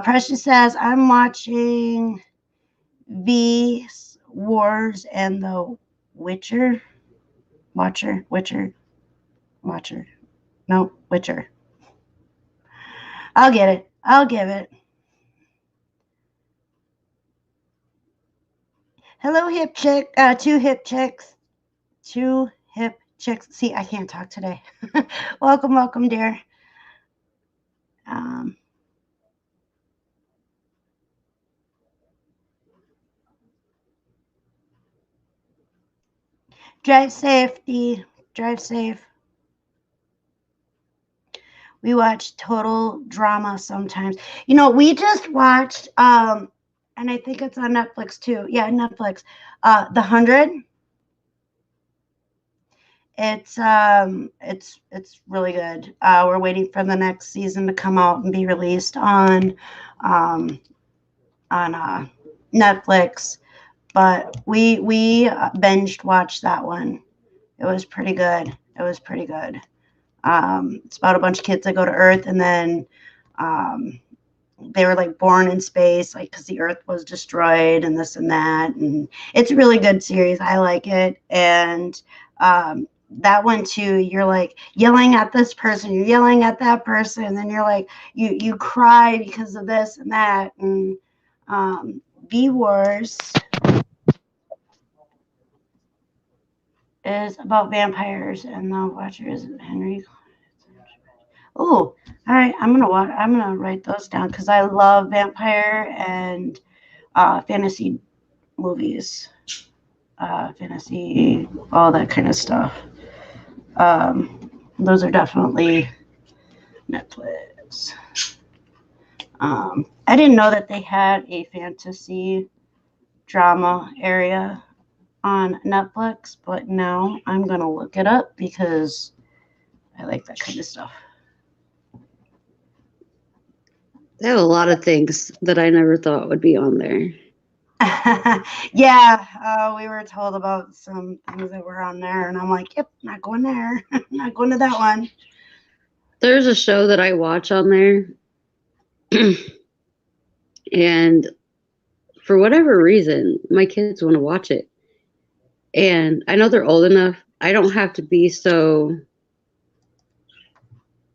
Precious says, I'm watching V Wars and the Witcher. Watcher. No, Witcher. I'll get it. I'll give it. Hello, hip chick. Two hip chicks. See, I can't talk today. welcome, dear. Drive safety. Drive safe. We watch total drama sometimes. You know, we just watched, and I think it's on Netflix too. Yeah, Netflix. The 100. It's really good. We're waiting for the next season to come out and be released on Netflix. But we binged watched that one. It was pretty good. It's about a bunch of kids that go to Earth, and then they were like born in space, like because the Earth was destroyed and this and that. And it's a really good series. I like it. And that one too, you're like yelling at this person, you're yelling at that person, and then you're like you cry because of this and that. And V Wars is about vampires, and the watcher is Henry. Oh, all right. I'm gonna write those down because I love vampire and fantasy movies, fantasy, all that kind of stuff. Those are definitely Netflix. I didn't know that they had a fantasy drama area on Netflix, but now I'm gonna look it up because I like that kind of stuff. They have a lot of things that I never thought would be on there. Yeah, we were told about some things that were on there, and I'm like, yep, not going there. Not going to that one. There's a show that I watch on there, and for whatever reason, my kids want to watch it. And I know they're old enough. I don't have to be so,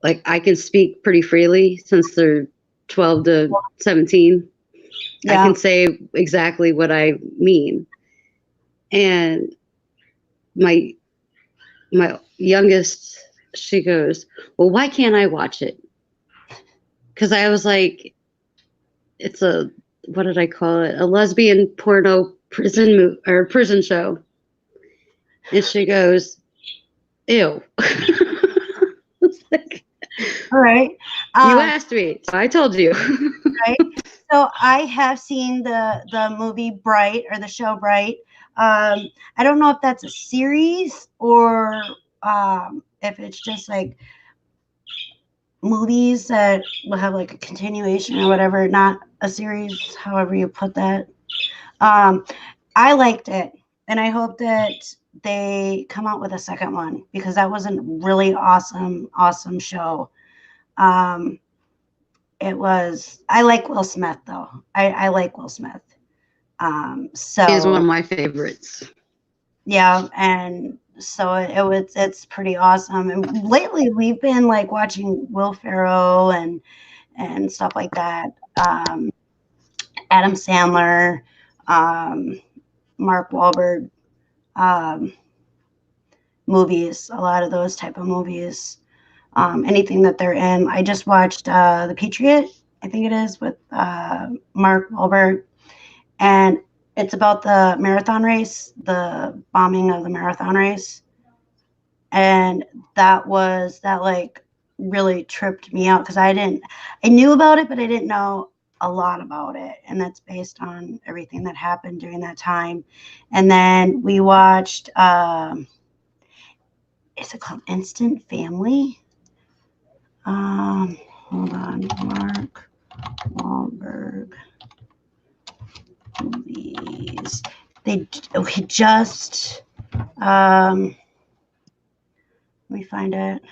like, I can speak pretty freely since they're 12 to 17. Yeah. I can say exactly what I mean. And my youngest, she goes, well, why can't I watch it? Because I was like, it's a, what did I call it? A lesbian porno prison show. And she goes, ew. Like, all right. You asked me, so I told you. Right. So I have seen the movie Bright, or the show Bright. I don't know if that's a series or if it's just like movies that will have like a continuation or whatever, not a series, however you put that. I liked it, and I hope that they come out with a second one because that was a really awesome show. Um, it was. I like Will Smith though. I like Will Smith. He's one So of my favorites. yeah, and so it's pretty awesome. And lately we've been like watching Will Ferrell and stuff like that. Adam Sandler, Mark Wahlberg, um, movies. A lot of those type of movies. Anything that they're in. I just watched The Patriot. I think it is with Mark Wahlberg, and it's about the marathon race, the bombing of the marathon race. And that like really tripped me out because I knew about it, but I didn't know a lot about it. And that's based on everything that happened during that time. And then we watched, is it called Instant Family? Hold on, Mark Wahlberg movies. We just, let me find it.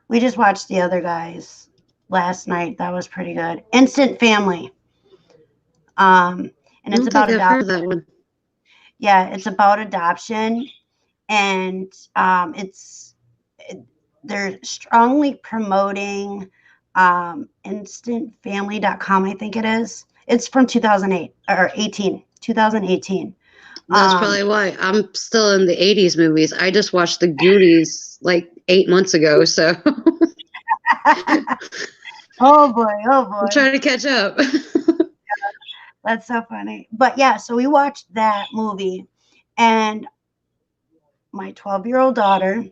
We just watched The Other Guys last night. That was pretty good. Instant Family. And it's about adoption. Yeah, it's about adoption, and they're strongly promoting instantfamily.com, I think it is. It's from 2008 or 2018. That's probably why I'm still in the 80s movies. I just watched The Goonies like 8 months ago, so oh boy. I'm trying to catch up. That's so funny. But yeah, so we watched that movie, and my 12-year-old daughter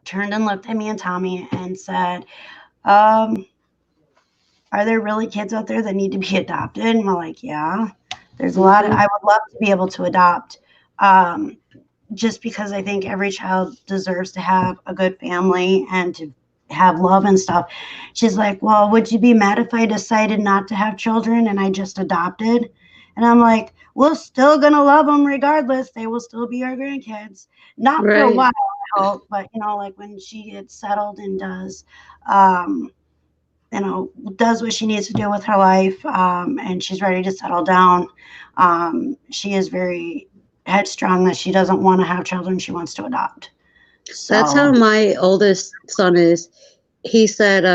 turned and looked at me and Tommy and said, are there really kids out there that need to be adopted? And we're like, yeah, there's a lot. I would love to be able to adopt, just because I think every child deserves to have a good family and to have love and stuff. She's like, well, would you be mad if I decided not to have children and I just adopted? And I'm like, we're still gonna love them regardless. They will still be our grandkids. Not for a while, I hope, but like when she gets settled and does does what she needs to do with her life, and she's ready to settle down. She is very headstrong that she doesn't want to have children. She wants to adopt. So that's how my oldest son is. He said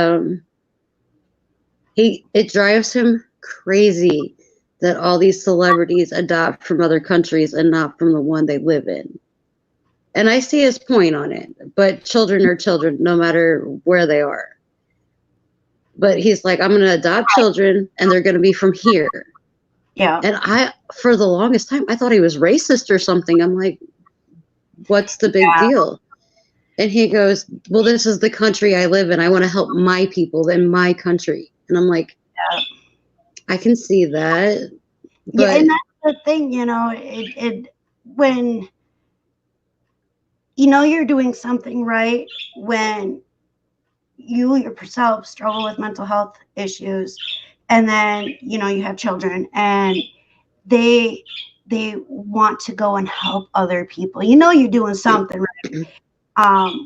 it drives him crazy that all these celebrities adopt from other countries and not from the one they live in. And I see his point on it, but children are children no matter where they are. But he's like, I'm going to adopt children and they're going to be from here. Yeah. And for the longest time, I thought he was racist or something. I'm like, what's the big deal? And he goes, well, this is the country I live in. I want to help my people in my country. And I'm like, I can see that. But yeah, and that's the thing, when you're doing something right, when you yourself struggle with mental health issues, and then you have children and they want to go and help other people, you're doing something right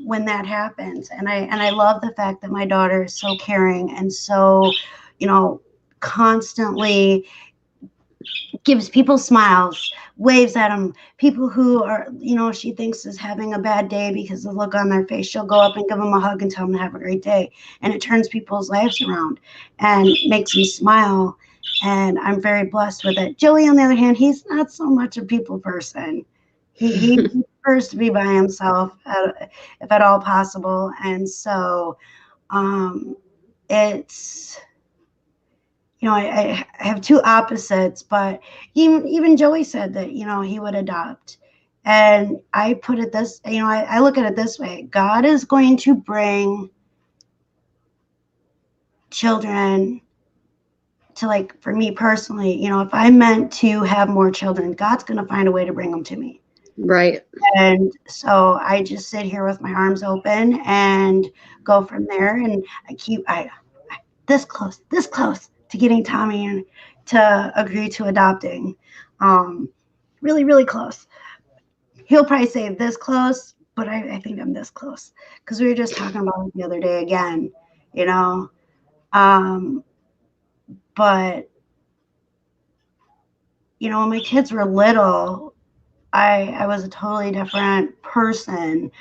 when that happens. And I love the fact that my daughter is so caring and so constantly gives people smiles, waves at them. People who are, she thinks is having a bad day because of the look on their face, she'll go up and give them a hug and tell them to have a great day. And it turns people's lives around and makes them smile. And I'm very blessed with it. Joey, on the other hand, he's not so much a people person. He prefers to be by himself, if at all possible. And so it's... I have two opposites, but even Joey said that, he would adopt. And I put it this, I look at it this way. God is going to bring children to, like, for me personally, if I'm meant to have more children, God's going to find a way to bring them to me. Right. And so I just sit here with my arms open and go from there. And I this close to getting Tommy and to agree to adopting. Really, really close. He'll probably say this close, but I think I'm this close because we were just talking about it the other day again, you know. But you know, when my kids were little, I was a totally different person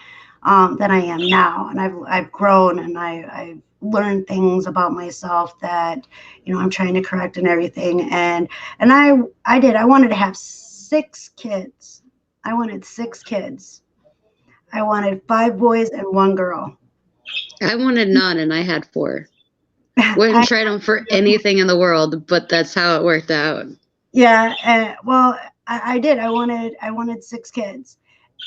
than I am now, and I've grown and I've learned things about myself that, you know, I'm trying to correct and everything. And I wanted to have 6 kids. I wanted 6 kids. I wanted 5 boys and 1 girl. I wanted none, and I had 4. Wouldn't trade them for anything in the world, but that's how it worked out. Yeah, well, I did. I wanted 6 kids,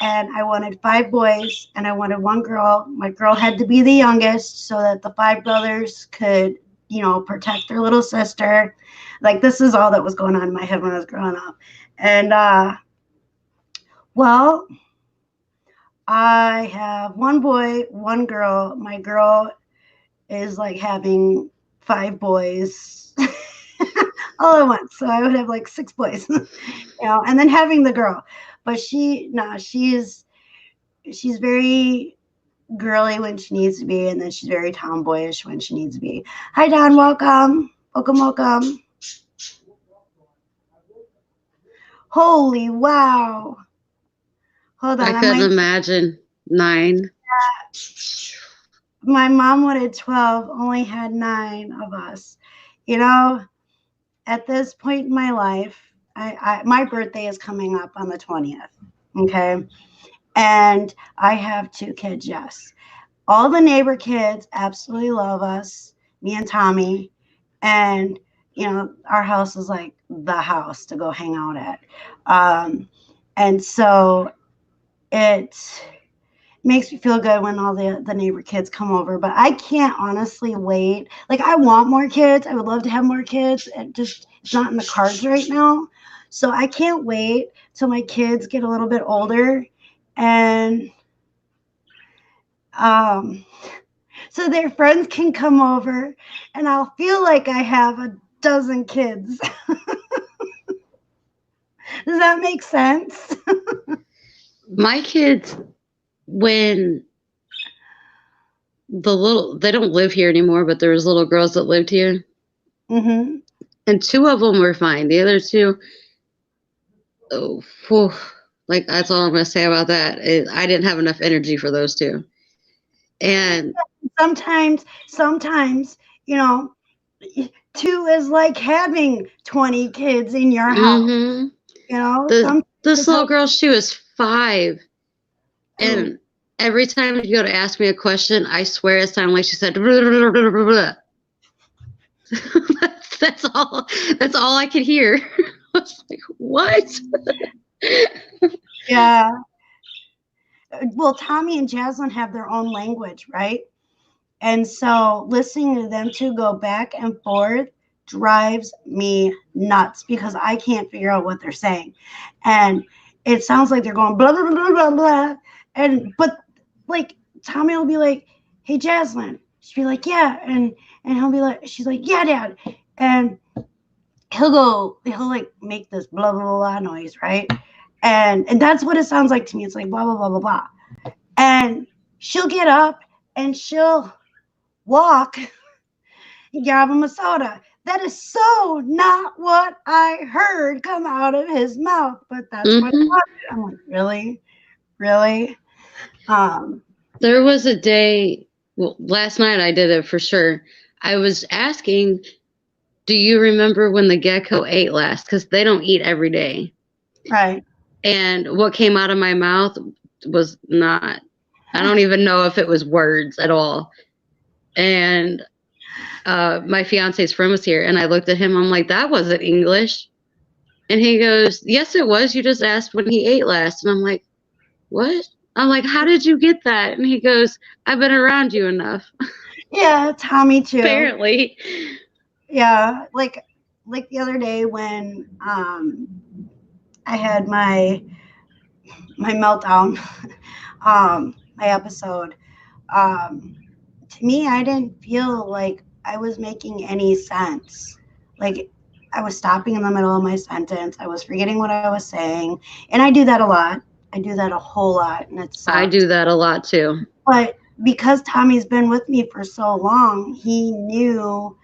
and I wanted 5 boys, and I wanted 1 girl. My girl had to be the youngest so that the 5 brothers could, you know, protect their little sister. Like, this is all that was going on in my head when I was growing up. And well, I have 1 boy, 1 girl. My girl is like having 5 boys all at once. So I would have like 6 boys, you know, and then having the girl. But she's very girly when she needs to be, and then she's very tomboyish when she needs to be. Hi, Don. Welcome. Welcome. Holy wow. Hold on. I couldn't imagine 9. My mom wanted 12, only had 9 of us. You know, at this point in my life, my birthday is coming up on the 20th. Okay. And I have 2 kids, yes. All the neighbor kids absolutely love us, me and Tommy. And, you know, our house is like the house to go hang out at. And so it makes me feel good when all the neighbor kids come over, but I can't honestly wait. Like, I want more kids. I would love to have more kids. It's not in the cards right now. So I can't wait till my kids get a little bit older, and so their friends can come over and I'll feel like I have a dozen kids. Does that make sense? My kids, when they don't live here anymore, but there was little girls that lived here. Mm-hmm. And 2 of them were fine. The other 2, like, that's all I'm going to say about that. I didn't have enough energy for those 2. And sometimes, you know, 2 is like having 20 kids in your house. mm-hmm. You know, this little girl, she was 5. And every time you go to ask me a question, I swear it sounded like she said, blah, blah, blah, blah, blah. That's all I could hear. I was like, what? Yeah. Well, Tommy and Jaslyn have their own language, right? And so listening to them 2 go back and forth drives me nuts because I can't figure out what they're saying. And it sounds like they're going blah, blah, blah, blah, blah. But like, Tommy will be like, hey, Jaslyn. She'll be like, yeah. And he'll be like, she's like, yeah, Dad. And he'll like make this blah, blah, blah noise, right? And that's what it sounds like to me. It's like blah, blah, blah, blah, blah. And she'll get up and she'll walk and grab him a soda. That is so not what I heard come out of his mouth, but that's what it was. I'm like, really? There was a day, well, last night I did it for sure. I was asking, do you remember when the gecko ate last? Because they don't eat every day. Right. And what came out of my mouth was not, I don't even know if it was words at all. And my fiance's friend was here, and I looked at him. I'm like, that wasn't English. And he goes, yes, it was. You just asked when he ate last. And I'm like, what? I'm like, how did you get that? And he goes, I've been around you enough. Yeah, Tommy too. Apparently. Yeah, like the other day when I had my my meltdown, my episode, to me, I didn't feel like I was making any sense. Like I was stopping in the middle of my sentence. I was forgetting what I was saying. And I do that a lot. I do that a whole lot. And it sucks. I do that a lot too. But because Tommy's been with me for so long, he knew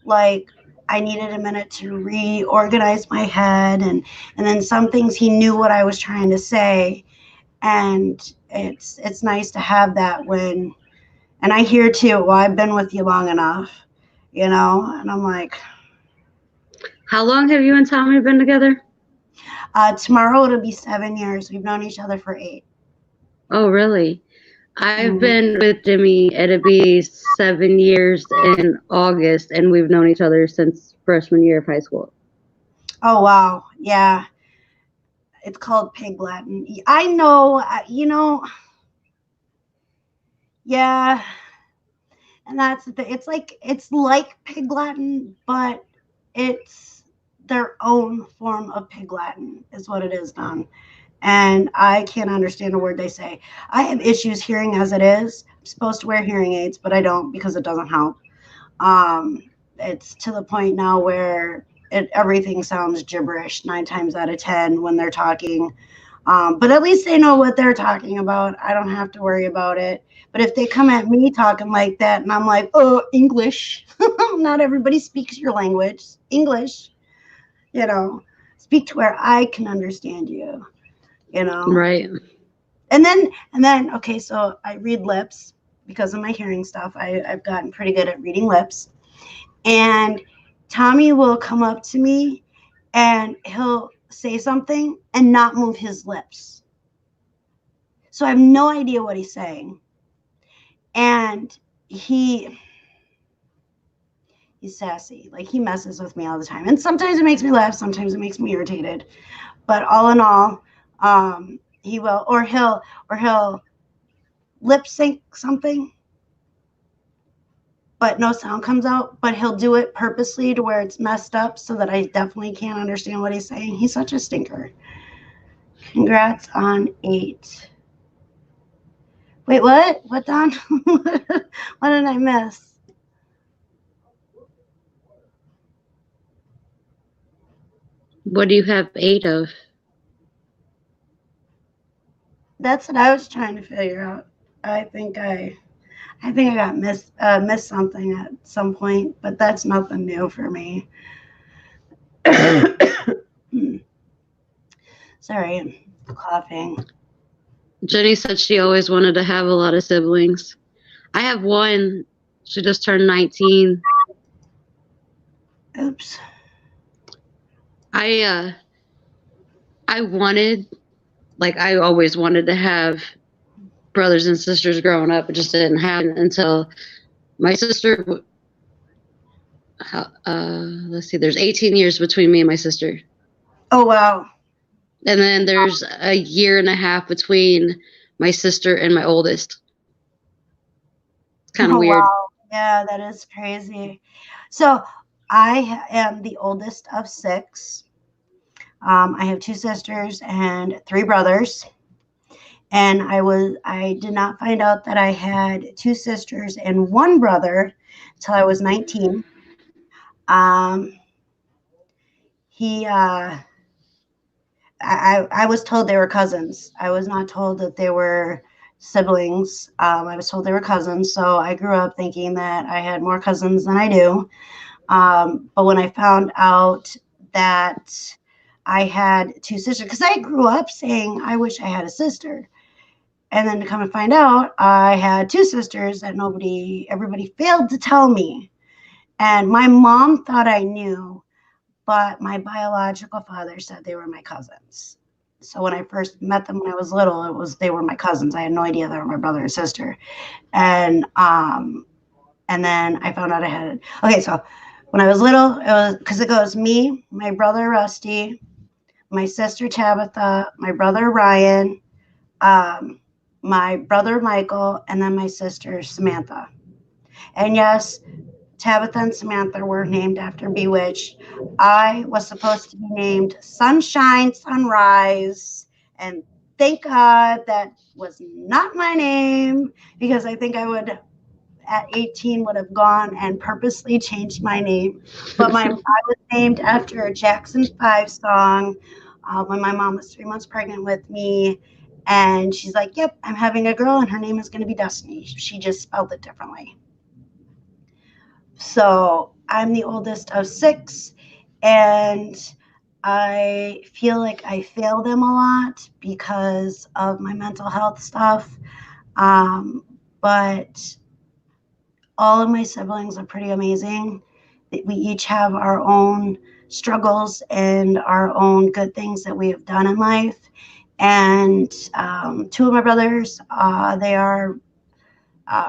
like I needed a minute to reorganize my head, and then some things he knew what I was trying to say. And it's nice to have that when, and I hear too, well, I've been with you long enough, and I'm like, how long have you and Tommy been together? Tomorrow it'll be 7 years. We've known each other for 8. Oh, really? I've been with Jimmy, it'll be 7 years in August, and we've known each other since freshman year of high school. Oh, wow. Yeah. It's called pig Latin. I know, yeah. And that's the thing. It's like pig Latin, but it's their own form of pig Latin is what it is, Don. And I can't understand a word they say. I have issues hearing as it is. I'm supposed to wear hearing aids, but I don't because it doesn't help. It's to the point now where everything sounds gibberish 9 times out of 10 when they're talking. But at least they know what they're talking about. I don't have to worry about it. But if they come at me talking like that and I'm like, oh, English, not everybody speaks your language. English, speak to where I can understand you. Right. And then, okay, so I read lips because of my hearing stuff. I've gotten pretty good at reading lips. And Tommy will come up to me and he'll say something and not move his lips. So I have no idea what he's saying. And he's sassy. Like he messes with me all the time. And sometimes it makes me laugh. Sometimes it makes me irritated. But all in all, he will, or he'll lip sync something, but no sound comes out, but he'll do it purposely to where it's messed up so that I definitely can't understand what he's saying. He's such a stinker. Congrats on 8. Wait, what? What, Don? What did I miss? What do you have 8 of? That's what I was trying to figure out. I think I got missed something at some point, but that's nothing new for me. Sorry, I'm coughing. Jenny said she always wanted to have a lot of siblings. I have one. She just turned 19. Oops. I always wanted to have brothers and sisters growing up. It just didn't happen until my sister, let's see, there's 18 years between me and my sister. Oh, wow. And then there's a year and a half between my sister and my oldest. It's kind of weird. Wow. Yeah, that is crazy. So I am the oldest of 6. I have 2 sisters and 3 brothers. And I did not find out that I had 2 sisters and 1 brother until I was 19. I was told they were cousins. I was not told that they were siblings. I was told they were cousins. So I grew up thinking that I had more cousins than I do. But when I found out that I had 2 sisters, because I grew up saying, I wish I had a sister. And then to come and find out, I had 2 sisters that everybody failed to tell me. And my mom thought I knew, but my biological father said they were my cousins. So when I first met them when I was little, they were my cousins. I had no idea they were my brother and sister. And then I found out I had, okay, so when I was little, it was, because it goes me, my brother Rusty, my sister Tabitha, my brother Ryan, my brother Michael, and then my sister Samantha. And yes, Tabitha and Samantha were named after Bewitched. I was supposed to be named Sunshine, Sunrise, and thank God that was not my name, because I think I would at 18 would have gone and purposely changed my name. But I was named after a Jackson 5 song when my mom was 3 months pregnant with me. And she's like, yep, I'm having a girl and her name is going to be Destiny. She just spelled it differently. So I'm the oldest of 6, and I feel like I fail them a lot because of my mental health stuff. But all of my siblings are pretty amazing. We each have our own struggles and our own good things that we have done in life. And 2 of my brothers, they are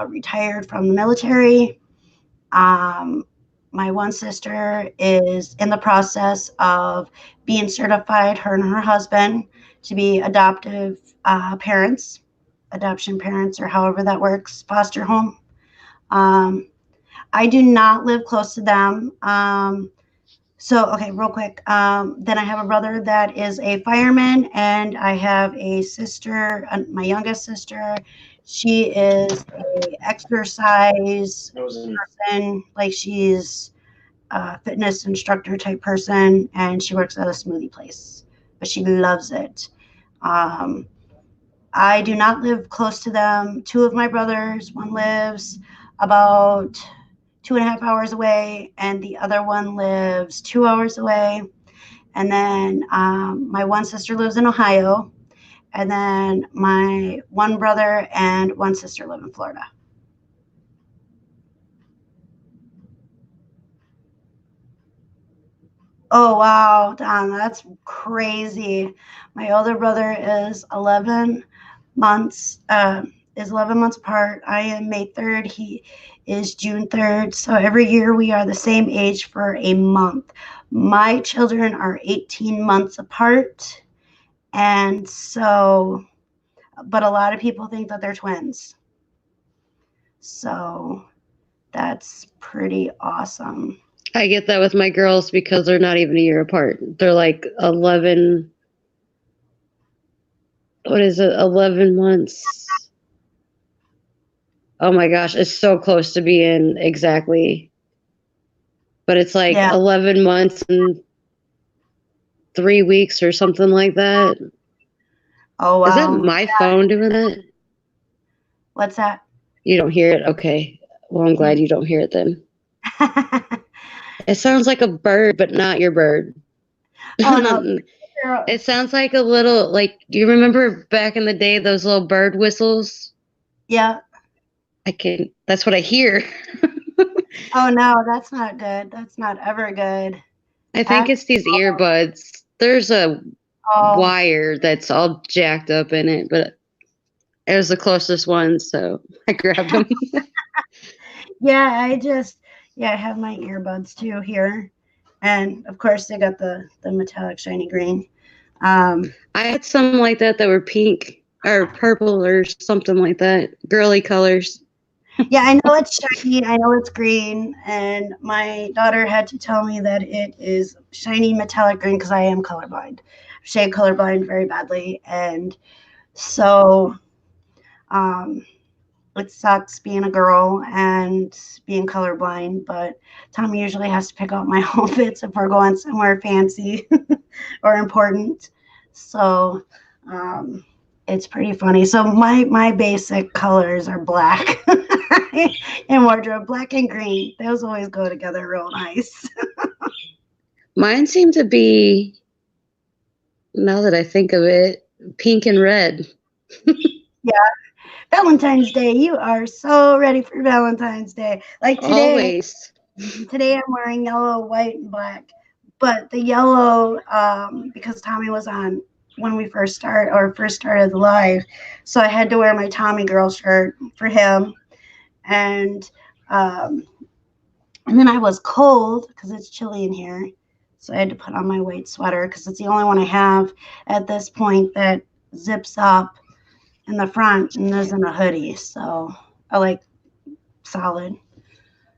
retired from the military. My one sister is in the process of being certified, her and her husband, to be adoption parents, or however that works, foster home. I do not live close to them. Okay, real quick. Then I have a brother that is a fireman, and I have a sister, my youngest sister. She is a exercise person, like she's a fitness instructor type person, and she works at a smoothie place, but she loves it. I do not live close to them. 2 of my brothers, one lives about 2.5 hours away, and the other one lives 2 hours away. And then my one sister lives in Ohio, and then my one brother and one sister live in Florida. Oh, wow, Don, that's crazy. My older brother is 11 months apart. I am May 3rd. He is June 3rd. So every year we are the same age for a month. My children are 18 months apart. And so, but a lot of people think that they're twins. So that's pretty awesome. I get that with my girls because they're not even a year apart. They're like 11. What is it? 11 months. Oh my gosh, it's so close to being exactly. But it's like 11 months and 3 weeks or something like that. Oh, wow. Is that my phone doing that? What's that? You don't hear it? Okay. Well, I'm glad you don't hear it then. It sounds like a bird, but not your bird. Oh, no. It sounds like a little, like, do you remember back in the day, those little bird whistles? Yeah. That's what I hear. Oh, no, that's not good. That's not ever good. I think it's these earbuds. There's a wire that's all jacked up in it, but it was the closest one, so I grabbed them. Yeah, I have my earbuds too here. And of course they got the metallic shiny green. I had some like that were pink or purple or something like that. Girly colors. Yeah, I know it's shiny. I know it's green. And my daughter had to tell me that it is shiny metallic green because I am colorblind. Shade colorblind very badly. And so it sucks being a girl and being colorblind, but Tommy usually has to pick out my outfits if we're going somewhere fancy or important. So it's pretty funny. So my basic colors are black in wardrobe, black and green. Those always go together real nice. Mine seem to be, now that I think of it, pink and red. Yeah. Valentine's Day. You are so ready for Valentine's Day. Like today. Always. Today I'm wearing yellow, white, and black. But the yellow, because Tommy was on when we first started the live, so I had to wear my Tommy girl shirt for him. And then I was cold because it's chilly in here, so I had to put on my white sweater because it's the only one I have at this point that zips up in the front and isn't a hoodie. So I like solid.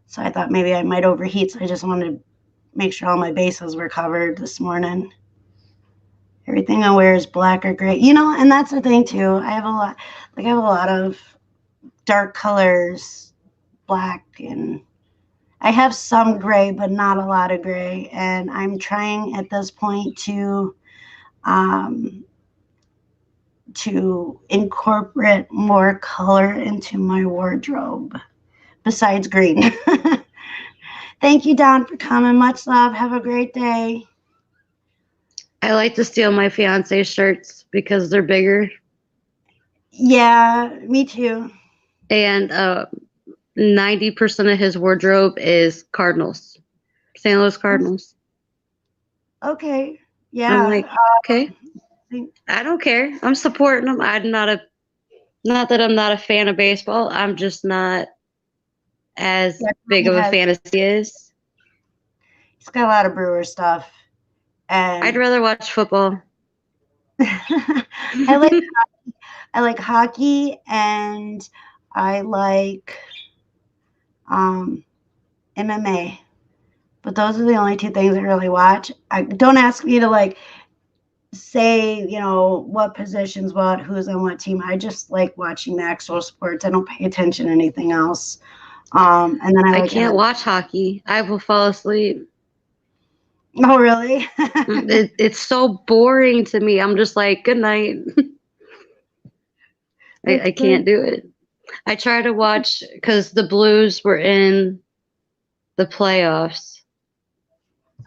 So I thought maybe I might overheat. So I just wanted to make sure all my bases were covered this morning. Everything I wear is black or gray. And that's the thing too. I have a lot of dark colors, black, and I have some gray, but not a lot of gray. And I'm trying at this point to incorporate more color into my wardrobe besides green. Thank you, Don, for coming. Much love. Have a great day. I like to steal my fiance's shirts because they're bigger. Yeah, me too. And 90% of his wardrobe is Cardinals, St. Louis Cardinals. Okay. Yeah. I'm like, okay. I don't care. I'm supporting them. Not that I'm not a fan of baseball. I'm just not as big of a fan as he is. He's got a lot of Brewer stuff. And I'd rather watch football. I like hockey, and I like MMA. But those are the only two things I really watch. Don't ask me to say, what positions, who's on what team. I just like watching the actual sports. I don't pay attention to anything else. And then I can't watch hockey. I will fall asleep. Oh, really? It's so boring to me. I'm just like, good night. I can't do it. I try to watch because the Blues were in the playoffs.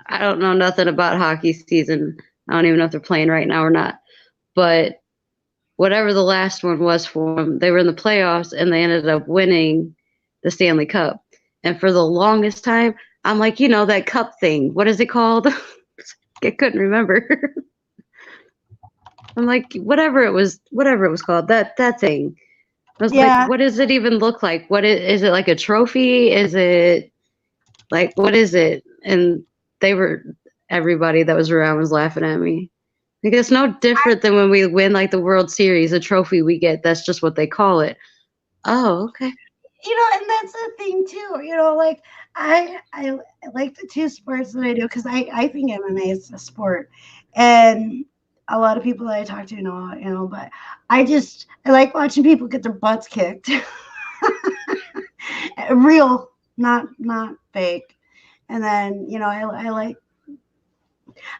I don't know nothing about hockey season. I don't even know if they're playing right now or not. But whatever the last one was for them, they were in the playoffs and they ended up winning the Stanley Cup. And for the longest time, I'm like, that cup thing. What is it called? I couldn't remember. I'm like, whatever it was called, that thing. I was like, what does it even look like? What is it, like a trophy? Is it like, what is it? And everybody that was around was laughing at me. Like, it's no different than when we win like the World Series, a trophy we get. That's just what they call it. Oh, okay. And that's the thing too. I like the two sports that I do because I think MMA is a sport, and a lot of people that I talk to know, but I like watching people get their butts kicked. Real, not fake. And then,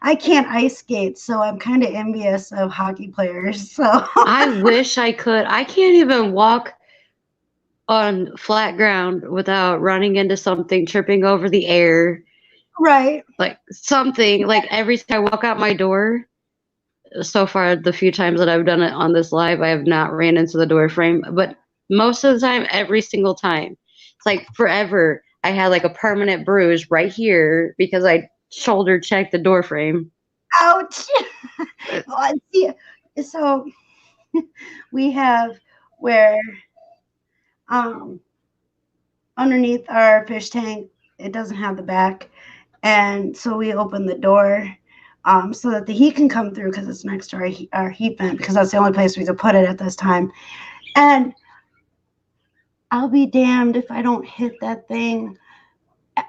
I can't ice skate, so I'm kind of envious of hockey players. So I wish I could. I can't even walk on flat ground without running into something, tripping over the air. Right. Like something, like every time I walk out my door, so far, the few times that I've done it on this live, I have not ran into the door frame, but most of the time, every single time, it's like forever. I had like a permanent bruise right here because I shoulder checked the door frame. Ouch. So we have where underneath our fish tank, it doesn't have the back, and so we open the door so that the heat can come through because it's next to our heat vent, because that's the only place we could put it at this time. And I'll be damned if I don't hit that thing.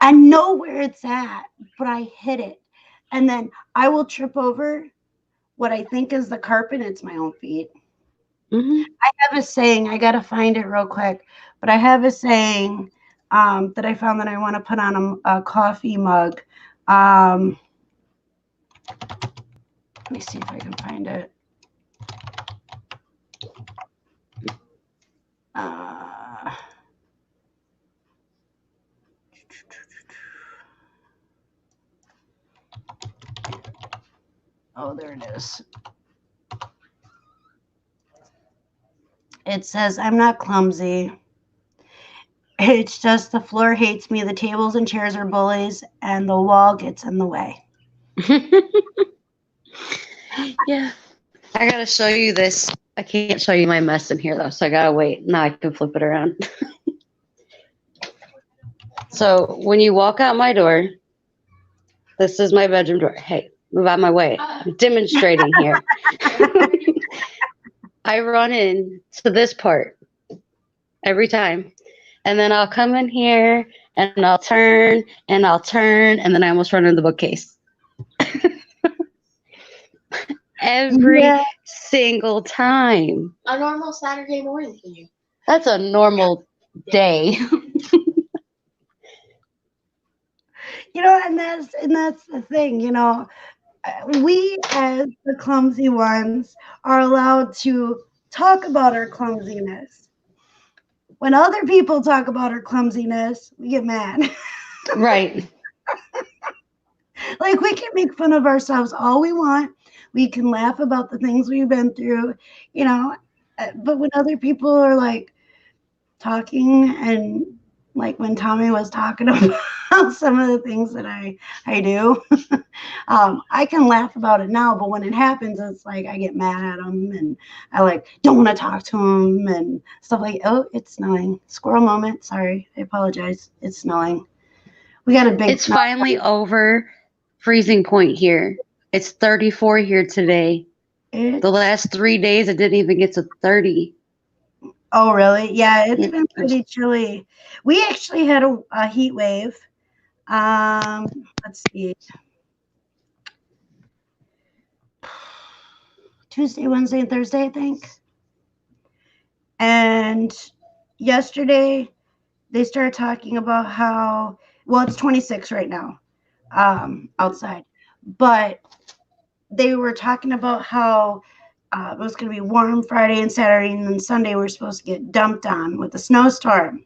I know where it's at, but I hit it, and then I will trip over what I think is the carpet. It's my own feet. Mm-hmm. I have a saying, I gotta find it real quick, but I have a saying that I found that I want to put on a coffee mug. Let me see if I can find it. Oh, there it is. It says, I'm not clumsy. It's just the floor hates me, the tables and chairs are bullies, and the wall gets in the way. Yeah. I gotta show you this. I can't show you my mess in here though, so I gotta wait. Now I can flip it around. So when you walk out my door, this is my bedroom door. Hey, move out my way. I'm demonstrating here. I run in to this part every time. And then I'll come in here and I'll turn and I'll turn, and then I almost run into the bookcase. every Yeah. single time. A normal Saturday morning for you. That's a normal day. And that's the thing, we as the clumsy ones are allowed to talk about our clumsiness. When other people talk about our clumsiness, we get mad. Right. Like, we can make fun of ourselves all we want. We can laugh about the things we've been through, but when other people are like talking, and like when Tommy was talking about some of the things that I do, I can laugh about it now, but when it happens, it's like I get mad at them, and I don't want to talk to them and stuff like, oh, it's snowing. Squirrel moment. Sorry, I apologize. It's snowing. We got a big. It's finally over freezing point here. It's 34 here today. The last 3 days, it didn't even get to 30. Oh, really? Yeah, it's been pretty chilly. We actually had a heat wave. Let's see. Tuesday, Wednesday, and Thursday, I think. And yesterday, they started talking about how, well, it's 26 right now, outside. But they were talking about how it was going to be warm Friday and Saturday, and then Sunday we're supposed to get dumped on with a snowstorm.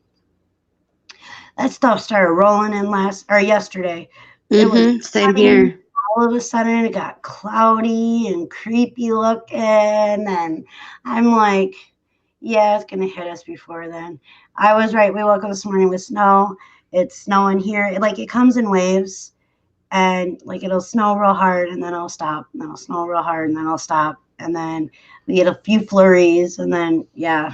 That stuff started rolling in yesterday. It was same here. All of a sudden, it got cloudy and creepy looking, and I'm like, yeah, it's going to hit us before then. I was right. We woke up this morning with snow. It's snowing here. It comes in waves, and it'll snow real hard, and then it'll stop, and then it'll snow real hard, and then it'll stop, and then we get a few flurries, and then, yeah,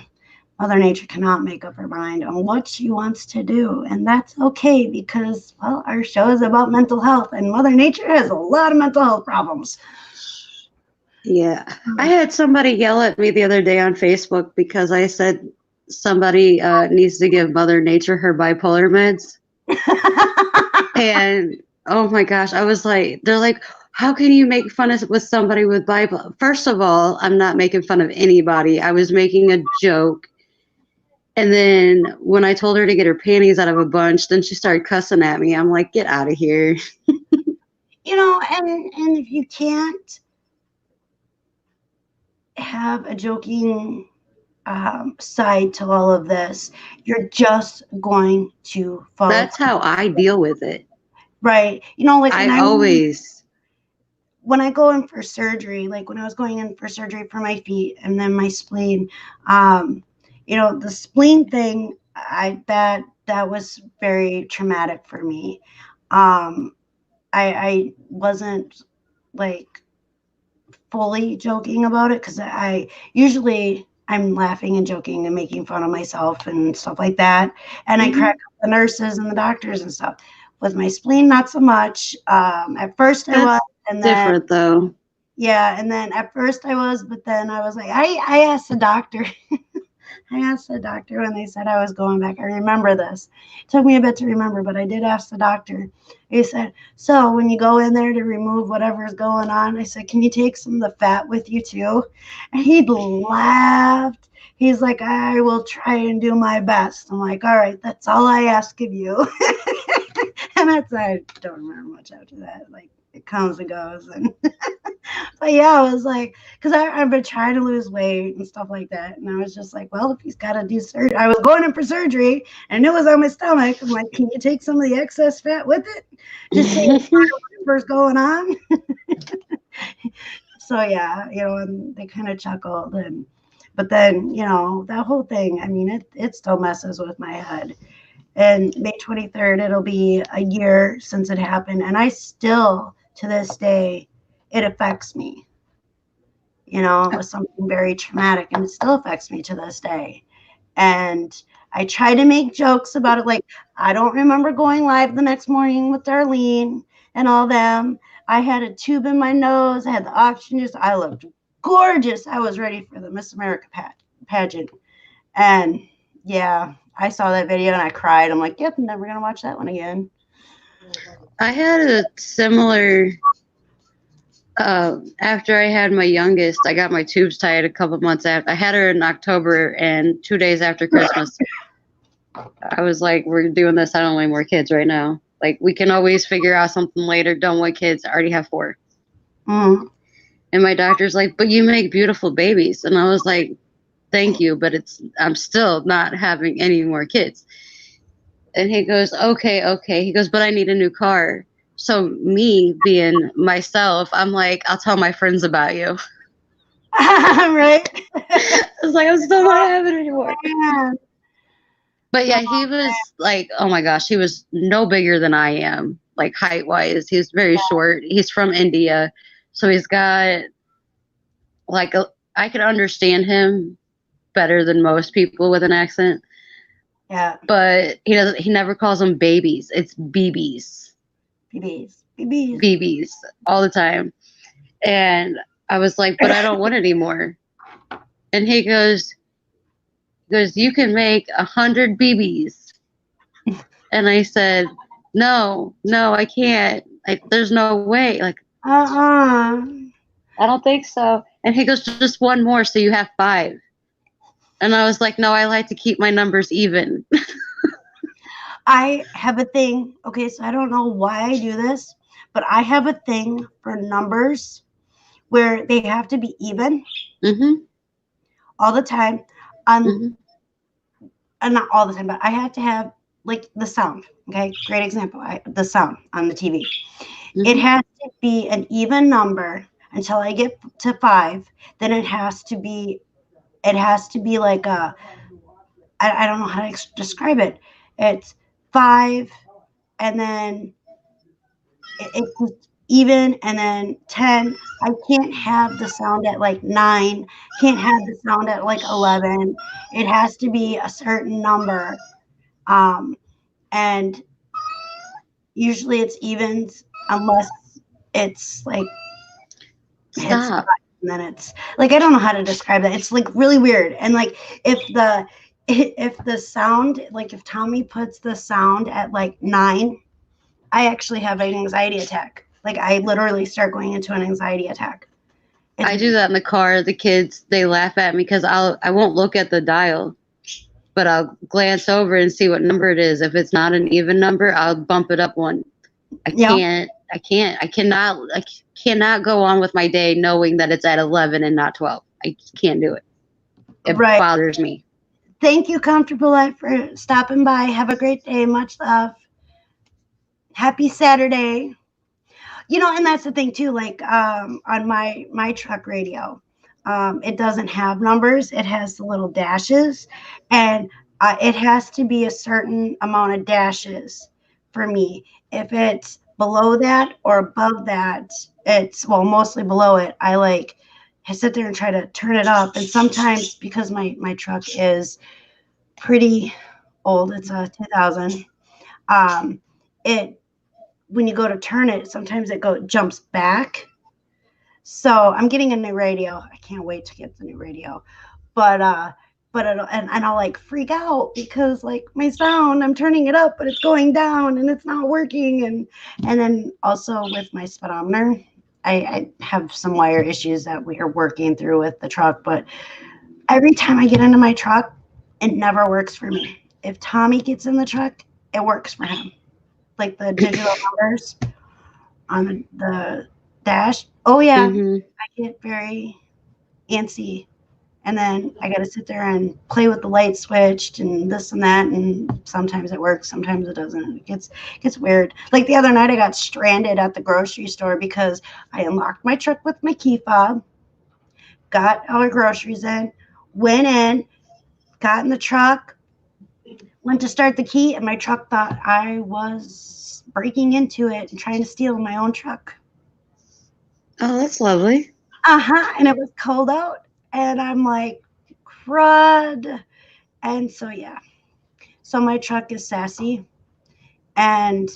Mother Nature cannot make up her mind on what she wants to do. And that's okay, because, well, our show is about mental health, and Mother Nature has a lot of mental health problems. Yeah. I had somebody yell at me the other day on Facebook because I said somebody needs to give Mother Nature her bipolar meds. And, oh my gosh, I was like, they're like, how can you make fun with somebody with bipolar? First of all, I'm not making fun of anybody. I was making a joke. And then when I told her to get her panties out of a bunch, then she started cussing at me. I'm like, get out of here. And if you can't have a joking side to all of this, you're just going to fall. That's how I deal with it. Right. When I go in for surgery, when I was going in for surgery for my feet and then my spleen, the spleen thing, that was very traumatic for me. I wasn't fully joking about it, because I'm laughing and joking and making fun of myself and stuff like that. And I crack up the nurses and the doctors and stuff. With my spleen, not so much. At first I was, and then different though. Yeah, and then at first I was, but then I was like, I asked the doctor. I asked the doctor when they said I was going back. I remember this. It took me a bit to remember, but I did ask the doctor. He said, so when you go in there to remove whatever's going on, I said, can you take some of the fat with you too? And he laughed. He's like, I will try and do my best. I'm like, all right, that's all I ask of you. And I don't remember much after that. It comes and goes. And but yeah, I was like, because I've been trying to lose weight and stuff like that. And I was just like, well, if he's got to do surgery, I was going in for surgery and it was on my stomach. I'm like, can you take some of the excess fat with it? Just so whatever's going on. So yeah, and they kind of chuckled. But then, that whole thing, I mean, it still messes with my head. And May 23rd, it'll be a year since it happened. And I still, to this day, it affects me. It was something very traumatic, and it still affects me to this day. And I try to make jokes about it. I don't remember going live the next morning with Darlene and all them. I had a tube in my nose. I had the oxygen juice. I looked gorgeous. I was ready for the Miss America pageant. And yeah, I saw that video and I cried. I'm like, yep, I'm never going to watch that one again. I had a similar After I had my youngest, I got my tubes tied a couple months after. I had her in October, and 2 days after Christmas, I was like, we're doing this. I don't want any more kids right now. Like, we can always figure out something later. Don't want kids. I already have 4. Mm. And my doctor's like, but you make beautiful babies. And I was like, thank you, but I'm still not having any more kids. And he goes, okay. He goes, but I need a new car. So me being myself, I'm like, I'll tell my friends about you. Right? I was like, I'm still not having it anymore. Yeah. But yeah, he was like, oh my gosh, he was no bigger than I am, like height wise. He's very short. He's from India. So he's got like I could understand him better than most people with an accent. Yeah. But he never calls them babies. It's BBs. BBs all the time. And I was like, but I don't want it anymore. And he goes, you can make 100 BBs. And I said, no, I can't. There's no way. Like, I don't think so. And he goes, just one more, so you have 5. And I was like, no, I like to keep my numbers even. I have a thing. Okay, so I don't know why I do this, but I have a thing for numbers where they have to be even all the time. And not all the time, but I have to have like the sound. Okay, great example. The sound on the TV. It has to be an even number until I get to 5. Then it has to be like a, I don't know how to describe it. It's 5, and then it's even, and then 10. I can't have the sound at like 9. Can't have the sound at like 11. It has to be a certain number, and usually it's evens unless it's like Stop. and then it's like, I don't know how to describe that. It's like really weird. And like if the sound, like if Tommy puts the sound at like 9, I actually have an anxiety attack. Like I literally start going into an anxiety attack. I do that in the car. The kids, they laugh at me because I won't look at the dial, but I'll glance over and see what number it is. If it's not an even number, I'll bump it up 1. I cannot go on with my day knowing that it's at 11 and not 12. I just can't do it. It bothers me. Thank you, Comfortable Life, for stopping by. Have a great day. Much love. Happy Saturday. You know, and that's the thing too, like on my truck radio, it doesn't have numbers. It has the little dashes, and it has to be a certain amount of dashes for me. If it's below that or above that, it's, well, mostly below it. I sit there and try to turn it up. And sometimes, because my truck is pretty old, it's a 2000, when you go to turn it, sometimes it jumps back. So I'm getting a new radio. I can't wait to get the new radio. But I'll like freak out because like my sound, I'm turning it up, but it's going down and it's not working. And then also with my speedometer, I have some wire issues that we are working through with the truck. But every time I get into my truck, it never works for me. If Tommy gets in the truck, it works for him. Like the digital numbers on the dash. Oh yeah, I get very antsy. And then I got to sit there and play with the light switch and this and that. And sometimes it works, sometimes it doesn't. It gets weird. Like the other night, I got stranded at the grocery store because I unlocked my truck with my key fob, got our groceries in, went in, got in the truck, went to start the key, and my truck thought I was breaking into it and trying to steal my own truck. Oh, that's lovely. And it was cold out. And I'm like, crud. And so, yeah. So my truck is sassy. And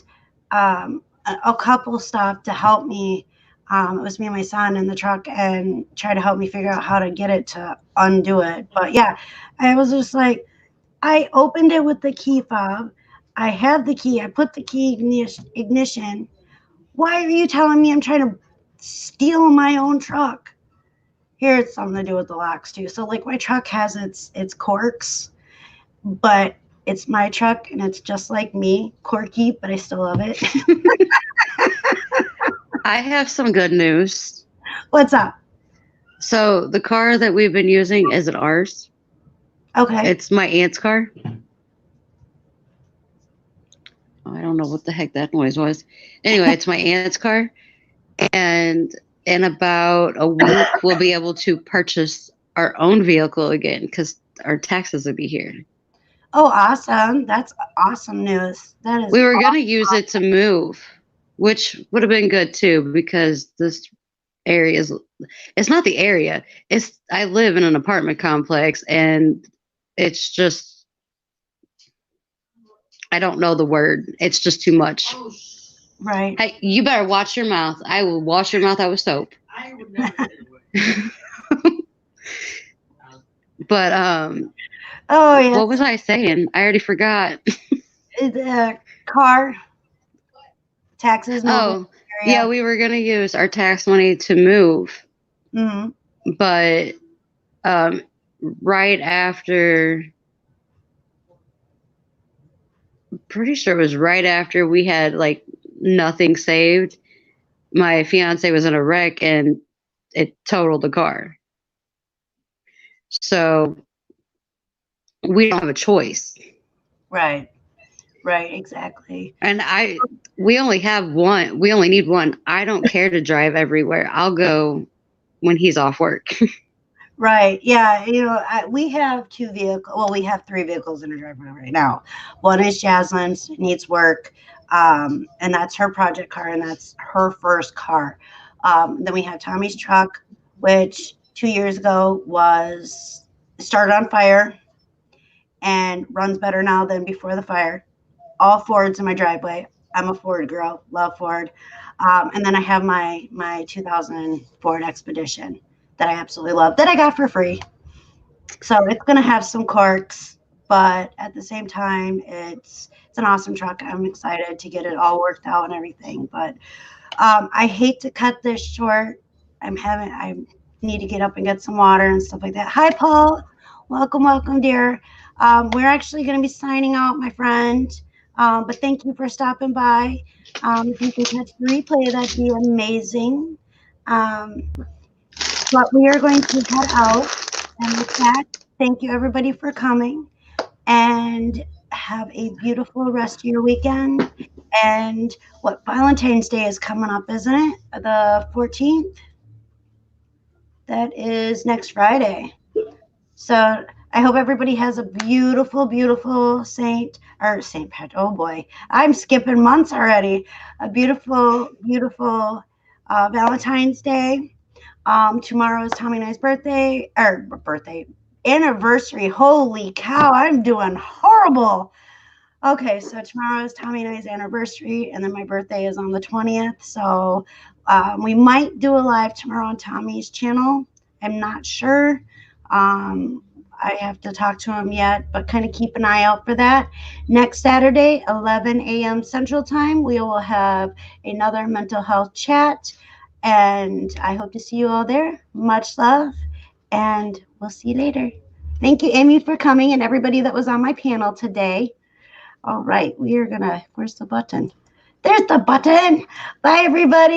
a couple stopped to help me. It was me and my son in the truck and tried to help me figure out how to get it to undo it. But, yeah, I was just like, I opened it with the key fob. I have the key. I put the key ignition. Why are you telling me I'm trying to steal my own truck. Here, it's something to do with the locks too. So like my truck has its quirks, but it's my truck and it's just like me, quirky, but I still love it. I have some good news. What's up? So the car that we've been using isn't ours. Okay. It's my aunt's car. I don't know what the heck that noise was. Anyway, it's my aunt's car. And in about a week, we'll be able to purchase our own vehicle again because our taxes will be here. Oh, awesome. That's awesome news. That is. We were going to use it to move, which would have been good too because this area is, it's not the area. I live in an apartment complex and it's just, I don't know the word. It's just too much. Right. Hey, you better watch your mouth. I will wash your mouth out with soap. I would never But Oh, yeah. what was I saying? I already forgot. The car taxes. Oh, yeah, we were gonna use our tax money to move, but right after, pretty sure it was right after we had like nothing saved. My fiance was in a wreck and it totaled the car. So we don't have a choice. Right. Right. Exactly. And we only have one. We only need one. I don't care to drive everywhere. I'll go when he's off work. Right. Yeah. You know, we have two vehicles. Well, we have three vehicles in our driveway right now. One is Jasmine's, needs work. And that's her project car, and that's her first car. Then we have Tommy's truck, which 2 years ago started on fire and runs better now than before the fire. All Fords in my driveway. I'm a Ford girl, love Ford. And then I have my 2000 Ford Expedition that I absolutely love, that I got for free. So it's going to have some quirks, but at the same time, it's an awesome truck. I'm excited to get it all worked out and everything. But I hate to cut this short. I need to get up and get some water and stuff like that. Hi, Paul. Welcome, dear. We're actually going to be signing out, my friend. But thank you for stopping by. If you can catch the replay, that'd be amazing. But we are going to head out. And with that, thank you everybody for coming. And have a beautiful rest of your weekend. And Valentine's Day is coming up, isn't it? The 14th? That is next Friday. So I hope everybody has a beautiful, beautiful St. Patrick. Oh boy, I'm skipping months already. A beautiful, beautiful Valentine's Day. Tomorrow is Tommy and I's anniversary. Holy cow, I'm doing horrible. Okay, so tomorrow is Tommy and I's anniversary, and then my birthday is on the 20th. So we might do a live tomorrow on Tommy's channel. I'm not sure. I have to talk to him yet, but kind of keep an eye out for that. Next Saturday, 11 a.m. Central Time, we will have another mental health chat, and I hope to see you all there. Much love, and we'll see you later. Thank you, Amy, for coming, and everybody that was on my panel today. All right, where's the button? There's the button. Bye, everybody.